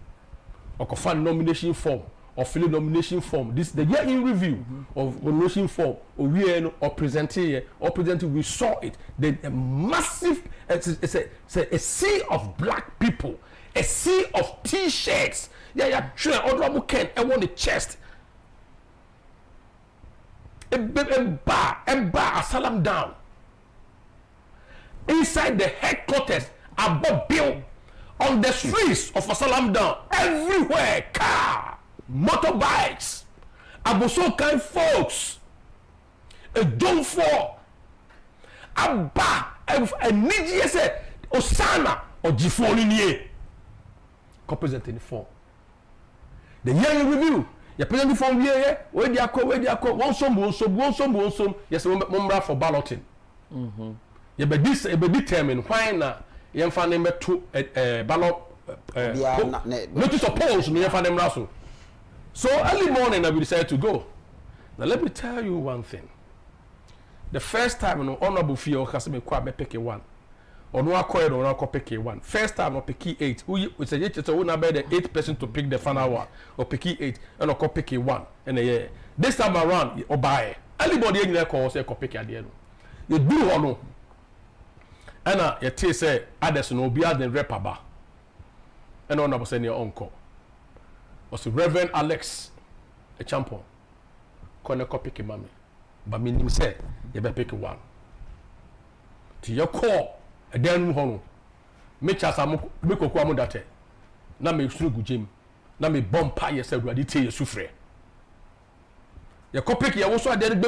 Okofan nomination form. Or fill nomination form. This the year in review of nomination form. Or presenting. We saw it. The massive. It's a sea of black people. A sea of T-shirts. Yeah. Sure. Honorable Ken. I want the chest. A bar. A salam down. Inside the headquarters. Above bill. On the streets of Asalam down. Everywhere. Car. Motorbikes, Abosokan folks, a don't fall, Abba, a Nijiese, Osana, or Gifoni, co-presenting form. The year in review, you're presenting form here, where they are called, one some, yes, one for balloting. You be this, be determined why not, you find them to ballot, notice of polls, me find them Russell. So early morning, I decided to go. Now let me tell you one thing. The first time, honorable fee has me quite pick one. Or no acquired or no pick one. First time, I pick 8. We say it's a winner by the 8th person to pick the final one. Or pick 8 and or pick 1 in a year. This time around, or buy. Anybody in there calls a pick at the end. You do or no. And you say, others no be at the repaba. And honorable send your uncle. Was Reverend Alex a champion. Kone ko pick mami. But me say you be pick one. To your call a den hono. Me chasa mo me kokwa mo date. Na me suru gujim. Na me bompa yourself ready to you sufre. You ko pick you so there be.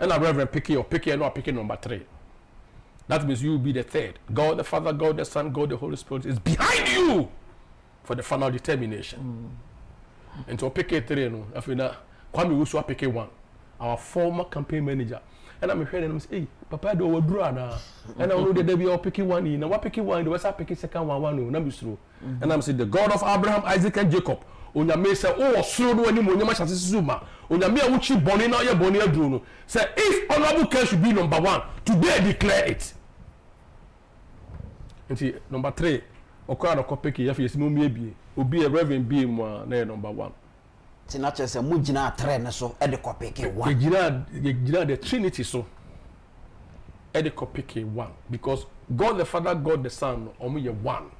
And a Reverend pick you no pick number 3. That means you will be the 3rd. God the Father, God the Son, God the Holy Spirit is behind you. For the final determination. And so pick 3 no afina Kwame Wusu pick 1. Our former campaign manager. And I'm hearing them say, hey, Papa do withdraw na. And I know that they be all picking 1 in. Now what picking 1 the West picking second one no be true. And I'm saying the God of Abraham, Isaac and Jacob. Onyame say oh slow no any onyama chance suma. Onyame a wuchi boni na ye boni adru no. Say if honorable Ken should be number 1, today declare it. And see number 3 okwa na kopeki ya fiesi mu ebie obi a reverend be mu na number 1 tina chese mu gina 3 ne so e de kopeki 1 ye gina the trinity so e de kopeki 1 because God the Father, God the Son omu ye 1.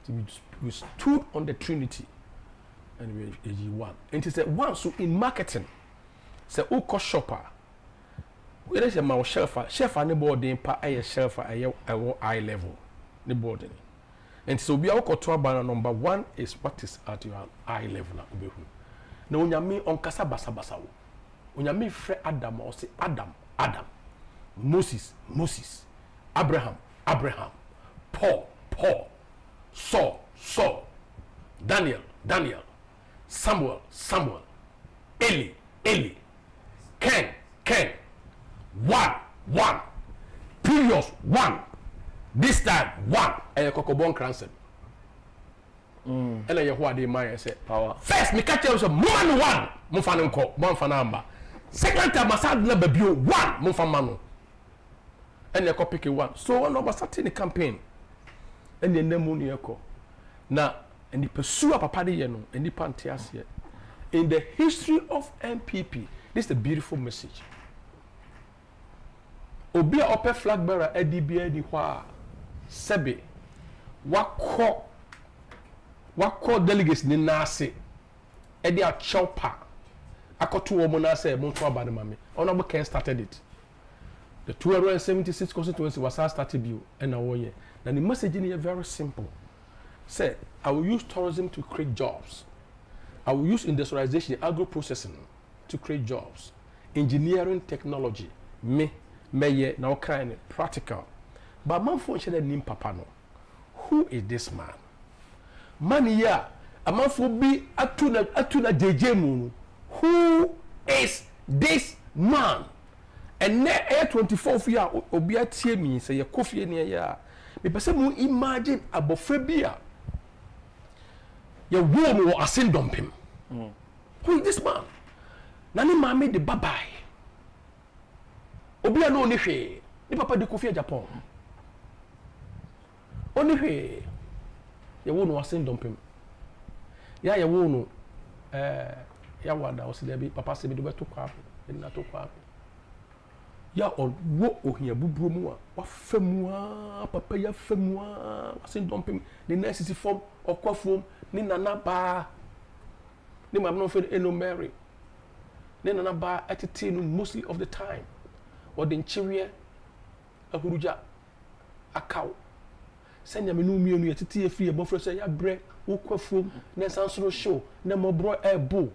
So we stood on the trinity and we 1 and it said 1 so in marketing say uko shopper we dey say ma shelf ne board dey pa aye shelf aye eye level the board and so we are to number 1 is what is at your eye level na obehu na onyame onkasa basa wo onyame frɛ Adam or say Adam Moses Abraham Paul Saul Daniel Samuel Eli Ken 1 period 1 this time 1 and kokobon cransen and you what they mind say power first me catch you so man 1 mo fa nko mo fa number second time asad na babio 1 mo fa mano and you pick 1 so one over starting the campaign and the name ni eko na and the pursue a papa de yeno and the pantias here. In the history of MPP, this is a beautiful message. Obi a upper flag bearer EDBA ni wa sebe wako delegates ni nase edi a chopa akoto wo mo na say mo to abade mame Honorable Ken started it. The 276 constituency was started bill and na wo ye. Na the message is very simple. Say I will use tourism to create jobs. I will use industrialization, agro-processing to create jobs. Engineering, technology, me now kind of practical. But man for nim papa no. Who is this man? Man here, a man for be atuna JJ Munu. Who is this man? And ne 24th year obi atie mi say ye kofi ne ya. Me pese mu imagine abofrabia. Ye wo mo asin dumpim. Who is this man? Nani mame de babai. Obi ano ni hwe. Ni papa de Kofi Agyapong. Oni hwe. Ye wo no asin dumpim. Ya ye wo no ya wada o se bi papa se bi do beto kwa. Na to kwa. Ya on wo ohia buburo mu a wa famu a papa ya famu a asin dumpim. Ni na sisi form okwafom ni nana ba. Ni mam no fe eno Mary. Ni nana ba atete no mostly of the time. Or the nchiwe ahuruja akaw. Senya me no mienu yetete afi e bofre so ya bre wo kwafom na sansoro show na mobro ebo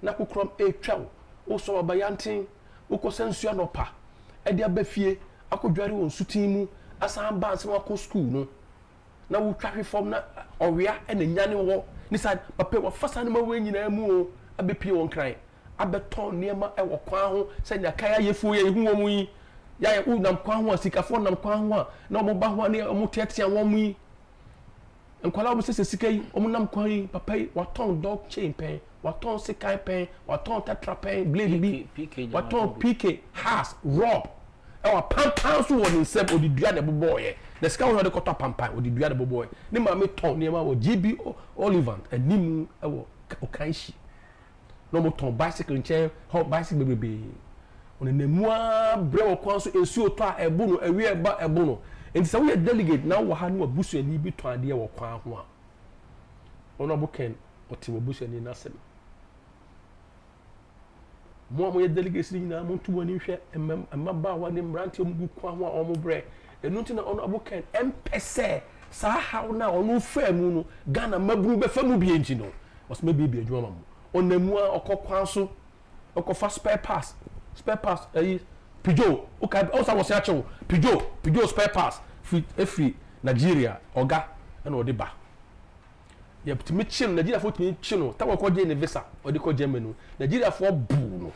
na kokrom etwaw wo so bayanten wo kosensu anopa e de abafie akodware won sutin mu asan ba ansem akọ school no na wo twahwe form na owia e na nyane wo ni sa papa wo fasa na ma we nyina mu o abepie won kran abeton niema e wo kwan ho senya kaya yefu ye hu wo mu yi ya ye unam kwan ho sikafo nam kwan ho na mo ba ho na mo tetea wo mu yi nkwala wo sese sika yi o nam kwan yi papa yi waton dog chain pen waton sikai pen waton tetra pen blade bi waton PK has rob e wa pampan so wo ni sep odidua de boboye the sika wo de kota pampan odidua de boboye ni ma me ton niema wo GB Olivant animu e wo okanshi no mo ton bicycle nche ho bicycle bebe on nemua brewo kwan so esu oto a ebu no ewi eba ebu no enti se we delegate na wo ha no abusu ani bi ton ade wo kwan ho a Honorable Ken oti wo abusu ani na sem mo ye delegate ni na mo ntu wani hwe emaba wa ne mrante mu gu kwan ho a omo bre enu nti na Honorable Ken empese sa how na onu fa mu no Ghana maburu be fa mu bi enti no was me bi adwuma mo onamua okokwan so okofa spare parts pijo okay also was actual pijo spare parts free Nigeria oga na odi ba ye putimi chin Nigeria for timi chino ta ko je ne visa odi ko Germany Nigeria for bu no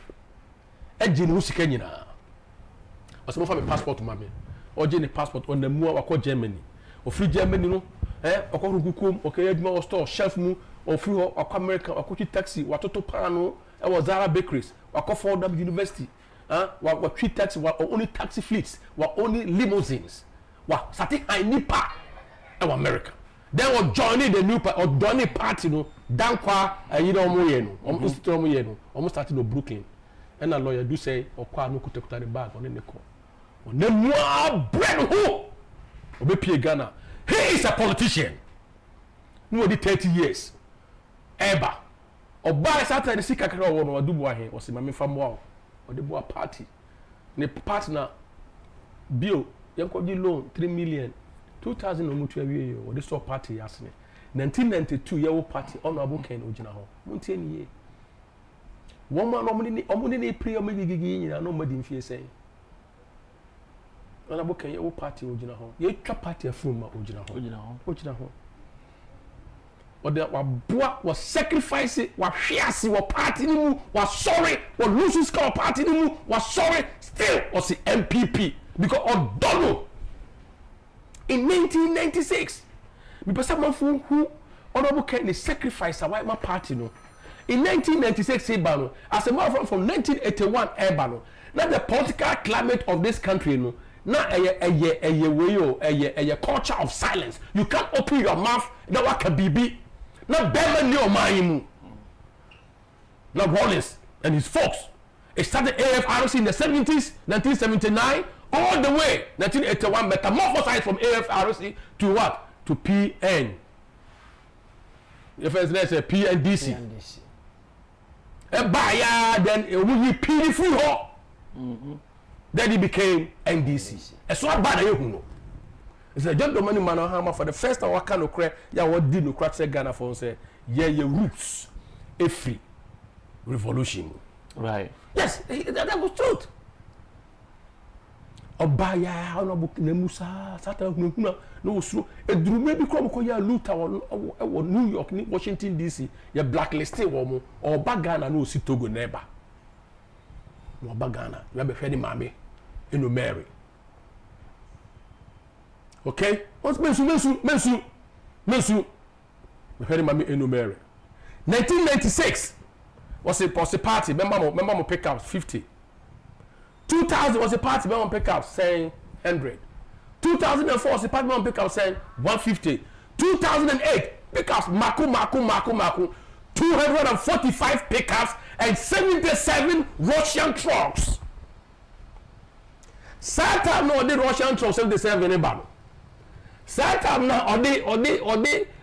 eje ne usika nyina oso mo fa me passport ma me oje ne passport onamua wa ko Germany o free Germany no okoro kukum okay aduma o store shelf mu o free o America o ko taxi wa toto pano e was Zara bakeries wa ko Fordham University wa treat taxi wa only taxi fleets wa only limousines wa sati nipa e wa America then we joining the new or joining party no dankwa you know omo ye no omo institute omo ye no omo started no Brooklyn and a lawyer do say okwa no kutekutani bag on ne ko onamua bread who obepie Ghana he is a politician no di 30 years eba oba sata ni sika kakra wo no wadubu ahe o se mame famwa o de boa party ne partner bill yankoji loan 3 million 2000 no mutu awie o de so party yasne 1992 yewo party Honorable Ken ogina ho muntie ni ye wo ma no omuni ni pre o megigigi nyina no madi mfie sen Honorable Ken yewo party ogina ho ye twa party afuma ogina ho or the waboa was sacrifice was hwiase was party ni mu was sorry was lose score party ni mu was sorry still was the MPP because odono in 1996 because someone who Honorable Ken sacrifice a white man party no in 1996 ebano as a matter from 1981 ebano now the political climate of this country no na a culture of silence you can't open your mouth na waka bibi na Berman knew Mayimu. Now Rollins and his folks. It started AFRC in the 70s, 1979, all the way 1981, metamorphosized from AFRC to what? To PN. If it's a PNDC. And by then it will be PN. Then it became NDC. It's not bad, you know. It's a gentleman man hammer for the first hour kind of crack. Yeah, what did no crack say Ghana for say? Yeah, your roots, a free revolution. Right. Yes, that was truth. Obaya, honorable Nemusa, Satan, no, so a drew maybe come call ya Luther or New York, Washington DC, ya blacklisted woman or Bagana no si Togo neighbor. No Bagana, you have a friendly mammy in no Mary. Okay? What's Mensu? The friendly mammy in no Mary. 1996 was a party, remember pick up 50. 2000 was a party, remember pick up saying 100. 2004 was a party, remember pick up saying 150. 2008 pickups, Maku, 245 pickups and 77 Russian trucks. Satan no the Russian trucks 77 in Bano. Satan no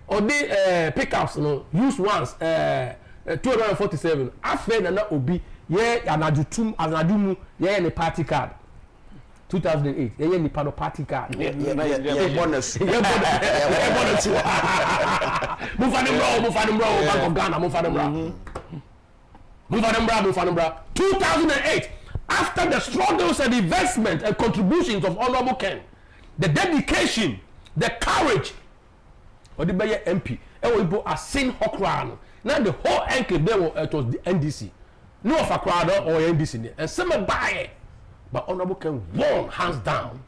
or the pickups no used once 247. After na obi ye anadumu ye ne party card 2008 ye ni party card ye bonus Mufadembra Bank of Ghana Mufadembra 2008 after the struggles and investment and contributions of Honorable Ken, the dedication, the courage of the Bayer MP Ewo Asin Hokran. Now the whole enclave there it was the NDC. No of a crowd or NDC. And some buy but Honorable Ken won hands down.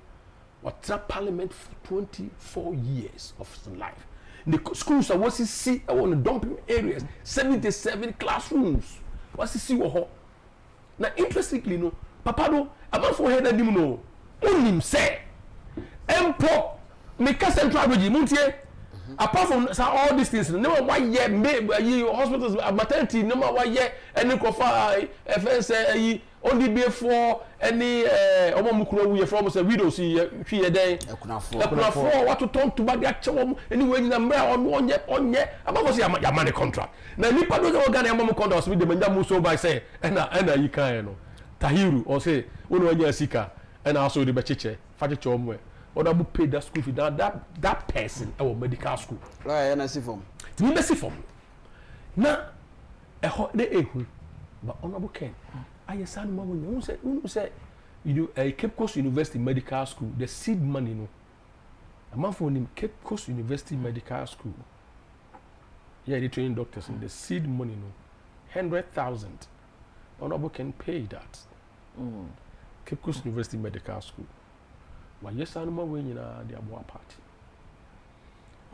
What parliament for 24 years of his life. The schools are what's see on the dumping areas, 77 classrooms. What's he see what? Now interestingly, no, Papa no, about for head and no, only him say, Empo, make a central regime, apart from all these things, no matter what year, hospitals, maternity, no matter what year, any cofa, FS, only before any omomukuro we from say widow see three a day. Ekunafo what to talk to back actual anyway in America on yet about say your money contract. Now nipa do go Ghana amom contract with the manja muso by say na you can no. Tahiru or say uno anya sika and also the bechiche fachiche omwe. Oda bu pay that school fee that person our medical school. Right, na see form. Ti me see form. Na e de ehu but Honorable Ken I said, Mama, say, you know, Cape Coast University Medical School, the seed money, no. A man for him, Cape Coast University Medical School. Yeah, they train doctors in the seed money, no. 100,000. Honorable can pay that. Cape Coast University Medical School. But yes, I know when you know the Aboa party.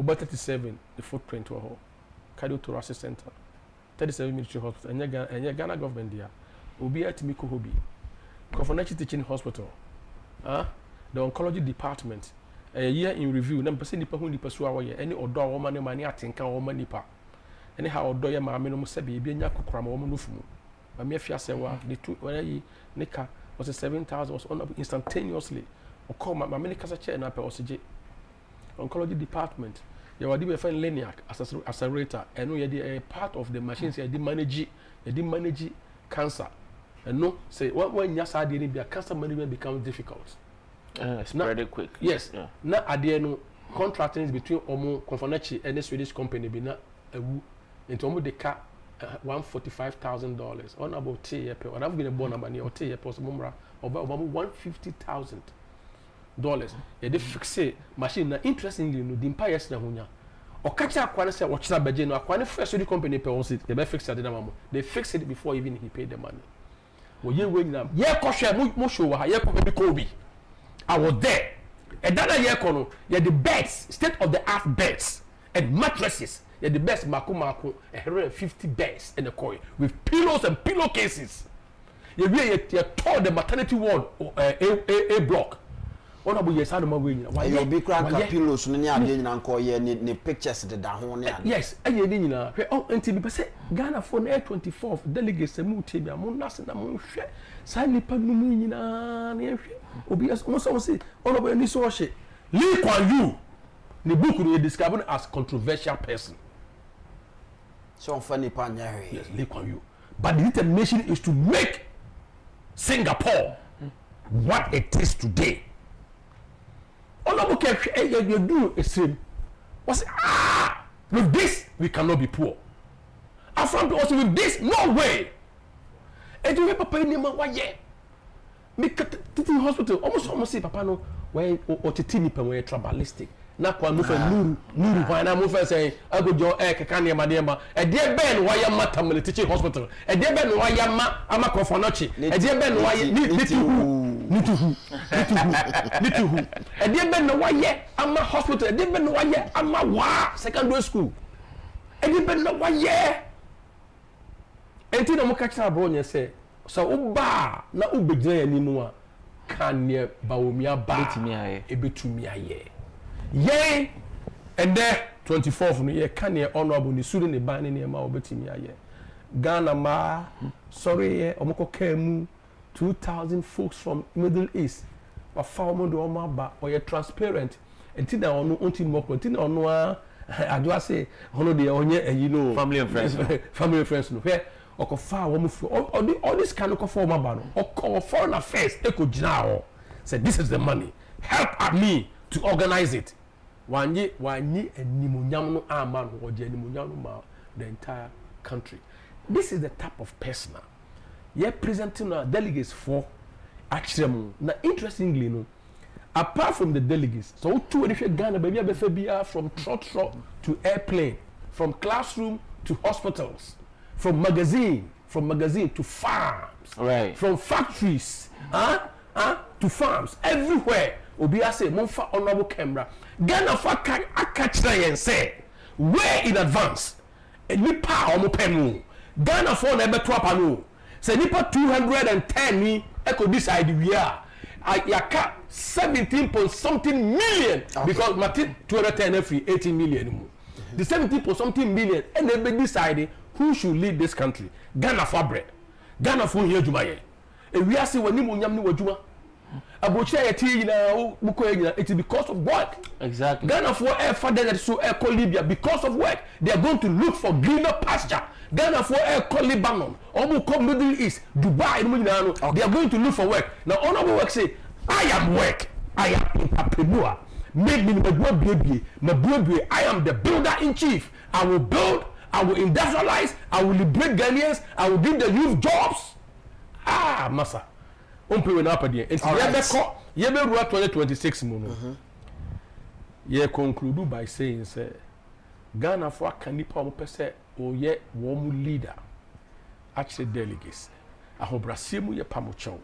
Over 37, the footprint to a whole. Cardiothoracic Center. 37 military hospital. And Ghana government there. Obi at Miko Hobi, Kofonachi Teaching Hospital, the oncology department, a year in review, number percent people who pursue our year, any odor woman, money, I think, or money pa. Anyhow, doya my minimum sabi, be a yakukram or monufumu. But me if you say, well, the two, when Nika was a 7,000 was on instantaneously, or call my many chair and upper OCJ. Oncology department, you are doing a fine Leniac accelerator, and we are a part of the machines, you did manage cancer. And no, say when your side didn't be a cancer management becomes difficult. Spread quick. Yes. Yeah. Now at the end, contracting between Omo Confonachi and the Swedish company be not into Omo the car $145,000 on about 10 years. Or I've been a born money or 10 years or about $150,000. Yeah, they fix it machine. Now interestingly, no, the empire is na or catch up when I say watch that budget. No, when first the company pay on it, they fix it. They fix it before even he paid the money. Well, you wait now. Yeah, kosher mo show wa. Yeah, maybe Kobe. I was there. And that year kono, yeah, the beds, state of the art beds and mattresses. Yeah, the best maku 150 beds in the coin with pillows and pillowcases. Yeah, we tore the maternity ward A block. Honorable yes adoma we nyina why you be crank pillows no ne ade nyina nko ye ne pictures de da ho ne ade yes aye ni nyina hwe oh enti bi pese Ghana for na 24th delegates mu tebia mo nase na mo hwe sa nipa no mu nyina ne hwe obi mo so say honorable ni so hwe Lee Kuan Yew the book we described as controversial person so funny panya yes Lee Kuan Yew but the determination is to make Singapore what it is today. Honorable you do a same. Was with this we cannot be poor. After also with this no way. And you papa ni ma wa ye. Me titi hospital almost say papa no where or titi ni pa we tribalistic. Na kwa mo fa nuru kwa na mo fa say agojo keka ne ma e de ben wa ya matam teaching hospital e de ben wa ya ma ama kofonochi e de ben wa ya nituhu e de ben wa ya ama hospital e de ben wa ya ama wa secondary school e de ben wa ya enti na mo ka kira bro nye say so uba na ubegina ya nimu a kan ne bawomia ba ebetumi aye yay and there 24th no ye can ye honorable ni suru ne ban ne ma obetimi aye Ghana ma sorry ye omoko kemu 2000 folks from Middle East wa fa omo do omo ba o ye transparent enti na onu onti moko enti na onu a adwa say hono de onye you know family and friends no where okofa wo mu all this kind of form ba no okọ foreign affairs ekogina ho said this is the money help me to organize it wanyi animunyam no aman oje animunyam no ma the entire country. This is the type of person ye presenting our delegates for actually na interestingly no apart from the delegates so to any Ghana baby abefabia from trot to airplane from classroom to hospitals from magazine to farms right from factories to farms everywhere obi say monfa honorable camera Ghana for akachira yen say way in advance nipa omo penu Ghana for na beto apano say nipa 210 ni eko decide we are yaka 17 point something million because Martin 210 every 18 million the 17 point something million and they be decide who should lead this country. Ghana for bread Ghana for here jumaye e we are say wani mo nyam ni wadjuma abochia yeti na buko yina it's because of work. Exactly. Ghana for air for desert so air call Libya because of work they are going to look for greener pasture. Ghana for air call Lebanon omo come Middle East Dubai they are going to look for work. Now honorable work say I am work I am entrepreneur make me baby I am the builder in chief. I will build, I will industrialize, I will liberate Ghanaians, I will give the youth jobs. Massa umpe we na apade enti ye be rua 2026 mu no ye conclude by saying say Ghana for akanipa mo pese o ye wo mu leader actually delegates ahobrase mu ye pamocho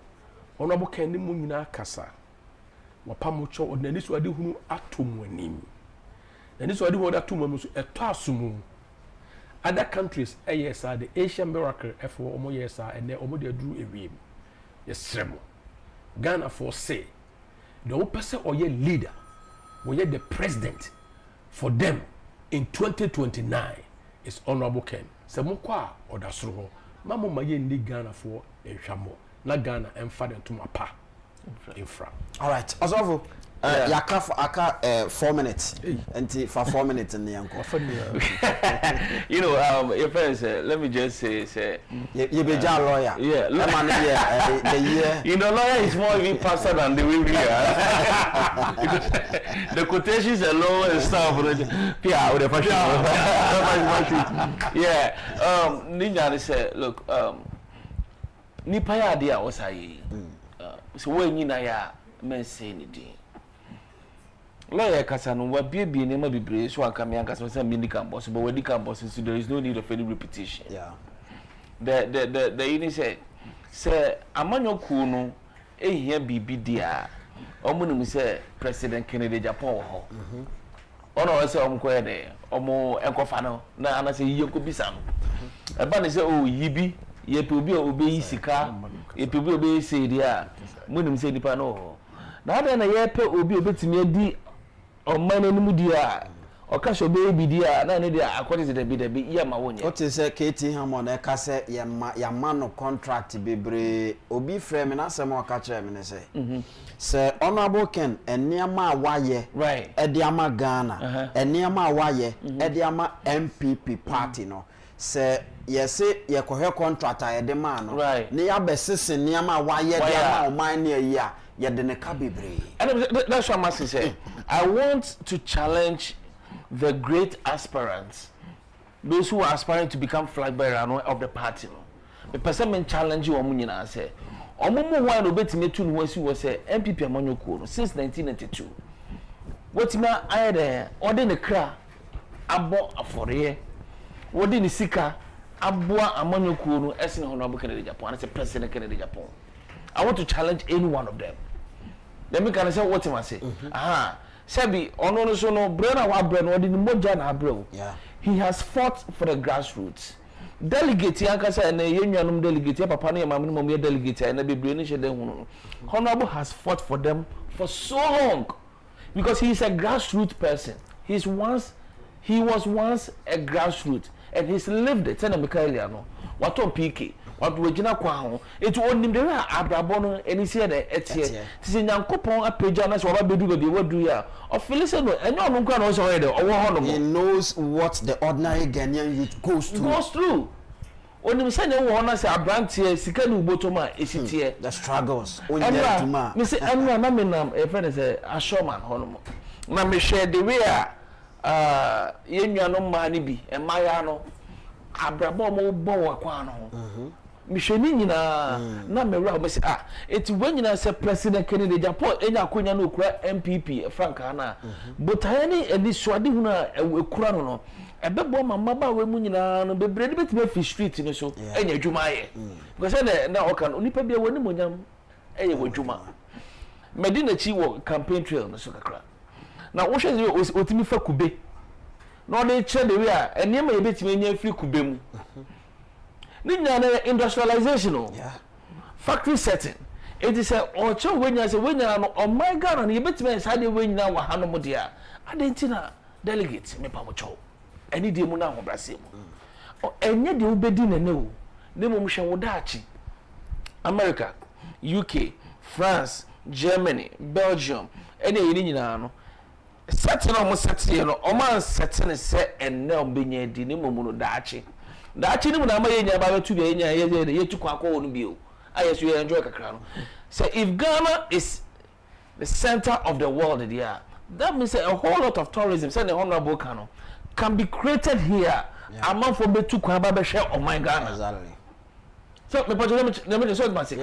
ono bo kan ni mu nyina kasa wa pamocho onani so ade hunu atom anim nani so ade hunu atom anim so eto asumu other countries yes the Asian miracle for omo yes and omo de duru ewiem yes remo Ghana for say the person or your leader or the president for them in 2029 is honorable Ken se mo kwa odasoro ho mamo maye ndi Ghana for ehwamo na Ghana emfa dem to mapa infra. All right Osofo yaka for aka 4 minutes and for 4 minutes in the yanko you know your friends let me just say you be a lawyer the year you know lawyer is more even faster than the way we are the quotations alone and stuff yeah with the fashion ninja say look nipa ya dia osayi so when you na ya men say anything lawyer kasa no wa bie ne ma bibre so aka me aka say medical boss but when medical boss so there is no need of any repetition. Yeah, the you say amanyoku no ehia bibi dia omunum say President Kennedy Agyapong ho ono say omko de omo enkofa no na ana say yeko bisa no eba ne say o yibi ye pe obi obeyi sika ye pe obi obeyi say dia munum say nipa no na ada na yepe obi obetimi adi ọman enimu dia oka so be dia na ne dia according to the be ye ma wonye o te se KT Hamon e ka se ya ma no contract bebre obi frame na se mo ka kire me ne se se honorable Ken eniama awaye right e dia ma Ghana eniama awaye e dia ma MPP party no se yese ye kohwe contract a ye de ma no ne ya besese eniama awaye dia ma oman ne yi a ye de ne ka bebre and that's what I say. I want to challenge the great aspirants, those who are aspiring to become flag bearer of the party. The person challenge you on say, Omumu one obey me to was MPP Amanyoko since 1992. What na I there, or then the cra abo afore, what in the sika abua Amanyoko as in Honorable Kennedy Japan as a President Kennedy Japan. I want to challenge any one of them. Let me can say what I say. Aha. Sebi ono so no brother wa brother odi moja na abro. Yeah. He has fought for the grassroots. Delegate yankasa na yenwanum delegate papa na mama no delegate na bebre ni hye den hu. Honorable has fought for them for so long because he is a grassroots person. He was once a grassroots and he's lived it. Tena Mikaelia no. Wato PK. What we gina kwa ho etu onim de abrabo no eni se de etie tise nyankopon apagya na so ba bedu be wadu ya o feel say no enyo no kwa no so he de owo ho no he knows what the ordinary Ghanaian youth goes through onim se ne wo na se abrantie sika ni ubotoma esitie the struggles onya tuma me say enwa na me nam e friend say ashoman ho no na me share the way yenwa no ma ni bi e maya no abrabo mo bo wa kwa no misheni nyina na mewra ho se eti wanyina se President Kennedy Japan enya akonya na okura MPP Frank na botayani edi swade hu na ekura no ebebo mama ba we mu nyina no bebre de betime fi street ni so enya adwuma ye because na okan onipa bia wani monyam eye wadwuma medina chi wo campaign trail no so kakra na wo hwe otimi fa kube no de che de we a enema ye betime nya fi kube mu industrialization factory setting it is a ocho wenya no o my God no yebetime sade wenya wa hanom dia adentina delegate me pa mocho eni die mu na hobrase mu enye de obedi nene o ne mom hwe wodachi America, UK, France, Germany, Belgium eni yini nyina no setting o mo setting no o man setting se enne obenya di ne mom no dachi dachi ni mu na ma yenya ba betu bi yenya yetu kwa kwa onu bi o ayesu ye enjoy kakra no so if Ghana is the center of the world there that means a whole lot of tourism say the honorable can be created here among for betu kwa ba be share oh my Ghana exactly so me so ma say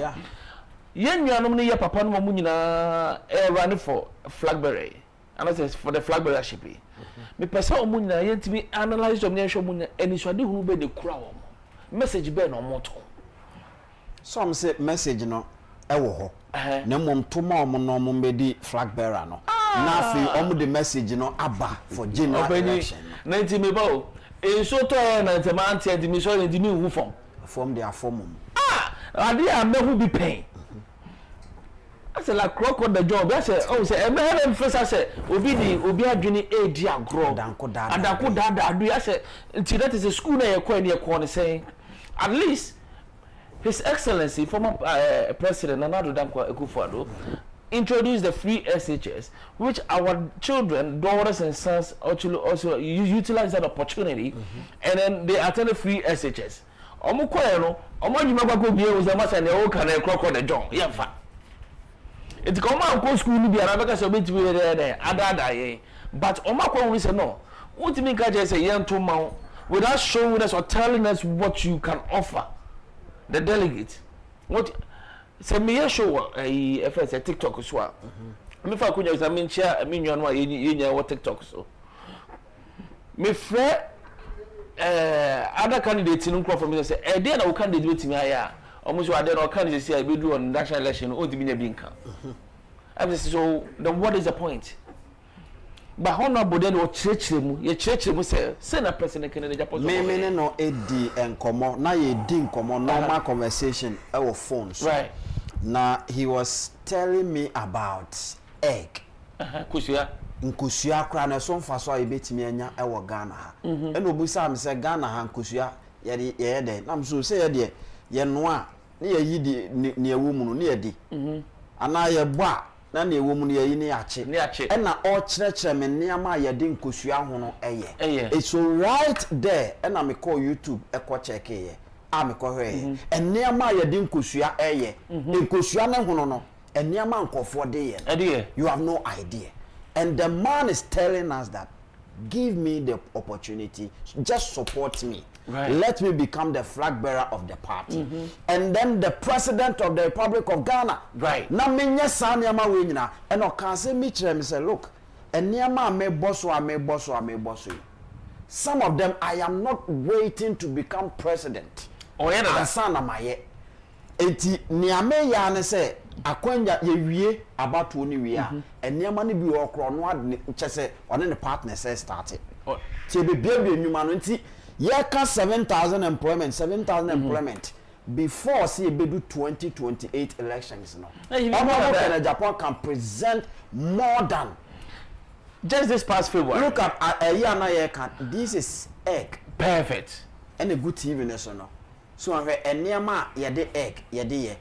yennuanom ne ye papa no mu nyina run for flag bearer and I for the flag bearership me pesa omunya yentimi analyze om nyehwe omunya eniswade hunu be de kura wo message be no moto some say message no ewo ho na mom to ma om no mom be di flag bearer no na afi om the message no aba for general election 90 me ba enso to na ntemante adimi so ndimi hu form their form ade amehu bi pen ase la crocodile the job ase o se e me hem fesa se obi adwini edi agro adanko dada adu ase nti that is a school na ye ko ne say at least His Excellency former President Nana-Addo Akufo-Addo introduced the free SHS, which our children, daughters and sons also utilize that opportunity, and then they attend the free SHS. Omo kweno, omo nyuma kwa biye uzamasa ne o kana kroko de John. Yefa. It come out go school ni biara beka so beti we there ada ye. But omo kwa we say no. What me ka je say yen to ma without showing us or telling us what you can offer the delegate. What say me show first a TikTok so a me fa kunya say me share me nwa no yenya what TikTok so me frɛ other candidates in from me say e dey na wo candidate me aya omo so ade na o candidate say be do on national election o di me nya bi nka I say so then what is the point? But honorable then o chirechire mu say na President Kennedy Japan me no edi enkomo na ye di enkomo normal conversation our phones right Now he was telling me about egg. Kusia. Nkusua kra na so mfa so ayebetimi anya ewo Ghana ha. Eno busa me se Ghana ha nkusua ye de. Na mso se ye de ye noa ne ye yi di ne ewo mu no ne ye di. Ana ye bo a na ne ewo mu no ye yi ne ache. E na o kire me niam a ye de nkusua ho no eye. It's right there. E na me call YouTube e ko check ye. A me ko hwe. E niam a ye de nkusua eye. Nkusua ne ho no e niam a nkofo de ye. You have no idea. And the man is telling us that give me the opportunity, just support me. Right. Let me become the flag bearer of the party. And then the president of the Republic of Ghana. Right. Na menye sa niama we nyina. And o kan say me kire me say look, and niama me bosso. Some of them I am not waiting to become president. Oh yeah, that's na maye. Enti niame ya ne say akwanya ye wie abato ni wie a enema ne bi okro no ade chese one ne partner say started ti be bia enuma no nti ye ka 7,000 employment before see bedu 2028 elections no Agyapong can present more than just this past February. Look at a year na ye can this is egg perfect and a good TV no so enema ye de egg ye de ye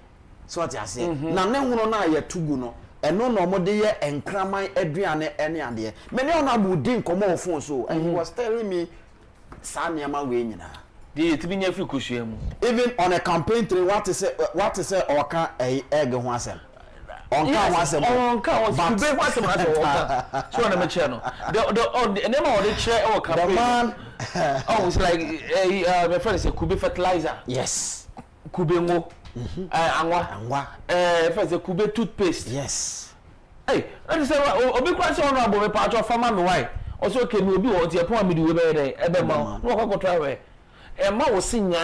so what you say na ne hono na ye tugu no eno no mo de ye enkraman aduane ene ade me ne ona bu din komo ofon so and he was telling me sa niama we nyina de yetimi nya fi kusua mu even on a campaign trail what is oka egg ho asem onka ho asem onka ho kube ho asem aso so na me che no the enema o de che e campaign the man oh it's like my friend say kube fertilizer yes kube ngo anwa first the kube toothpaste yes hey let me say obi kwa say ono abo me pa cho farmer no why also okay no obi wo tie pon amidi we be dey ebe ma no kwa kwa we ma wo sinya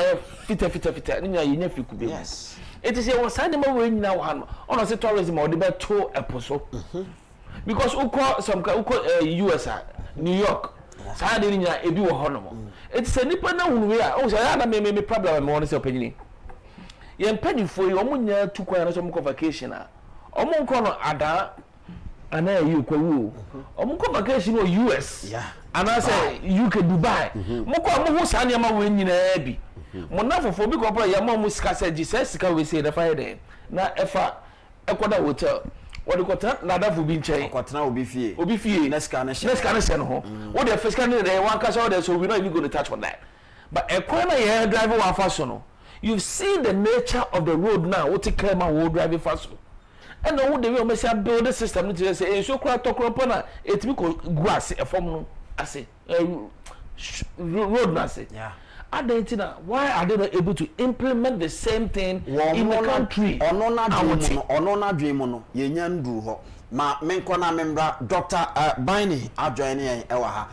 fita ni nya yenya fi kube yes it is your side ma we nyina wa no ono say tourism o de be to eposo because uko some US New York saa de nya ebi wo ho no it is nipa na hunu we a o say ya na me problem me won say opanyini ye mpanifo yi omo nya tu kwa na so mo vacation a omo nko no ada ana yi kwa wu omo nko vacation o US ana say UK Dubai mo ko mo hu sa ne ma we nyina bi mo na fofo bi ko pro ya mo sika say Jesus sika we say the fire na efa ekoda hotel wodi kota na dafu bi nchen kotena obi fie na sika ne no ho wo the fiscal ne dey one cash order so we not even going to touch on that but ekwana ye driver wa faso no you've seen the nature of the road now what take care man road driving fast and no the way o mesi build the system to say so kra tokro na etimi ko grass e form no ase road na say Argentina, why are they not able to implement the same thing in the country? Onona dream no ye nyandu ho ma menko na membra Dr. Bini ajoine ewa ha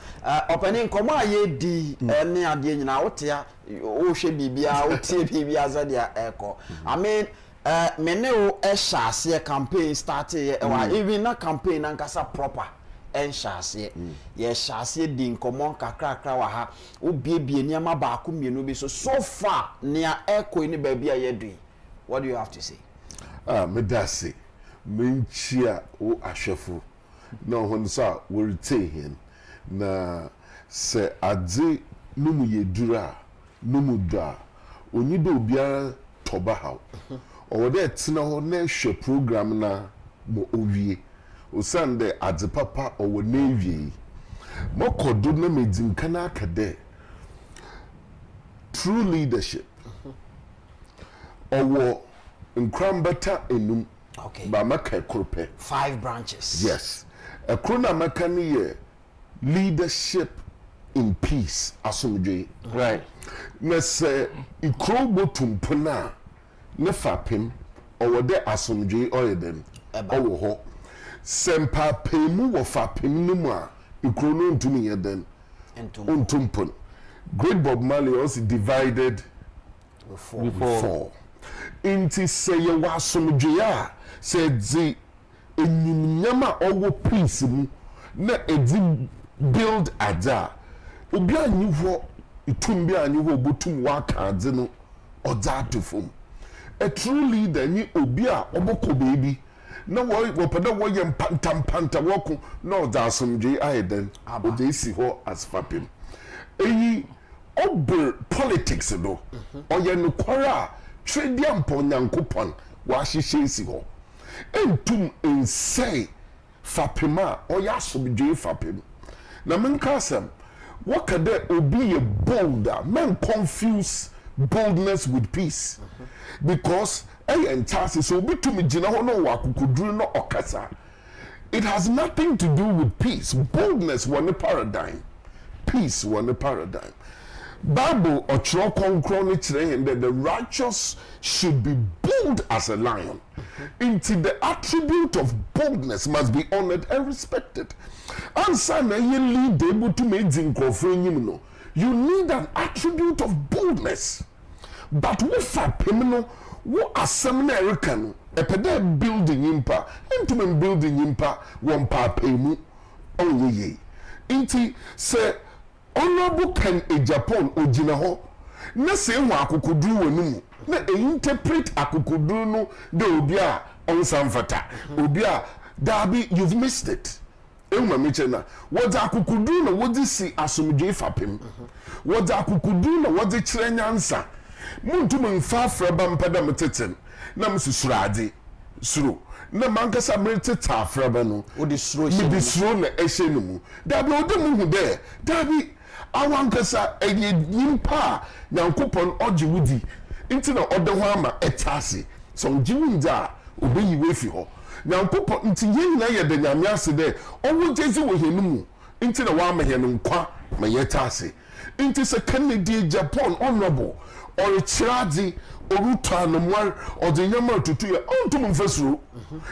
opening komo aye di ne ade nyina wotia wo hwe bibia wotie bibia zadia eko I mean mene wo ehase campaign start ewa even na campaign ankasa proper enshase ye shase di nkomo kakrakra wa ha obiebie niam ba ko mienu bi so far nia eko ni ba bia ye dui. What do you have to say? Medasi menchia o ahwefo na hon sa we retain na se adze numu yedura numu da oni do bia toba haw o de tena ho na hwe program na mo owie osande adze papa o wo na ewie mokodo na medinka na akade true leadership owo nkrambata enum okay ba maka krope 5 branches yes a krona maka ni ye leadership in peace asomdwe right na se ikrobo tumpona ne fapem owo de asomdwe oyeden owo ho sempa pemu wo fapem nimu a ikrono ntumi yeden entumpon Great Bob Marley also divided before. Inti say ye wasomdwe a say di enyimnyama owo peace mu na edi build ada obi anyi ho itum bi anyi ho botum wa kaadze no oda atofom a true leader ni obi a oboko baby na wo peda wo ye panta wo no da asomdwe ayeden o de si ho as fapem eyi ober politics do oye no kwara trade ampo nyankopon wa hihye si ho entum ensei fapema oya asomdwe fapem na menkasem wakade obi ye bolder men confuse boldness with peace because so obi to me gina ho no wakukuduru no okasa. It has nothing to do with peace. Boldness was a paradigm. Peace was a paradigm. Bible or saying that the righteous should be bold as a lion. Into the attribute of boldness must be honored and respected. Answer na ye lead able to make no. You need an attribute of boldness. But with a criminal, what a seminary can a pede building impa, intimate building impa, one pa paymu, only ye. Inti say, honorable can Agyapong ojinaho, na se wa akukuduru wenu, na interpret akukuduru no de obia on samfata, obia dabi, you've missed it. Euma michena, what akukuduru no what si asumdwe fapem, what akukuduru no what chire nyansa. Muntu mfa fraba mpada meteten na msusurade suro na mankasa mrete ta fraba no odi suro na ehye no mu dabi odi mu hu de dabi awankasa enye nyimpa nyankopon oje wudi nti na ode ho ama etase so njiwinda obeyi wefi ho nyankopon nti yina ye de nyame ase de owo jezi wo henu mu nti na wa ma he no nkwa ma yetase nti se Kencity Japan honorable or chiradi oruta no mwar or the nyama tutu ya ontum mfesuru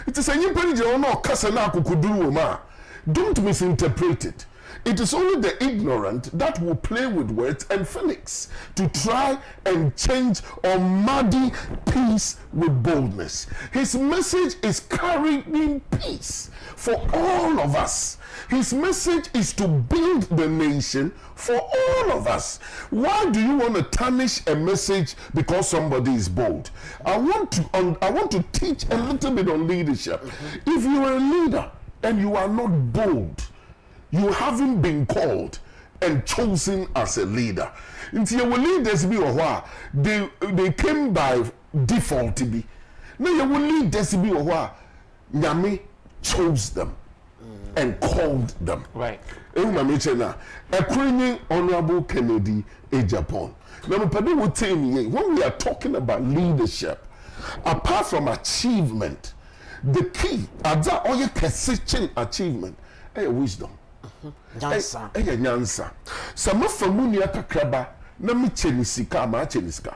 it is a nyimpani je ono kasa na akukuduru wo ma don't misinterpret it. It is only the ignorant that will play with words and phoenix to try and change or muddy peace with boldness. His message is carrying peace for all of us. His message is to build the nation for all of us. Why do you want to tarnish a message because somebody is bold? I want to teach a little bit on leadership. If you are a leader and you are not bold, you haven't been called and chosen as a leader. Until your leaders be they came by default to be. Now your leaders be Nyame chose them and called them. Right. Honorable Kencity Agyapong. Now, when we are talking about leadership, apart from achievement, the key, or consistent achievement, is wisdom. Nyansa. Nyansa. Sama famuni akakraba na mi chenisika ma chenisika.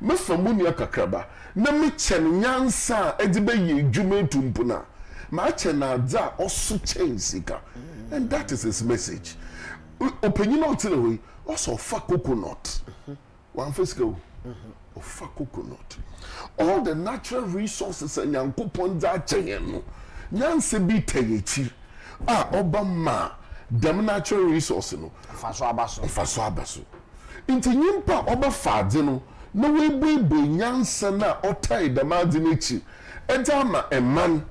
Me famuni akakraba na mi chen nyansa edibe ye dwuma tumpuna. Ma chena za osu chenisika. And that is his message. Opinion out the way also fa coconut. One fiscal. Fa coconut. All the natural resources and yankopon za cheyen. Nyanse bi teyechi. Obama dem natural resource no faso abaso inti nyimpa oba faade no na we bebe nyansa na otai dem ade nechi edama eman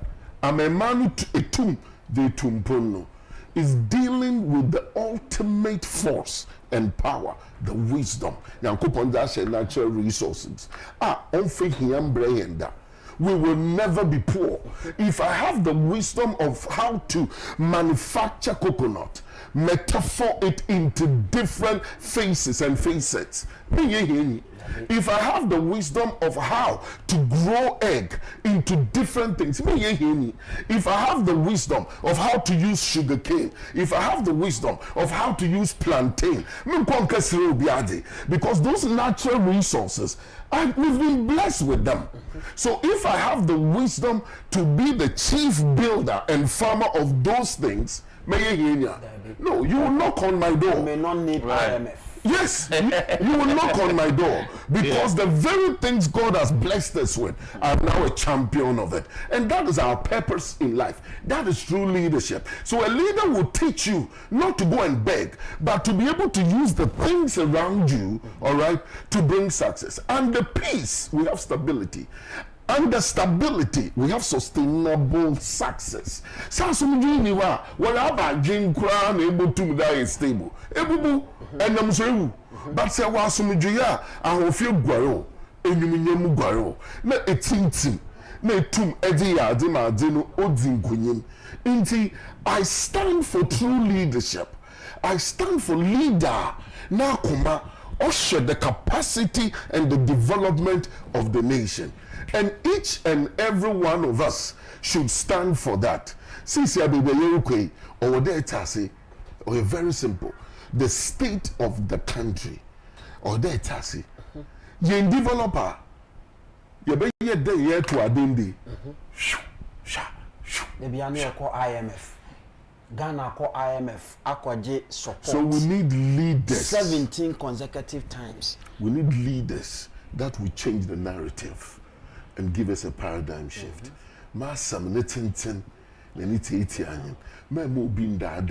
etum de tumpon no is dealing with the ultimate force and power, the wisdom. Yankopon da natural resources onfe hiam breyenda. We will never be poor. If I have the wisdom of how to manufacture coconut, metaphor it into different faces and facets. If I have the wisdom of how to grow egg into different things, if I have the wisdom of how to use sugar cane, if I have the wisdom of how to use plantain, because those natural resources, we've been blessed with them. So if I have the wisdom to be the chief builder and farmer of those things, no, you will knock on my door. You may not need IMF. Yes, you will knock on my door because the very things God has blessed us with, I'm now a champion of it. And that is our purpose in life. That is true leadership. So a leader will teach you not to go and beg, but to be able to use the things around you, all right, to bring success. And the peace, we have stability. Under stability, we have sustainable success. Samsung wa whatever dream crown able to die stable. Ebubu and I'm sorry, but say was some joya, I will feel guaro, and you mean guaro. Na etintim, na tum edia dima dino odin kunyim. Inti, I stand for true leadership. I stand for leader. Na kuma usher the capacity and the development of the nation. And each and every one of us should stand for that. Since you are baby or there or very simple, the state of the country or there tasi. You developer, you be here to adendi. Maybe I need call IMF. Ghana call IMF. Akwaje support. So we need leaders. 17 consecutive times. We need leaders that will change the narrative and give us a paradigm shift. Masam netintin neniti anyin. Me mo bin da.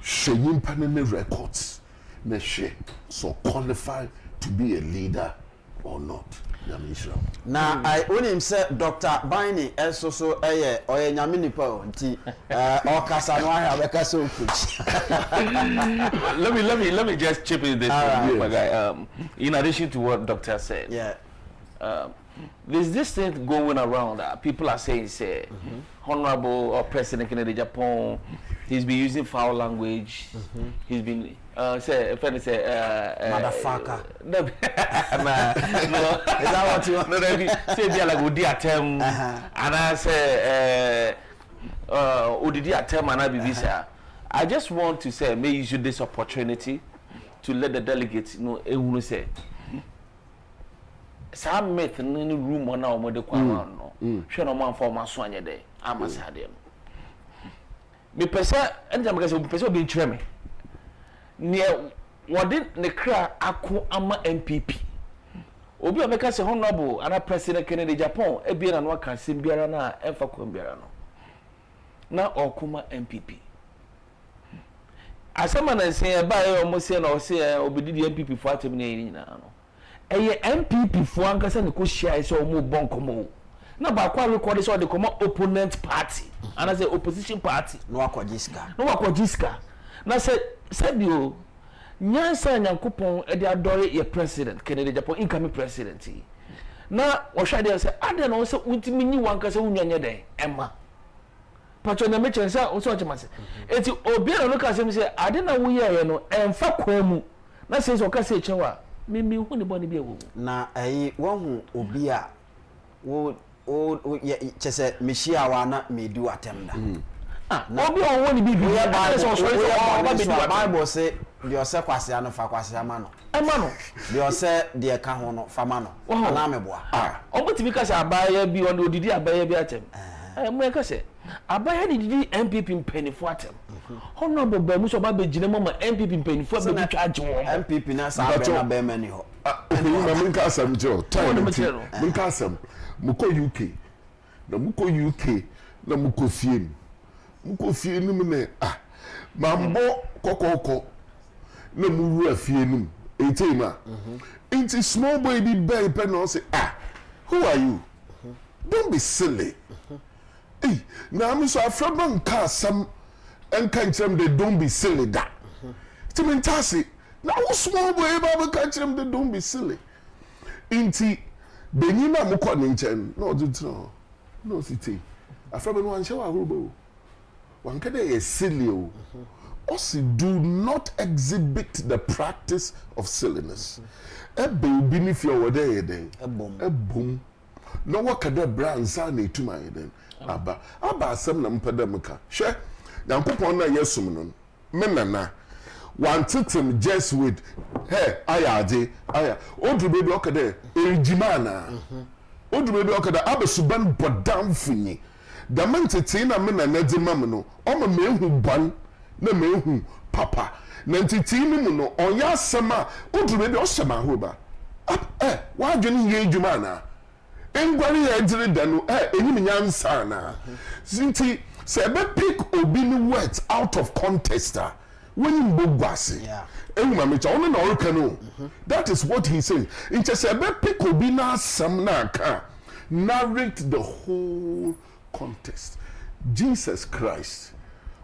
Sheyin panene records. Ne she so qualified to be a leader or not. Now I only said Dr. Bini so oye nyame nipa nti okasa no ahia beka so let me just chip in this my guy. In addition to what doctor said. Yeah. There's this thing going around that people are saying, Honorable or President Kencity Agyapong, he's been using foul language. He's been motherfucker. No, is that what you want? No, say they like Udi Atem, and I say Udi Atem and I be visa. I just want to say, may you use this opportunity to let the delegates know. Say. Some myth in any room on our mother no. She no man for my son day. I must have them. Me pesa and I'm going to pesa be treme. Near what did the cry aku ama MPP. Obi America say honorable and a President Kencity Agyapong e bi na no kan sim biara na emfa kwam biara no. Na okuma MPP. Asama na say e ba e omo say na o say obedi MPP for atem na yin na no. Eye MPP for ankasa ne ko share so mo bon komo na ba kwa record so de komo opponent party and as a opposition party no akwajiska na say bio nyansa nyankopon e de adore ye president Kencity Agyapong incoming president na wo hwa de say ade na wo say untimi nyi wankasa wunwanye den ema pacho na meche say wo so chemase eti obi na no ka say ade na wo ye no emfa kwa mu na say so ka say chewa mimi hu ne boni bia wo na wo obi a wo chese meshia wa na medu atemda obi on woni bi Bible say the ose kwase anu fa kwase amano the ose de ka ho no fa mano na meboa obotimi ka se abaya bi on odidi abaya bi atem mo ka se abaya didi MPP mpanifo atem honorable ba mu so ba begine mama MPP mpanifo ba bi twa age wo MPP na sa be na be mani ho mun ka asam jo mun ka asam muko UK na muko UK na muko fie nim ne mambo kokoko na muru afie nim etima inti small boy bi bay pen no say who are you don't be silly na am so afraba nka asam enka ncham de don't be silly da timintasi na small boy ba ka ncham de don't be silly inti benyina mukọ ne nchen no dutro no city afraba no anche wa horobo wankade is silly also do not exhibit the practice of silliness baby if you were there then boom no wakade branza na etuma then aba asem na mpedamka hwe yankopon na yesum no menana wantetem just with hey ayaje odu baby okade ejimana odu baby okade abesuban bodam funyi the man tete na me na nedi mam no o ma mehu ban na mehu papa na ntiti ni mu no onya asema oduru be o shema hoba wa adwene ye adwuma na engwari ya ejire da no enyim nyansa na sinti se be pick obi ni words out of context when you bogwase ehuma mecha ono na orika no that is what he says in se be pick obi na asem na aka narrate the whole context. Jesus Christ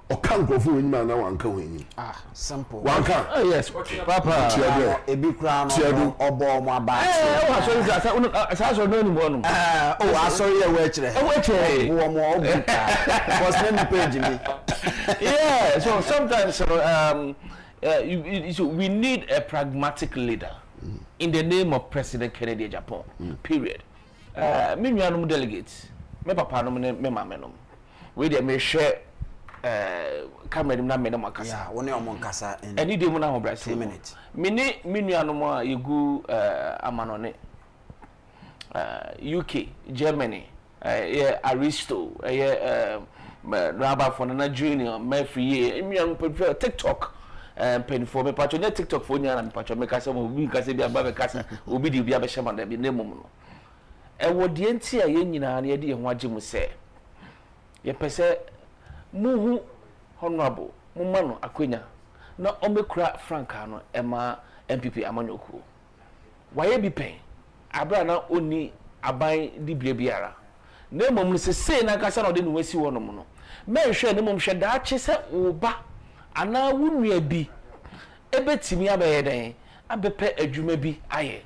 okangrofo enyima na wanka wenyi simple wanka yes papa ebi kra no obo mo aba o aso no ni mo no o aso ye we kire wo mo obuka because let me page me yeah so sometimes we need a pragmatic leader in the name of President Kennedy Agyapong period me nuanum delegates me papa no me mama no we dey me share camera nim na me na makasa yeah woni omo nkasa any day mu na ho brase 2 minutes me nuanum a yegu amanone UK Germany Aristo Rabba for na junior me free nuanum prefer TikTok penfo me patcho na TikTok fo nyana me patcho me kasa mo bi kasa bi aba be kasa obi di bi aba shema da bi na mum no wo de enti a ye nyina na ye de ho agye mu se ye pese muhu honorable mumano akwenya na omekura franka no ema MPP amanyoku waye bi pen abra na oni aban di biara na mom se na kasa na de no wasi wono no menhwe ne mom hwe da ache se oba ana wunua bi ebetimi abayeden abepe adwuma bi aye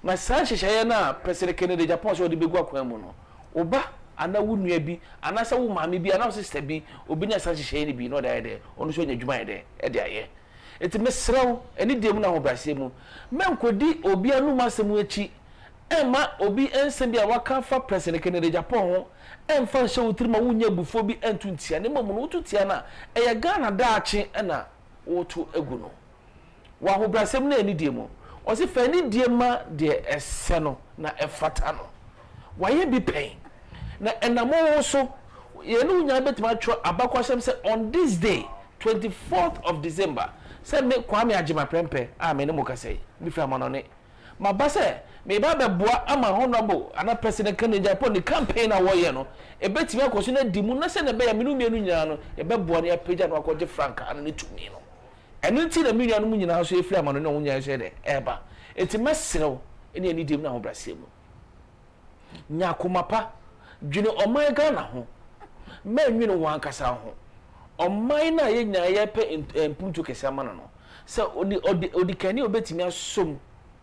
na san hyehyeye na President Kennedy Agyapong so de begu akwan mu no oba ana wunua bi ana sa wo maame bi ana sister bi obinya san hyehyeye ni bi no da yede onu so nya adwuma yede e de aye enti mesrew eni dem na ho brase mu menkodi obi anu masemu achi ema obi ensem bi a waka fa President Kennedy Agyapong ho emfa hye wotirima wunya bufo bi entuntia ne mamu no wotutia na eye Ghana daache na wotu egu no wa ho brase mu na eni dem o se fa ni diema de esse no na efata no waye bi pen na enamo so ye no nya betima tro abakwasem se on this day 24th of December se me Kwame Agyema prempe me ne mo kasai mi fa manone ma ba se me ba be boa ama honorable ana President Kennedy Agyapong the campaign na wo ye no e betimi akoso na dimu na se na be ya menu mienu nyina no e be boa na ya page na akoje franka ana ne tumi no eno nti na mienu anu nyina so e firi ama no na wo nya se de eba eti mesrew ene ani dim na ho brase mu nya komapa dwene oman Ghana ho menwene wan kasa ho oman na ye nya ye pe mpuntu kesa mana no se odi kani obetimi asom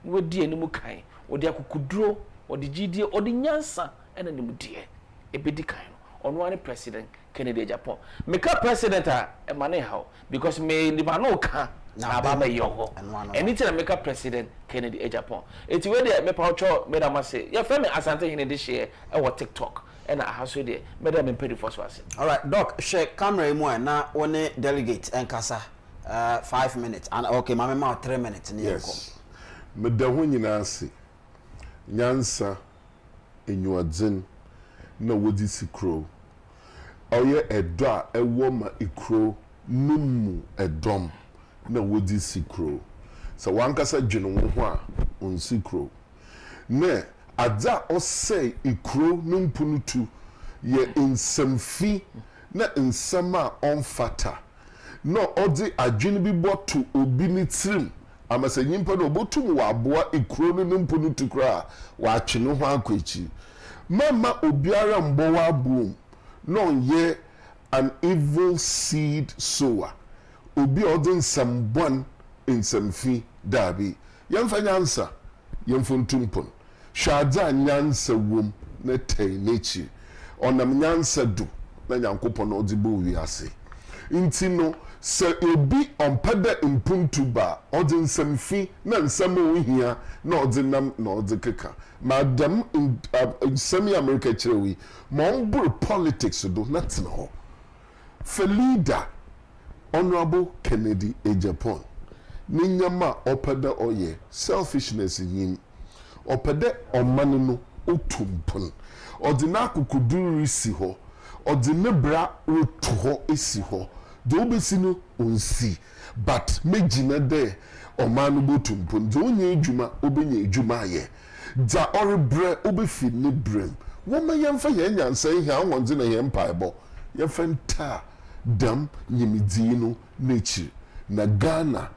wodi animu kan odi akukuduro odi gidie odi nyansa ena nimu die ebedi kan no ono ani President Kennedy Agyapong meka president a emane how because me ni ba no ka na aba me yogo anything na meka President Kennedy Agyapong eti we de me pa ocho me da ma say ya fa me asante hine de share e wo TikTok ena ahaso de me da me pedi for so ase all right doc share camera mu na one delegate enkasa 5 minutes and okay mama ma 3 minutes ni enko me da ho nyina ase nyansa enyuadzen na wodi sikro oye edo a ewo ma ikro numu edom na wodi sikro so wankasa dwene wo ho a on sikro ne adza osei ikro numpunutu ye insamfi na insama onfata no odi adwene bi boto obi ni trim amase nyimpa no botum wa aboa ikro no numpunutu kra wa atwene ho akwachi mama obiara mbo wa boom no ye an evil seed sower obi odin sambon in samfi dabi yemfa nyansa yemfuntumpon hwadza nyansa wom na tai nechi onam nyansa du na nyankopon odibo wiase intino se obi onpada impuntuba odin samfi na nsam ohia na odinam na odikeka madam semi America chirewi mo politics do nothing ho for leader Honorable Kennedy Agyapong ninyama opada oye selfishness yin opada omane no otumpon odina kokuduru si ho odine bra rotu ho esi ho de obesi no onsi but mejina de ɔman no botumpo de onye adwuma obenya adwuma ayɛ da ɔrebrɛ obefi ne brɛm wɔma yɛmfa yɛn nyansa ihe anwɔnde na yɛn mpaebɔ yɛmfa nta dam nyimidii no n'ekyir na Ghana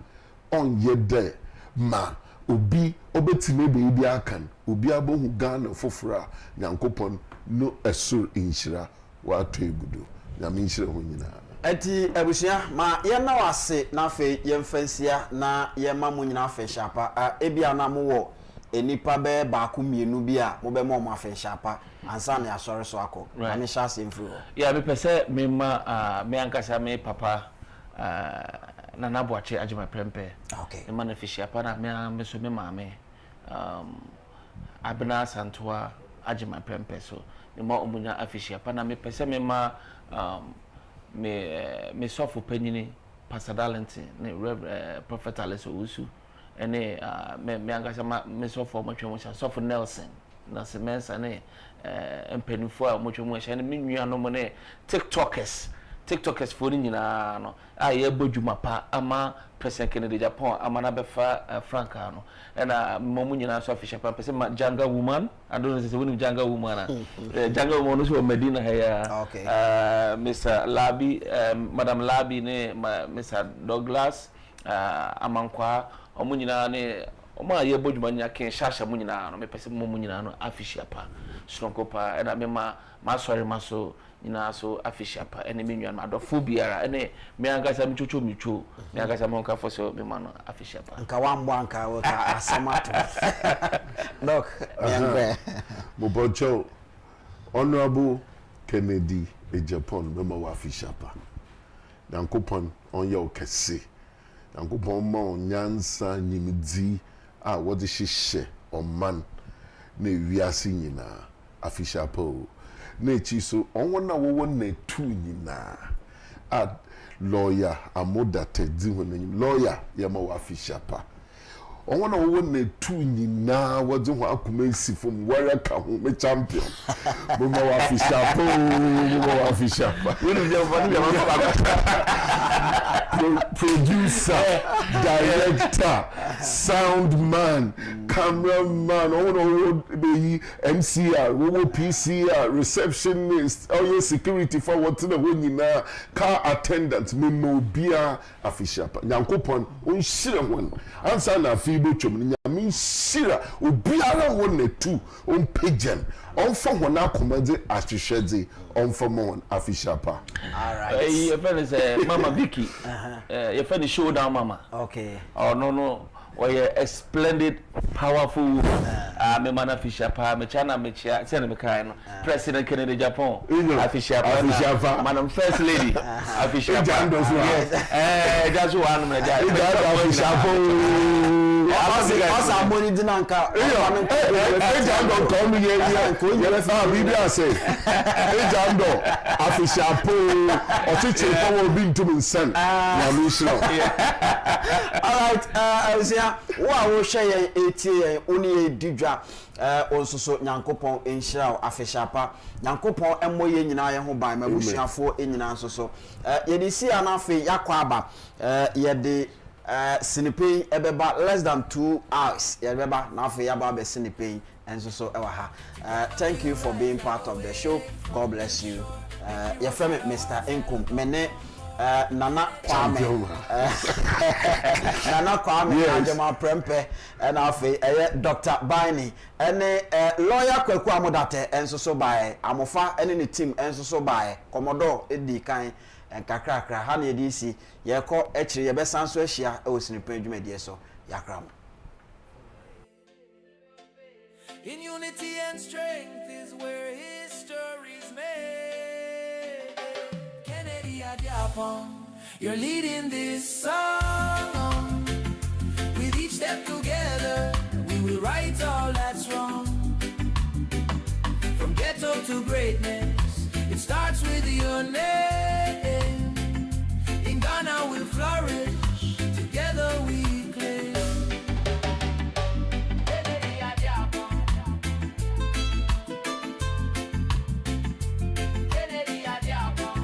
ɔnyɛ dɛ ma obi obetime be bi akan obi abohu Ghana foforo a Nyankopɔn no ɛsoro nhyira wato egudo nyame nhyira ho nyinaa eti abusua ma yɛna wase na afei yɛmfansia na yɛma mo nyina afɛ hyapa ebia na mo wɔ enipa be baako mienu bi a mo be mo afɛ hyapa ansa na asɔre so akɔ na me hyase mfiri hɔ ya me pɛsɛ me ma me ankasa me papa na naboache Agyapong prempe okay me ma na fi hyapa na me so me maame abena santoa Agyapong prempe so me ma omunya afi hyapa na me pɛsɛ me ma me sofo panyini Pastor Darlington ne Prophet Alice Owusu ene me ankasa me sofo matwemo sofo Nelson na semensa ne empenifo a matwemo hye ne me nua no mo ne TikTokers for nyina no ye bodwuma pa ama President Kennedy Agyapong ama na befa Franka no ena momu nyina so afisha pa pese ma Janga woman I don't know say we Janga woman Janga woman no so Medina here Mr. Labi Madam Labi ne Mr. Douglas amankwa omu nyina ne omu ye bodwuma nya ken shasha mu nyina no me pese momu nyina no afisha pa stronko pa ena me ma sorry maso nyina so afisha pa ene me nwan adofo biara ene me angasa michocho micho me angasa monka for so me mano afisha pa nka wambo anka wota asamato look yangwe Mobocho Honorable Kennedy Agyapong mema wa afisha pa Nyankopon onye okese Nyankopon ma onyansa nyimidi a wode hyehyɛ ɔman na wiase nyina afisha pa na chi so onwona wo na tu nyina a lawyer amoda tedi honim lawyer yema wa afisha pa onwona wo na tu nyina wode ho akoma nsifom wara ka ho me champion mo ma wa afisha pa we no dey for producer, director, sound man, cameraman, MCR, PCR, receptionist, all your security for what the winning car attendant, Mimobia, official. Yankopon, unshira one, answer na fibo chum, Yamin Shira, Ubiara one, two, pigeon. On from one command as you shed on from one official pa. All right. Your friend is Mama Vicky. Your friend is Showdown Mama. Okay. Oh no. Or a splendid, powerful me man official pa, me chana me chia, send me kind. President Kennedy Agyapong. Official pa. Madam First Lady. Official pa. Yes. That's one me ja. Official pa. Asa money dinanka. Ejando come here Biblia say. Ejando official po ochiche power being to me send. Na me sure. All right, wa wo hwe etie oni edidwa onsoso Nyankopɔn enhyira official pa Nyankopɔn emmoye nyina ye ho ban mabusuafo enyina nsoso ye de si anafe yakwa aba ye de Sinipei ebeba less than 2 hours. Ebeba na afi yaba be Sinipei enso so ewa ha. Thank you for being part of the show. God bless you. Your friend Mr. Enkum mene Nana Kwame. Nana Kwame Agyapong prempe and afi Dr. Baini ene lawyer Kwaku Amodate enso so by Amofa ene ni team enso so by Commodore Edi kan kakrakra ha na edisi ye ko ekire ye besan so ahia e Sinipei dwumadie so yakram. In unity and strength is where history's made. Kennedy Agyapong, you're leading this song. With each step together, we will right all that's wrong. From ghetto to greatness, it starts with your name. In Ghana we'll flourish, together we claim. Kennedy Agyapong. Kennedy Agyapong.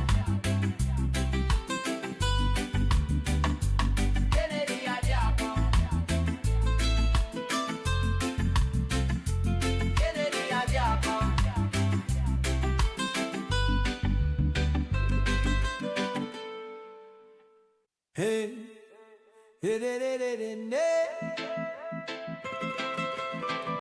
Hey, hey, hey, hey, hey, hey, hey.